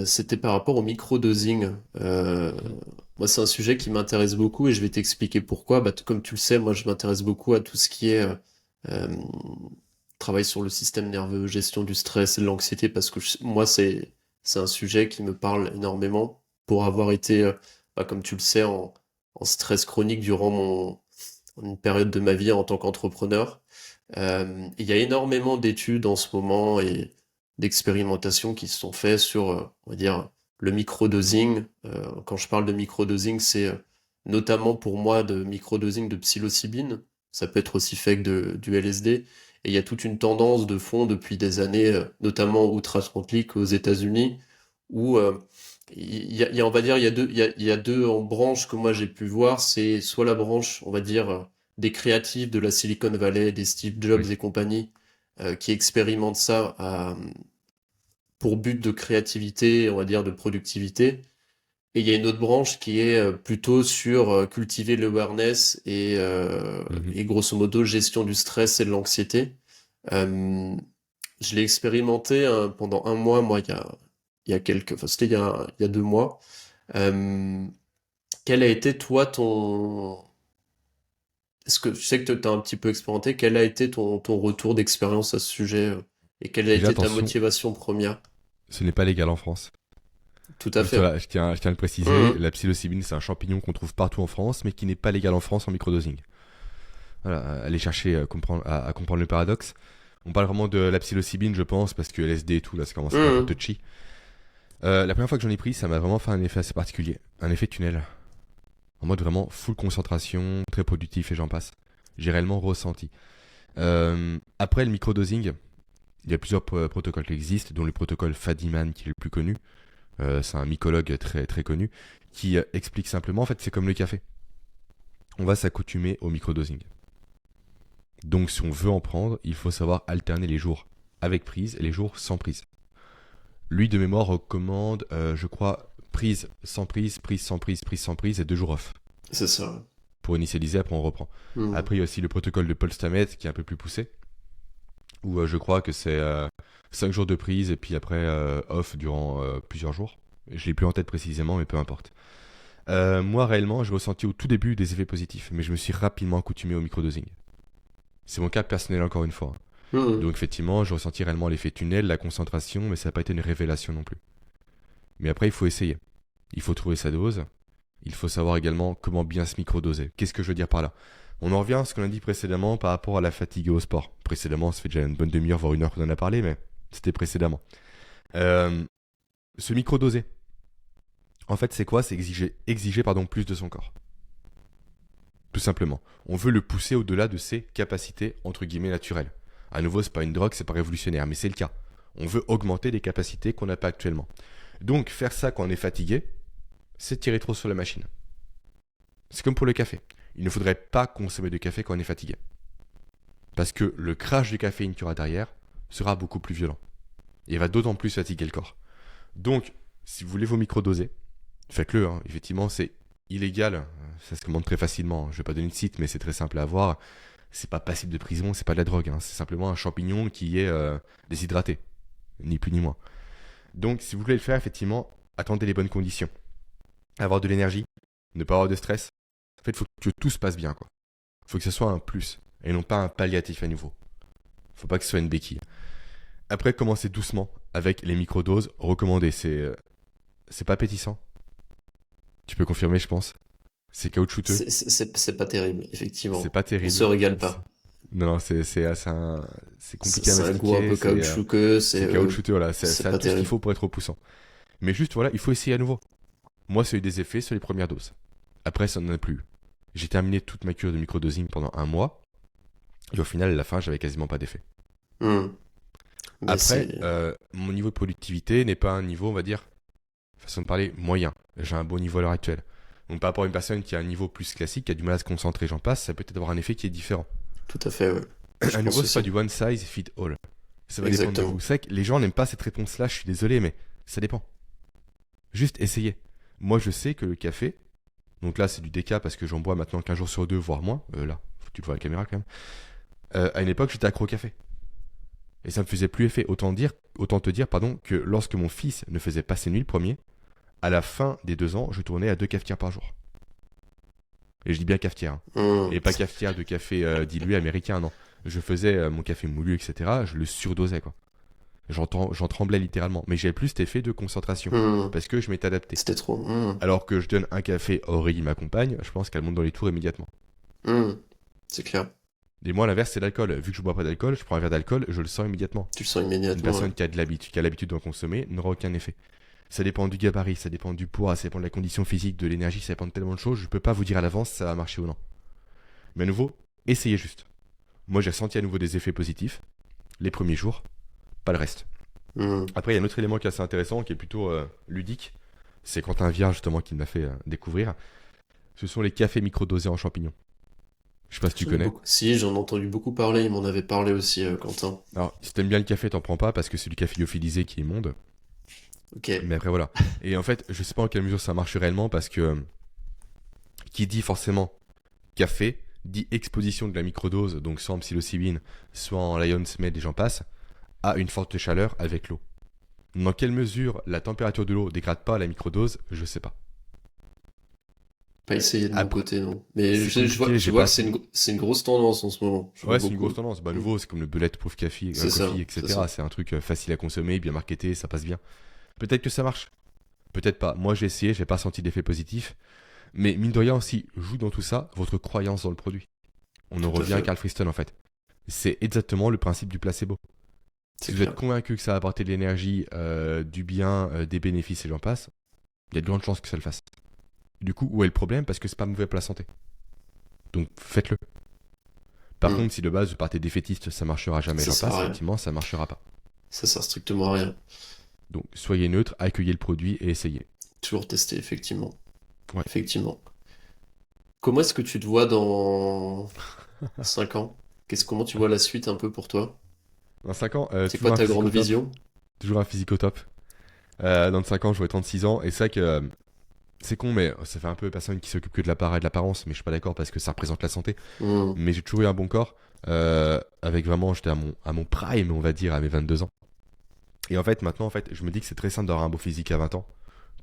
C'était par rapport au microdosing. Moi, c'est un sujet qui m'intéresse beaucoup et je vais t'expliquer pourquoi. Bah, comme tu le sais, moi, je m'intéresse beaucoup à tout ce qui est euh, travail sur le système nerveux, gestion du stress et de l'anxiété, parce que moi, c'est un sujet qui me parle énormément pour avoir été, bah, comme tu le sais, en stress chronique durant une période de ma vie en tant qu'entrepreneur. Il y a énormément d'études en ce moment et d'expérimentations qui se sont faites sur, on va dire, le microdosing. Quand je parle de microdosing, c'est notamment pour moi de microdosing de psilocybine. Ça peut être aussi fait que du LSD. Et il y a toute une tendance de fond depuis des années, notamment outre-Atlantique aux États-Unis, où on va dire, il y a deux en branches que moi j'ai pu voir. C'est soit la branche, on va dire, des créatifs de la Silicon Valley, des Steve Jobs Oui. et compagnie, qui expérimentent ça pour but de créativité, on va dire de productivité. Et il y a une autre branche qui est plutôt sur cultiver l'awareness Mhm. et grosso modo gestion du stress et de l'anxiété. Euh, je l'ai expérimenté pendant un mois, moi, il y a quelques, enfin, c'était il y a 2 mois. Euh, quel a été, toi, est-ce que je sais que tu as un petit peu expérimenté, quel a été ton retour d'expérience à ce sujet et quelle a Déjà, été ta attention, motivation première? ce n'est pas légal en France. Tout à Juste fait. voilà, je tiens à le préciser, Hum, la psilocybine, c'est un champignon qu'on trouve partout en France, mais qui n'est pas légal en France en microdosing. Voilà, allez chercher à comprendre le paradoxe. On parle vraiment de la psilocybine, je pense, parce que LSD et tout, là, ça commence à être un peu hum, touchy. La première fois que j'en ai pris, ça m'a vraiment fait un effet assez particulier. Un effet tunnel. En mode vraiment full concentration, très productif et j'en passe. J'ai réellement ressenti. Après le microdosing, il y a plusieurs protocoles qui existent, dont le protocole Fadiman qui est le plus connu. C'est un mycologue très, très connu qui explique simplement, en fait, c'est comme le café. On va s'accoutumer au microdosing. Donc si on veut en prendre, il faut savoir alterner les jours avec prise et les jours sans prise. Lui, de mémoire, recommande, je crois, prise sans prise, prise sans prise et 2 jours off. c'est ça. Pour initialiser, après on reprend. Hum, Après, il y a aussi le protocole de Paul Stamets qui est un peu plus poussé, où je crois que c'est 5 jours de prise et puis après off durant plusieurs jours. Je l'ai plus en tête précisément, mais peu importe. Moi, réellement, j'ai ressenti au tout début des effets positifs, mais je me suis rapidement accoutumé au microdosing. C'est mon cas personnel encore une fois. hum. Donc effectivement, j'ai ressenti réellement l'effet tunnel, la concentration, mais ça n'a pas été une révélation non plus. Mais après, il faut essayer. Il faut trouver sa dose. Il faut savoir également comment bien se microdoser. Qu'est-ce que je veux dire par là? On en revient à ce qu'on a dit précédemment par rapport à la fatigue et au sport. Précédemment, ça fait déjà une bonne demi-heure, voire 1 heure qu'on en a parlé, mais c'était précédemment. Euh, Se microdoser. En fait, c'est quoi? C'est exiger plus de son corps. Tout simplement. On veut le pousser au-delà de ses capacités, entre guillemets, naturelles. À nouveau, c'est pas une drogue, c'est pas révolutionnaire, mais c'est le cas. On veut augmenter les capacités qu'on n'a pas actuellement. Donc, faire ça quand on est fatigué, c'est tirer trop sur la machine. C'est comme pour le café. Il ne faudrait pas consommer de café quand on est fatigué. Parce que le crash de caféine qu'il y aura derrière sera beaucoup plus violent. Et il va d'autant plus fatiguer le corps. Donc, si vous voulez vous microdoser, faites-le. Hein. Effectivement, c'est illégal. Ça se commande très facilement. Je ne vais pas donner de site, mais c'est très simple à avoir. C'est pas passible de prison, c'est pas de la drogue. Hein. C'est simplement un champignon qui est déshydraté. Ni plus ni moins. Donc, si vous voulez le faire, effectivement, attendez les bonnes conditions. Avoir de l'énergie, ne pas avoir de stress. En fait, il faut que tout se passe bien, quoi. Il faut que ce soit un plus et non pas un palliatif à nouveau. Faut pas que ce soit une béquille. Après, commencez doucement avec les microdoses recommandées. C'est pas appétissant. Tu peux confirmer, je pense. C'est caoutchouteux. C'est pas terrible, C'est effectivement. pas On se terrible. régale pas. Non, non, c'est compliqué à C'est un goût un mastiquer, peu caoutchoukeux, c'est caoutchouteux, voilà, c'est ça a pas tout ce qu'il terrible. faut pour être repoussant. Mais juste, voilà, il faut essayer à nouveau. Moi, ça a eu des effets sur les premières doses. Après, ça n'en a plus eu. J'ai terminé toute ma cure de microdosing pendant un mois, et au final, à la fin, j'avais quasiment pas d'effet. Hmm. Mais Après, c'est... mon niveau de productivité n'est pas un niveau, on va dire, façon de parler, moyen. J'ai un bon niveau à l'heure actuelle. Donc, par rapport à une personne qui a un niveau plus classique, qui a du mal à se concentrer, j'en passe, ça peut peut-être avoir un effet qui est différent. Tout à fait, ouais. Je À pense nouveau, c'est pas aussi. du one size fit all. Ça va dépendre de vous. Exactement. C'est vrai que les gens n'aiment pas cette réponse-là, je suis désolé, mais ça dépend. Juste essayez. Moi, je sais que le café, donc là, c'est du déca parce que j'en bois maintenant qu'un jour sur deux, voire moins. Là, faut que tu le vois à la caméra quand même. À une époque, j'étais accro au café. Et ça me faisait plus effet. Autant te dire, pardon, que lorsque mon fils ne faisait pas ses nuits le premier, à la fin des 2 ans, je tournais à 2 cafetières par jour. Et je dis bien cafetière, hein. Hmm. Et pas cafetière de café dilué américain, non. Je faisais mon café moulu, etc. Je le surdosais, quoi. J'en tremblais littéralement. Mais j'avais plus cet effet de concentration. Hmm. Parce que je m'étais adapté. C'était trop. Hmm. Alors que je donne un café à Aurélie, ma compagne, je pense qu'elle monte dans les tours immédiatement. Hmm. C'est clair. Et moi, à l'inverse, c'est l'alcool. Vu que je bois pas d'alcool, je prends un verre d'alcool, je le sens immédiatement. Tu le sens Une immédiatement, ouais. personne qui a l'habitude d'en consommer n'aura aucun effet. Ça dépend du gabarit, ça dépend du poids, ça dépend de la condition physique, de l'énergie, ça dépend de tellement de choses. Je peux pas vous dire à l'avance si ça va marcher ou non. Mais à nouveau, essayez juste. Moi, j'ai ressenti à nouveau des effets positifs. Les premiers jours, pas le reste. Hmm. Après, il y a un autre élément qui est assez intéressant, qui est plutôt ludique. C'est Quentin Viard, justement, qui me l'a fait découvrir. Ce sont les cafés microdosés en champignons. Je sais pas si tu connais. Si, j'en ai entendu beaucoup parler, il m'en avait parlé aussi, Quentin. Alors, si t'aimes bien le café, t'en prends pas parce que c'est du café lyophilisé qui est immonde. Ok. Mais après, voilà. Et en fait, je sais pas en quelle mesure ça marche réellement parce que qui dit forcément café dit exposition de la microdose, donc soit en psilocybine, soit en Lion's Made et j'en passe, à une forte chaleur avec l'eau. Dans quelle mesure la température de l'eau dégrade pas la microdose, je sais pas. Pas essayé de mon Après, côté, non. Mais c'est compliqué, je j'ai vois pas. que c'est une grosse tendance en ce moment. Je vois Ouais, c'est une beaucoup. grosse tendance. Bah, Hmm. nouveau, c'est comme le bulletproof coffee, C'est ça, coffee, c'est ça. etc. C'est un truc facile à consommer, bien marketé, ça passe bien. Peut-être que ça marche. Peut-être pas. Moi, j'ai essayé, j'ai pas senti d'effet positif. Mais mine de rien aussi, joue dans tout ça votre croyance dans le produit. On en Tout à revient à fait. Carl Friston en fait. C'est exactement le principe du placebo. Si C'est vous êtes clair. convaincu que ça va apporter de l'énergie, du bien, des bénéfices et j'en passe, il y a de grandes chances que ça le fasse. Du coup, où est le problème? Parce que c'est pas mauvais pour la santé. Donc faites-le. Par Hmm. contre, si de base vous partez défaitiste, ça marchera jamais, Ça j'en sert passe, à rien. effectivement, ça marchera pas. Ça sert strictement à rien. Donc soyez neutre, accueillez le produit et essayez. Toujours tester, effectivement. Ouais. Effectivement. Comment est-ce que tu te vois dans 5 ans? Comment tu vois la suite un peu pour toi? Dans 5 ans, C'est quoi ta grande vision? toujours un physique au top. Dans 5 ans, j'aurai 36 ans, et c'est vrai que c'est con, mais ça fait un peu personne qui s'occupe que de l'appareil et de l'apparence, mais je suis pas d'accord parce que ça représente la santé. Hmm. Mais j'ai toujours eu un bon corps, avec vraiment, j'étais à mon prime, on va dire, à mes 22 ans. Et en fait, maintenant, je me dis que c'est très simple d'avoir un beau physique à 20 ans,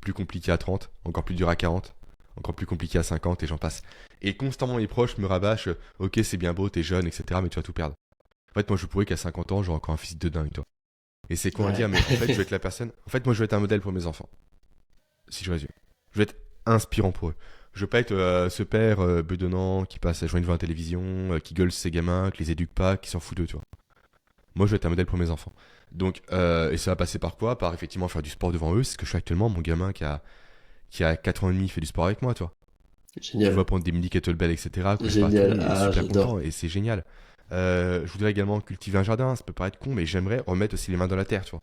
plus compliqué à 30, encore plus dur à 40, encore plus compliqué à 50, et j'en passe. Et constamment, mes proches me rabâchent, ok, c'est bien beau, t'es jeune, etc., mais tu vas tout perdre. En fait, moi, je pourrais qu'à 50 ans, j'aurai encore un physique de dingue, toi. Et c'est con à Ouais. dire, mais en fait, je vais être la personne. En fait, moi, je vais être un modèle pour mes enfants. Si je résume. Je vais être inspirant pour eux. Je veux pas être ce père bedonnant qui passe la journée devant la télévision, qui gueule ses gamins, qui les éduque pas, qui s'en fout d'eux, tu vois. Moi, je veux être un modèle pour mes enfants. Donc, et ça va passer par quoi? Par effectivement faire du sport devant eux. C'est ce que je fais actuellement. Mon gamin qui a 4 ans et demi fait du sport avec moi, tu vois. Je Génial. vois prendre des mini kettlebells, etc. courir partout, Génial. il est Ah, super content j'adore. et c'est génial. Je voudrais également cultiver un jardin, ça peut paraître con, mais j'aimerais remettre aussi les mains dans la terre, tu vois.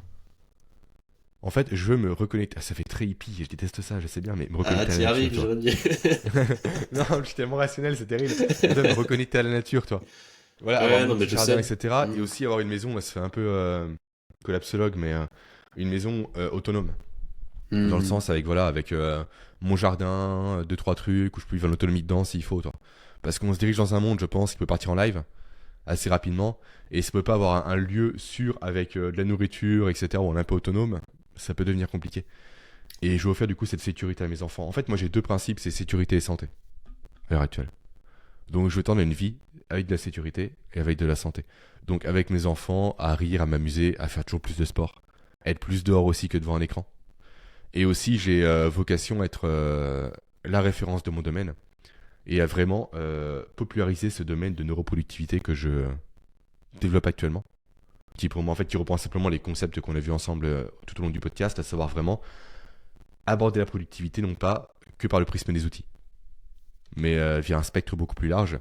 En fait, je veux me reconnecter. Ah, ça fait très hippie, je déteste ça, je sais bien, mais me Ah, reconnecter à la t'y nature, arrives, tu vois. Jérémy. Non, je suis tellement rationnel, c'est terrible. Je veux me reconnecter à la nature, tu vois. Voilà, avoir Ouais, mon non, mais petit je jardin, sais. etc. Et Hmm. aussi avoir une maison, là, ça fait un peu collapsologue, mais une maison autonome. Dans le Hmm. sens avec, voilà, avec mon jardin, deux, trois trucs, où je peux vivre en autonomie dedans s'il faut, toi. Parce qu'on se dirige dans un monde, je pense, qui peut partir en live assez rapidement. Et si on peut pas avoir un lieu sûr avec de la nourriture, etc., où on est un peu autonome, ça peut devenir compliqué. Et je veux offrir du coup cette sécurité à mes enfants. En fait, moi j'ai deux principes, c'est sécurité et santé, à l'heure actuelle. Donc je veux tendre à une vie avec de la sécurité et avec de la santé. Donc avec mes enfants, à rire, à m'amuser, à faire toujours plus de sport, à être plus dehors aussi que devant un écran. Et aussi j'ai vocation à être la référence de mon domaine. et à vraiment populariser ce domaine de neuroproductivité que je développe actuellement, qui pour moi en fait qui reprend simplement les concepts qu'on a vus ensemble tout au long du podcast, à savoir vraiment aborder la productivité non pas que par le prisme des outils, mais via un spectre beaucoup plus large,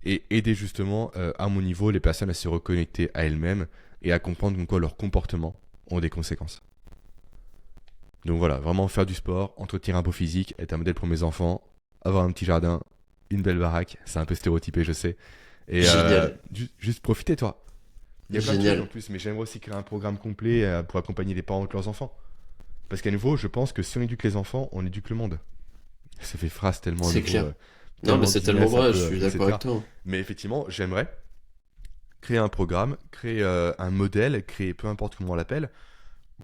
et aider justement à mon niveau les personnes à se reconnecter à elles-mêmes et à comprendre quoi leurs comportements ont des conséquences. Donc voilà, vraiment faire du sport, entretenir un beau physique, être un modèle pour mes enfants, avoir un petit jardin, une belle baraque, c'est un peu stéréotypé je sais, et Génial, juste profiter toi. Il y a plein de choses en génial. plus, mais j'aimerais aussi créer un programme complet pour accompagner les parents avec leurs enfants. Parce qu'à nouveau, je pense que si on éduque les enfants, on éduque le monde. Ça fait phrase tellement C'est nouveau, clair. Non, mais tellement c'est tellement business un vrai, je peu, suis d'accord avec etc. toi. Mais effectivement, j'aimerais créer un programme, créer un modèle, créer peu importe comment on l'appelle,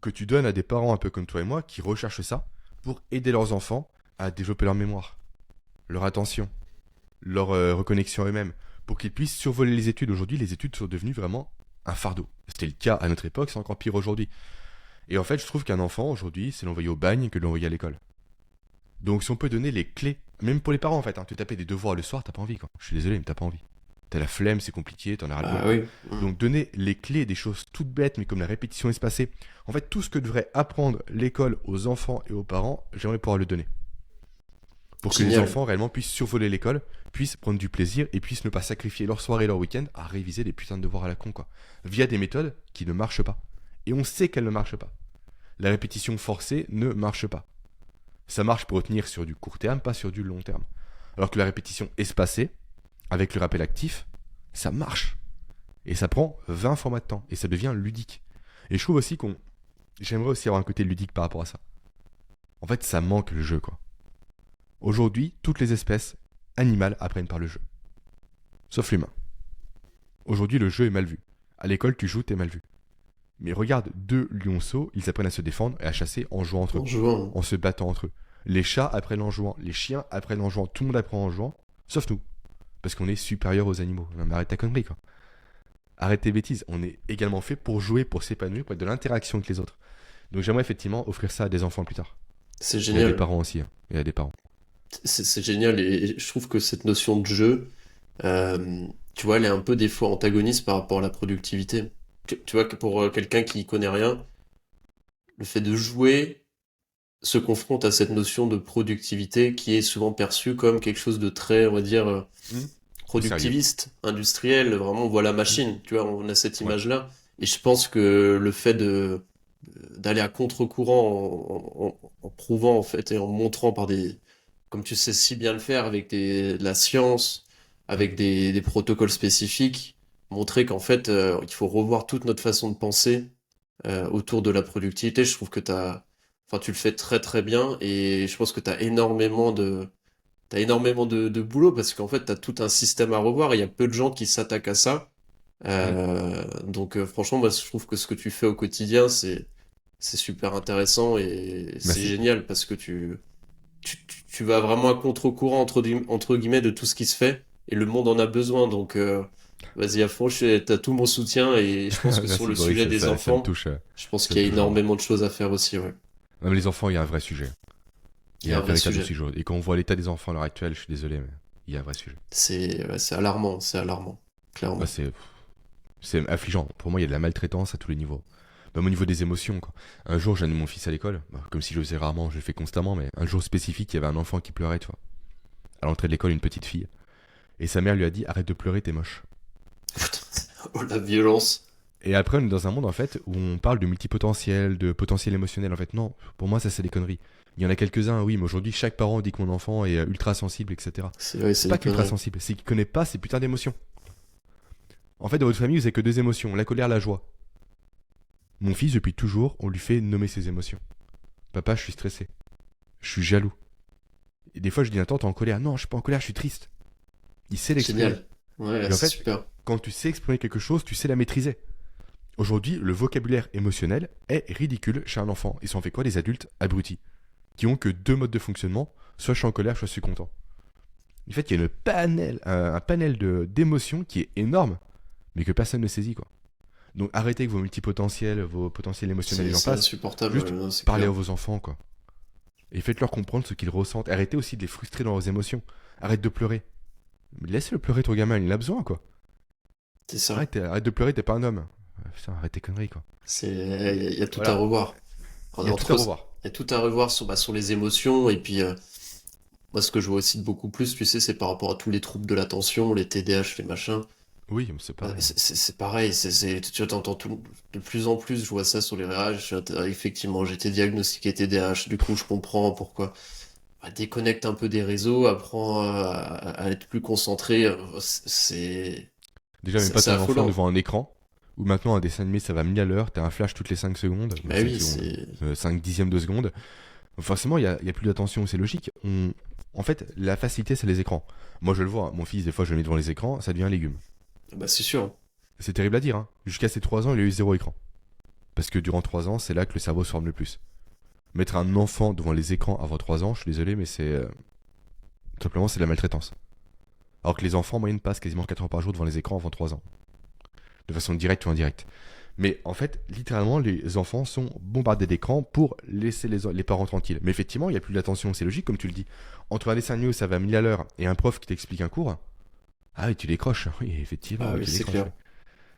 que tu donnes à des parents un peu comme toi et moi qui recherchent ça pour aider leurs enfants à développer leur mémoire, leur attention, leur reconnexion à eux-mêmes, pour qu'ils puissent survoler les études. Aujourd'hui, les études sont devenues vraiment un fardeau. C'était le cas à notre époque, c'est encore pire aujourd'hui. Et en fait, je trouve qu'un enfant, aujourd'hui, c'est l'envoyer au bagne que de l'envoyer à l'école. Donc si on peut donner les clés, même pour les parents en fait, hein, te taper des devoirs le soir, t'as pas envie quoi. Je suis désolé, mais t'as pas envie. T'as la flemme, c'est compliqué, t'en as ras le bol. Ah oui. Donc donner les clés des choses toutes bêtes, mais comme la répétition espacée. En fait, tout ce que devrait apprendre l'école aux enfants et aux parents, j'aimerais pouvoir le donner. Pour que les Génial. enfants réellement puissent survoler l'école, puissent prendre du plaisir et puissent ne pas sacrifier leur soirée et leur week-end à réviser des putains de devoirs à la con quoi. Via des méthodes qui ne marchent pas. Et on sait qu'elles ne marchent pas. La répétition forcée ne marche pas. Ça marche pour retenir sur du court terme, pas sur du long terme. Alors que la répétition espacée, avec le rappel actif, ça marche. Et ça prend 20 formats de temps. Et ça devient ludique. Et je trouve aussi qu'on... J'aimerais aussi avoir un côté ludique par rapport à ça. En fait, ça manque le jeu, quoi. Aujourd'hui, toutes les espèces animales apprennent par le jeu. Sauf l'humain. Aujourd'hui, le jeu est mal vu. À l'école, tu joues, t'es mal vu. Mais regarde, deux lionceaux, ils apprennent à se défendre et à chasser en jouant entre eux, En jouant. en se battant entre eux. Les chats apprennent en jouant, les chiens apprennent en jouant, tout le monde apprend en jouant, sauf nous. Parce qu'on est supérieur aux animaux. Non mais arrête ta connerie quoi. Arrête tes bêtises, on est également fait pour jouer, pour s'épanouir, pour être de l'interaction avec les autres. Donc j'aimerais effectivement offrir ça à des enfants plus tard. C'est Et à des génial. parents aussi, hein. Et à des parents. C'est génial et je trouve que cette notion de jeu, tu vois, elle est un peu des fois antagoniste par rapport à la productivité. Tu vois, que pour quelqu'un qui connaît rien, le fait de jouer se confronte à cette notion de productivité qui est souvent perçue comme quelque chose de très, on va dire, Hmm. De sérieux. productiviste, industriel. Vraiment, on voit la Hmm. machine, tu vois, on a cette Ouais. image-là. Et je pense que le fait d'aller à contre-courant en prouvant en fait et en montrant par des, comme tu sais si bien le faire avec de la science, Hmm. avec des protocoles spécifiques, montrer qu'en fait il faut revoir toute notre façon de penser autour de la productivité. Je trouve que enfin tu le fais très très bien et je pense que t'as énormément de boulot parce qu'en fait t'as tout un système à revoir et il y a peu de gens qui s'attaquent à ça. Hmm. Donc franchement, moi, je trouve que ce que tu fais au quotidien, c'est super intéressant et c'est Merci. génial parce que tu vas vraiment à contre-courant entre guillemets de tout ce qui se fait et le monde en a besoin. Donc vas-y à fond, t'as tout mon soutien et je pense que sur Merci le Boris, sujet des enfants, je pense ça me qu'il y a touche vraiment. énormément de choses à faire aussi. Ouais, Non, mais les enfants, il y a un vrai sujet. Il il y y a a un un vrai véritable sujet. sujet. Et quand on voit l'état des enfants à l'heure actuelle, je suis désolé, mais il y a un vrai sujet. C'est alarmant, Ah, clairement. c'est affligeant. Pour moi, il y a de la maltraitance à tous les niveaux. Même au niveau des émotions, quoi. Un jour, j'amenais mon fils à l'école, comme si je le faisais rarement, je le fais constamment, mais un jour spécifique, il y avait un enfant qui pleurait, tu vois. À l'entrée de l'école, une petite fille. Et sa mère lui a dit, arrête de pleurer, t'es moche. Oh la violence. Et après, on est dans un monde, en fait, où on parle de multipotentiel, de potentiel émotionnel. En fait, non, pour moi, ça, c'est des conneries. Il y en a quelques-uns, oui, mais aujourd'hui, chaque parent dit que mon enfant est ultra sensible, etc. Ouais, C'est c'est pas des qu'ultra conneries. sensible, c'est qu'il connaît pas ces putains d'émotions. En fait, dans votre famille, vous avez que deux émotions, la colère, la joie. Mon fils, depuis toujours, on lui fait nommer ses émotions. Papa, je suis stressé. Je suis jaloux. Et des fois, je dis, attends, t'es en colère. Non, je suis pas en colère, je suis triste. Il sait l'exprimer. Génial. Ouais, Et en c'est fait, super. quand tu sais exprimer quelque chose, tu sais la maîtriser. Aujourd'hui, le vocabulaire émotionnel est ridicule chez un enfant. Et ça en fait quoi des adultes abrutis qui ont que deux modes de fonctionnement, soit je suis en colère, soit je suis content. En fait, il y a un panel d'émotions qui est énorme, mais que personne ne saisit, quoi. Donc arrêtez avec vos multipotentiels, vos potentiels émotionnels et j'en C'est passe. insupportable, Juste non, c'est parlez à clair. vos enfants, quoi. Et faites-leur comprendre ce qu'ils ressentent. Arrêtez aussi de les frustrer dans leurs émotions. Arrête de pleurer. Mais laisse-le pleurer ton gamin, il en a besoin quoi. C'est ça. Arrête de pleurer, t'es pas un homme. Putain, arrête tes conneries quoi. Il y a tout à Voilà, revoir. il y a tout à Entre, revoir. il y a tout à revoir sur les émotions. Et puis, moi, ce que je vois aussi de beaucoup plus, tu sais, c'est par rapport à tous les troubles de l'attention, les TDAH, les machins. Oui, mais c'est pareil. C'est pareil. Tu t'entends de plus en plus, je vois ça sur les réels. Effectivement, j'ai été diagnostiqué TDAH. Du coup, je comprends pourquoi. Déconnecte un peu des réseaux, apprends à être plus concentré. Déjà, même pas C'est ton enfant affolant. devant un écran, où maintenant un dessin animé ça va 1000 à l'heure, t'as un flash toutes les 5 secondes, Bah 5 oui, secondes, c'est 5 dixièmes de seconde. Forcément, il y a plus d'attention, c'est logique. En fait, la facilité, c'est les écrans. Moi, je le vois, mon fils, des fois, je le mets devant les écrans, ça devient un légume. bah c'est sûr. C'est terrible à dire, hein. Jusqu'à ses 3 ans, il a eu zéro écran. Parce que durant 3 ans, c'est là que le cerveau se forme le plus. Mettre un enfant devant les écrans avant 3 ans, je suis désolé, mais tout simplement, c'est de la maltraitance. Alors que les enfants, en moyenne, passent quasiment 4 heures par jour devant les écrans avant 3 ans. De façon directe ou indirecte. Mais en fait, littéralement, les enfants sont bombardés d'écrans pour laisser les parents tranquilles. Mais effectivement, il n'y a plus d'attention, c'est logique, comme tu le dis. Entre un dessin animé où ça va à 1000 à l'heure et un prof qui t'explique un cours, ah oui, tu décroches. Oui, effectivement, Ah oui, oui, tu c'est décroches. clair. Oui.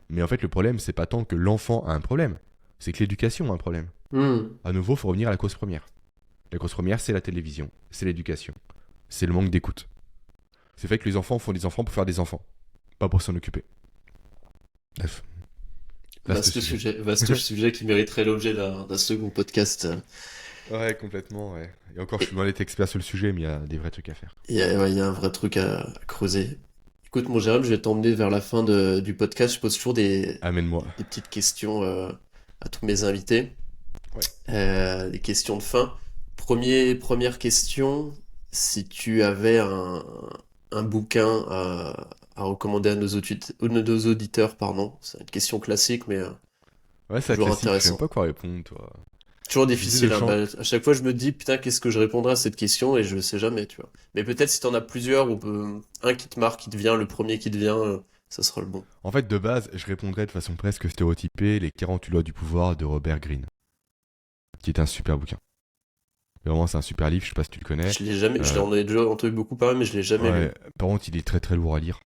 Mais en fait, le problème, c'est pas tant que l'enfant a un problème, c'est que l'éducation a un problème. Hmm. À nouveau, il faut revenir à la cause première. La cause première, c'est la télévision, c'est l'éducation, c'est le manque d'écoute. C'est fait que les enfants font des enfants pour faire des enfants, pas pour s'en occuper. Bref, vaste sujet. Vaste sujet qui mériterait l'objet d'un second podcast. Ouais, complètement, ouais. Et encore, je suis loin d'être expert sur le sujet, mais il y a des vrais trucs à faire. Ouais, il y a un vrai truc à creuser. Écoute, mon Jérôme, je vais t'emmener vers la fin du podcast. Je pose toujours Amène-moi. des petites questions à tous mes invités. Ouais. Des questions de fin. Première question, si tu avais un bouquin à recommander à nos auditeurs, pardon. C'est une question classique, mais Ouais, c'est la toujours classique, je sais même intéressant. pas quoi répondre, toi. Toujours J'essaie de difficile, le hein. champ. À chaque fois, je me dis, putain, qu'est-ce que je répondrai à cette question et je sais jamais, tu vois. Mais peut-être si t'en as plusieurs ou un qui te marque, qui te vient, le premier qui te vient, ça sera le bon. En fait, de base, je répondrais de façon presque stéréotypée les 48 lois du pouvoir de Robert Greene, qui est un super bouquin. Vraiment, c'est un super livre, je sais pas si tu le connais. Je l'ai jamais, je Euh, l'en ai déjà entendu beaucoup parler, mais je l'ai jamais lu. ouais, par contre, il est très très lourd à lire.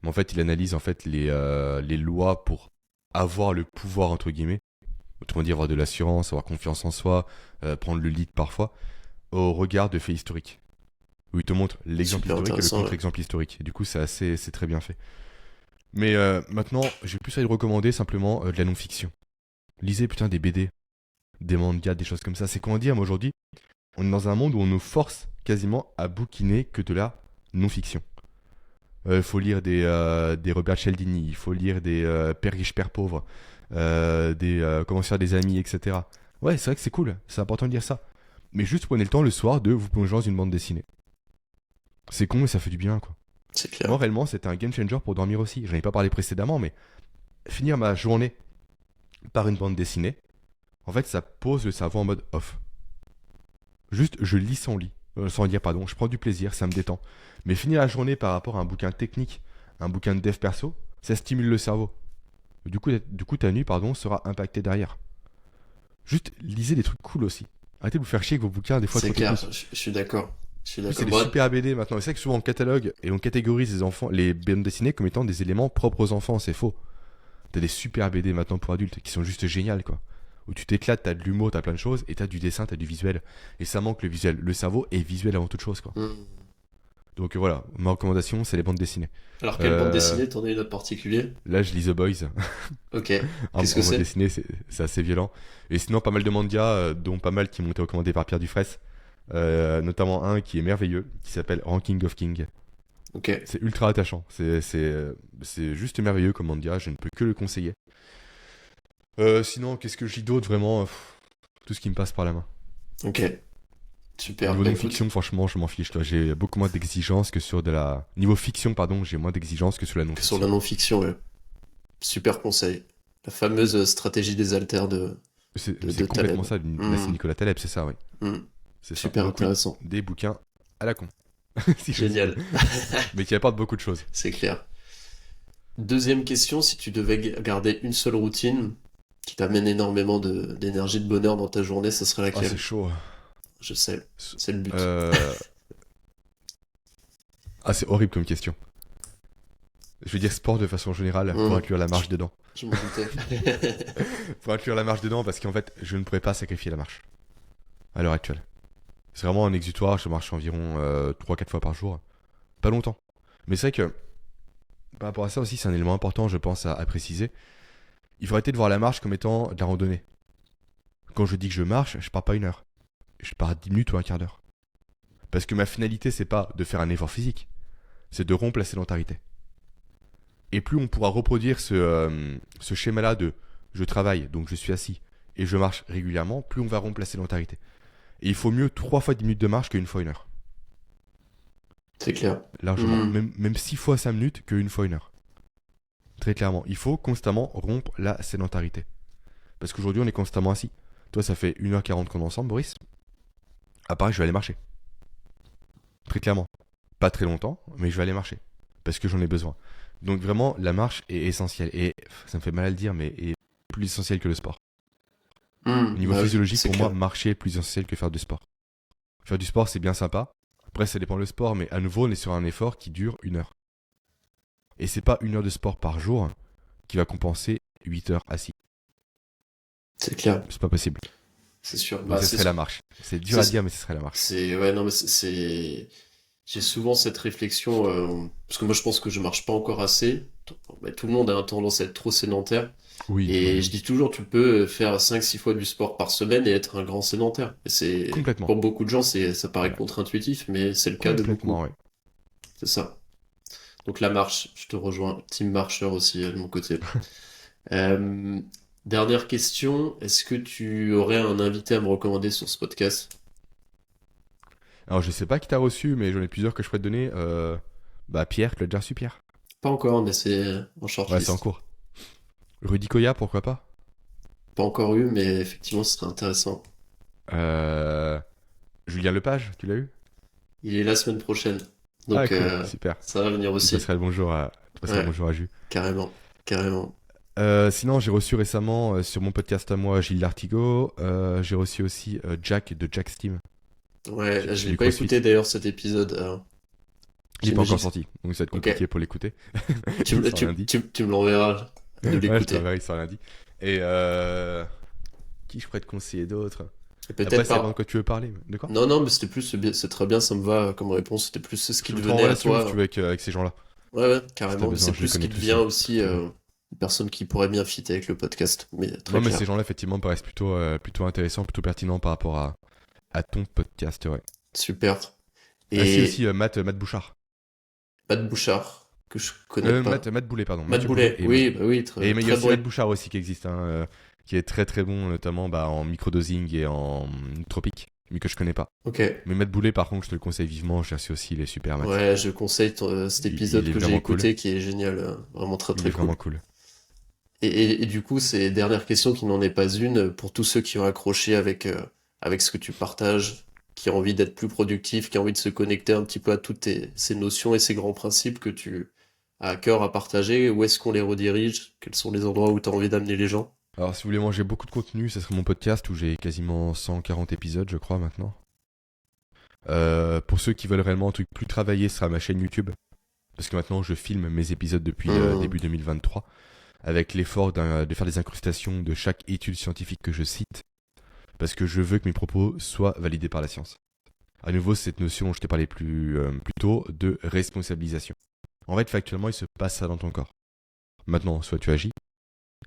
Mais en fait, il analyse en fait les lois pour avoir le pouvoir, entre guillemets. Autrement dit, avoir de l'assurance, avoir confiance en soi, prendre le lead parfois, au regard de faits historiques. Où il te montre l'exemple Super historique et le intéressant, ouais. contre-exemple historique. Et du coup, c'est très bien fait. Mais maintenant, je vais plus à lui recommander simplement de la non-fiction. Lisez putain des BD, des mangas, des choses comme ça. C'est comment dire, moi aujourd'hui, on est dans un monde où on nous force quasiment à bouquiner que de la non-fiction. Il faut lire des Robert Cialdini, il faut lire des Père riche, Père pauvre, des Comment se faire des amis, etc. Ouais, c'est vrai que c'est cool, c'est important de lire ça. Mais juste prenez le temps le soir de vous plonger dans une bande dessinée. C'est con mais ça fait du bien quoi. C'est clair. Moi réellement c'était un game changer pour dormir aussi. J'en ai pas parlé précédemment mais finir ma journée par une bande dessinée, en fait ça pose le cerveau en mode off. Juste je lis sans lire pardon, je prends du plaisir, ça me détend. Mais finir la journée par rapport à un bouquin technique, un bouquin de dev perso, ça stimule le cerveau. Du coup ta nuit pardon sera impactée derrière. Juste lisez des trucs cool aussi. Arrêtez de vous faire chier avec vos bouquins des fois C'est trop clair, techniques. je suis d'accord. Je suis En plus, c'est d'accord. des Bon, super BD maintenant. Et c'est vrai que souvent on catalogue et on catégorise les bandes dessinées comme étant des éléments propres aux enfants. C'est faux. T'as des super BD maintenant pour adultes qui sont juste géniales quoi. Où tu t'éclates, t'as de l'humour, t'as plein de choses et t'as du dessin, t'as du visuel. Et ça manque le visuel. Le cerveau est visuel avant toute chose quoi. hmm. Donc voilà, ma recommandation c'est les bandes dessinées. Alors, quelle bande Euh, dessinée, t'en as une autre particulier? Là je lis The Boys. Ok. en, Qu'est-ce que en bande c'est? dessinée c'est assez violent. Et sinon pas mal de mangas, dont pas mal qui m'ont été recommandés par Pierre Dufresne. Notamment un qui est merveilleux, qui s'appelle Ranking of King. Ok. C'est ultra attachant. C'est juste merveilleux comme manga. Je ne peux que le conseiller. Sinon, qu'est-ce que je lis d'autre vraiment tout ce qui me passe par la main. Ok. Super. Niveau Bah écoute, non-fiction, franchement, je m'en fiche. Toi. J'ai beaucoup moins d'exigences que sur de la. Niveau fiction, pardon, j'ai moins d'exigences que sur la que sur la non-fiction. non-fiction, ouais. Super conseil. La fameuse stratégie des alters C'est de complètement Taleb. ça. Là, c'est Hmm. Nicolas Taleb, c'est ça, oui. Hmm. C'est ça. Super Donc, oui, intéressant. des bouquins à la con, si j'ose dire. Génial. Mais qui apportent beaucoup de choses. C'est clair. Deuxième question, si tu devais garder une seule routine qui t'amène énormément d'énergie, de bonheur dans ta journée, ça serait Ah, c'est laquelle? chaud. Je sais, S- c'est le but. euh, Ah, c'est horrible comme question. Je vais dire sport de façon générale pour Hmm, inclure la je, marche dedans. je m'en doutais. Pour inclure la marche dedans parce qu'en fait, je ne pourrais pas sacrifier la marche à l'heure actuelle. C'est vraiment un exutoire, je marche environ 3-4 fois par jour. Pas longtemps. Mais c'est vrai que par rapport à ça aussi, c'est un élément important, je pense, à préciser. Il faut arrêter de voir la marche comme étant de la randonnée. Quand je dis que je marche, je pars pas une heure. Je pars 10 minutes ou un quart d'heure. Parce que ma finalité, c'est pas de faire un effort physique, c'est de rompre la sédentarité. Et plus on pourra reproduire ce schéma-là de je travaille, donc je suis assis, et je marche régulièrement, plus on va rompre la sédentarité. Et il faut mieux 3 fois 10 minutes de marche qu'une fois une heure. C'est clair. Largement. Hmm. Même 6 fois 5 minutes qu'une fois une heure. Très clairement. Il faut constamment rompre la sédentarité. Parce qu'aujourd'hui, on est constamment assis. Toi, ça fait 1h40 qu'on est ensemble, Boris. À part, je vais aller marcher. Très clairement. Pas très longtemps, mais je vais aller marcher. Parce que j'en ai besoin. Donc vraiment, la marche est essentielle. Et ça me fait mal à le dire, mais est plus essentielle que le sport. Au niveau Bah oui, physiologique, c'est pour moi, clair. marcher est plus essentiel que faire du sport. Faire du sport, c'est bien sympa. Après, ça dépend le sport, mais à nouveau, on est sur un effort qui dure 1 heure. Et c'est pas 1 heure de sport par jour qui va compenser 8 heures assis. C'est clair. C'est pas possible. C'est sûr. Donc Bah, ça serait la marche. C'est dur c'est, à dire, mais ce serait la marche. ouais, non, mais j'ai souvent cette réflexion, parce que moi je pense que je marche pas encore assez. Bah, tout le monde a un tendance à être trop sédentaire. Oui, Et oui. je dis toujours, tu peux faire 5 6 fois du sport par semaine et être un grand sédentaire. Et Complètement. pour beaucoup de gens, ça paraît Ouais. contre-intuitif, mais c'est le cas de beaucoup. Complètement, ouais. C'est ça. Donc la marche, je te rejoins. Team marcheur aussi, de mon côté. Euh, Dernière question, est-ce que tu aurais un invité à me recommander sur ce podcast? Alors, je sais pas qui t'a reçu, mais j'en ai plusieurs que je pourrais te donner. Bah, Pierre, tu l'as déjà reçu, Pierre? Pas encore, mais c'est en Ouais, c'est en shortlist. cours. Rudy Koya, pourquoi pas? Pas encore eu, mais effectivement, ce serait intéressant. Euh... Julien Lepage, tu l'as eu? Il est la semaine prochaine, Ah, donc cool, super. ça va venir Tu aussi. passeras le bonjour à, tu passeras le Ouais, bonjour à Jus. carrément, carrément. Sinon, j'ai reçu récemment sur mon podcast à moi Gilles Lartigot. J'ai reçu aussi Jack de Jack Steam. Ouais, je C'est l'ai du pas CrossFit. écouté d'ailleurs cet épisode. Il est pas J'imagine encore que sorti, donc ça va être Ok, compliqué pour l'écouter. Il sort lundi. tu me l'enverras de Ouais, je l'écouter. t'enverrai, il sort lundi. Et qui je pourrais te conseiller d'autre? Et Après, peut-être ça dépend de par... quoi tu veux parler. De quoi? Non, non, mais c'était plus, c'est très bien, ça me va comme réponse. C'était plus ce qui Je te me mettrai en venait à relation si tu toi. veux avec ces gens-là. Ouais, ouais, Si t'as carrément. Mais besoin, c'est je les plus ce connais qui te tous, vient tous aussi, très bien. une personne qui pourrait bien fitter avec le podcast. Mais très Non, mais ces clair. gens-là, effectivement, me paraissent plutôt intéressants, plutôt pertinents par rapport à ton podcast, ouais. Super. Ah si, aussi Et Matt Bouchard. Matt Bouchard, que je connais pas. Matt Boulet, pardon. Matt Mathieu Boulet Boulet, oui, bah oui, mais il y a très aussi bon. Matt Bouchard aussi qui existe, hein, qui est très très bon, notamment bah, en microdosing et en tropique, mais que je connais pas. Ok. Mais Matt Boulet, par contre, je te le conseille vivement, j'ai reçu aussi, il est super, Matt. Ouais, je conseille cet Il épisode est que j'ai vraiment cool. écouté qui est génial, vraiment très Il très est cool. vraiment cool. Et du coup, c'est dernière question qui n'en est pas une, pour tous ceux qui ont accroché avec ce que tu partages, qui ont envie d'être plus productifs, qui ont envie de se connecter un petit peu à toutes ces notions et ces grands principes que tu as à cœur à partager, où est-ce qu'on les redirige? Quels sont les endroits où tu as envie d'amener les gens? Alors, si vous voulez manger beaucoup de contenu, ça serait mon podcast où j'ai quasiment 140 épisodes, je crois, maintenant. Pour ceux qui veulent réellement un truc plus travaillé, ce sera ma chaîne YouTube. Parce que maintenant, je filme mes épisodes depuis Hmm, début 2023, avec l'effort de faire des incrustations de chaque étude scientifique que je cite, parce que je veux que mes propos soient validés par la science. À nouveau, c'est cette notion dont je t'ai parlé plus tôt de responsabilisation. En fait, factuellement, il se passe ça dans ton corps. Maintenant, soit tu agis,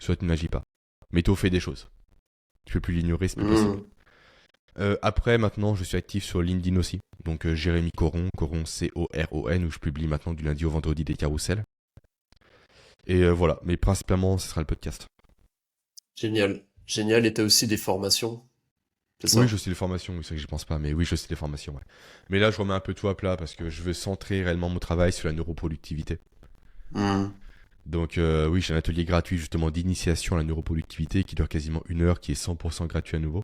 soit tu n'agis pas. Mais tu fait des choses. Tu peux plus l'ignorer, c'est plus possible. hmm. Après, maintenant, je suis actif sur LinkedIn aussi. Donc, Jérémy Coron, Coron C-O-R-O-N, où je publie maintenant du lundi au vendredi des carousels. Et voilà, mais principalement, ce sera le podcast. Génial. Génial. Et t'as aussi des formations, c'est Oui, ça? je sais les formations, oui, c'est vrai que j'y pense pas, mais oui, je sais les formations, ouais. Mais là, je remets un peu tout à plat parce que je veux centrer réellement mon travail sur la neuroproductivité. Hmm, Donc, oui, j'ai un atelier gratuit justement d'initiation à la neuroproductivité qui dure quasiment 1 heure, qui est 100% gratuit à nouveau.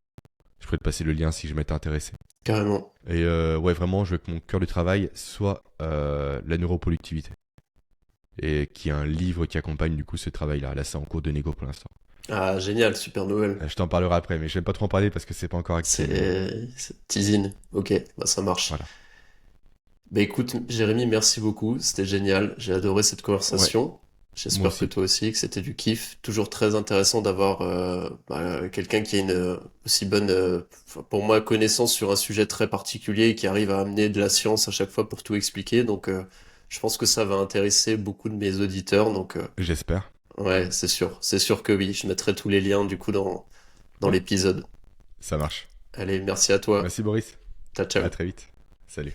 Je pourrais te passer le lien si je m'étais intéressé. carrément. Et ouais, vraiment, je veux que mon cœur de travail soit la neuroproductivité. Et qu'il y ait un livre qui accompagne du coup ce travail-là. Là, c'est en cours de négo pour l'instant. Ah, génial, super nouvelle. Je t'en parlerai après, mais je vais pas trop en parler parce que c'est pas encore acté, mais C'est teasing. Ok, bah ça marche. voilà. Bah écoute, Jérémy, merci beaucoup. C'était génial. J'ai adoré cette Ouais, conversation. moi J'espère que aussi. toi aussi, que c'était du kiff. Toujours très intéressant d'avoir quelqu'un qui a une aussi bonne, enfin, pour moi, connaissance sur un sujet très particulier et qui arrive à amener de la science à chaque fois pour tout expliquer. Donc, je pense que ça va intéresser beaucoup de mes auditeurs. Donc, J'espère. ouais, c'est sûr. C'est sûr que oui. Je mettrai tous les liens du coup dans Ouais, l'épisode. ça marche. Allez, merci à toi. Merci Boris. Ciao, ciao. À très vite. Salut.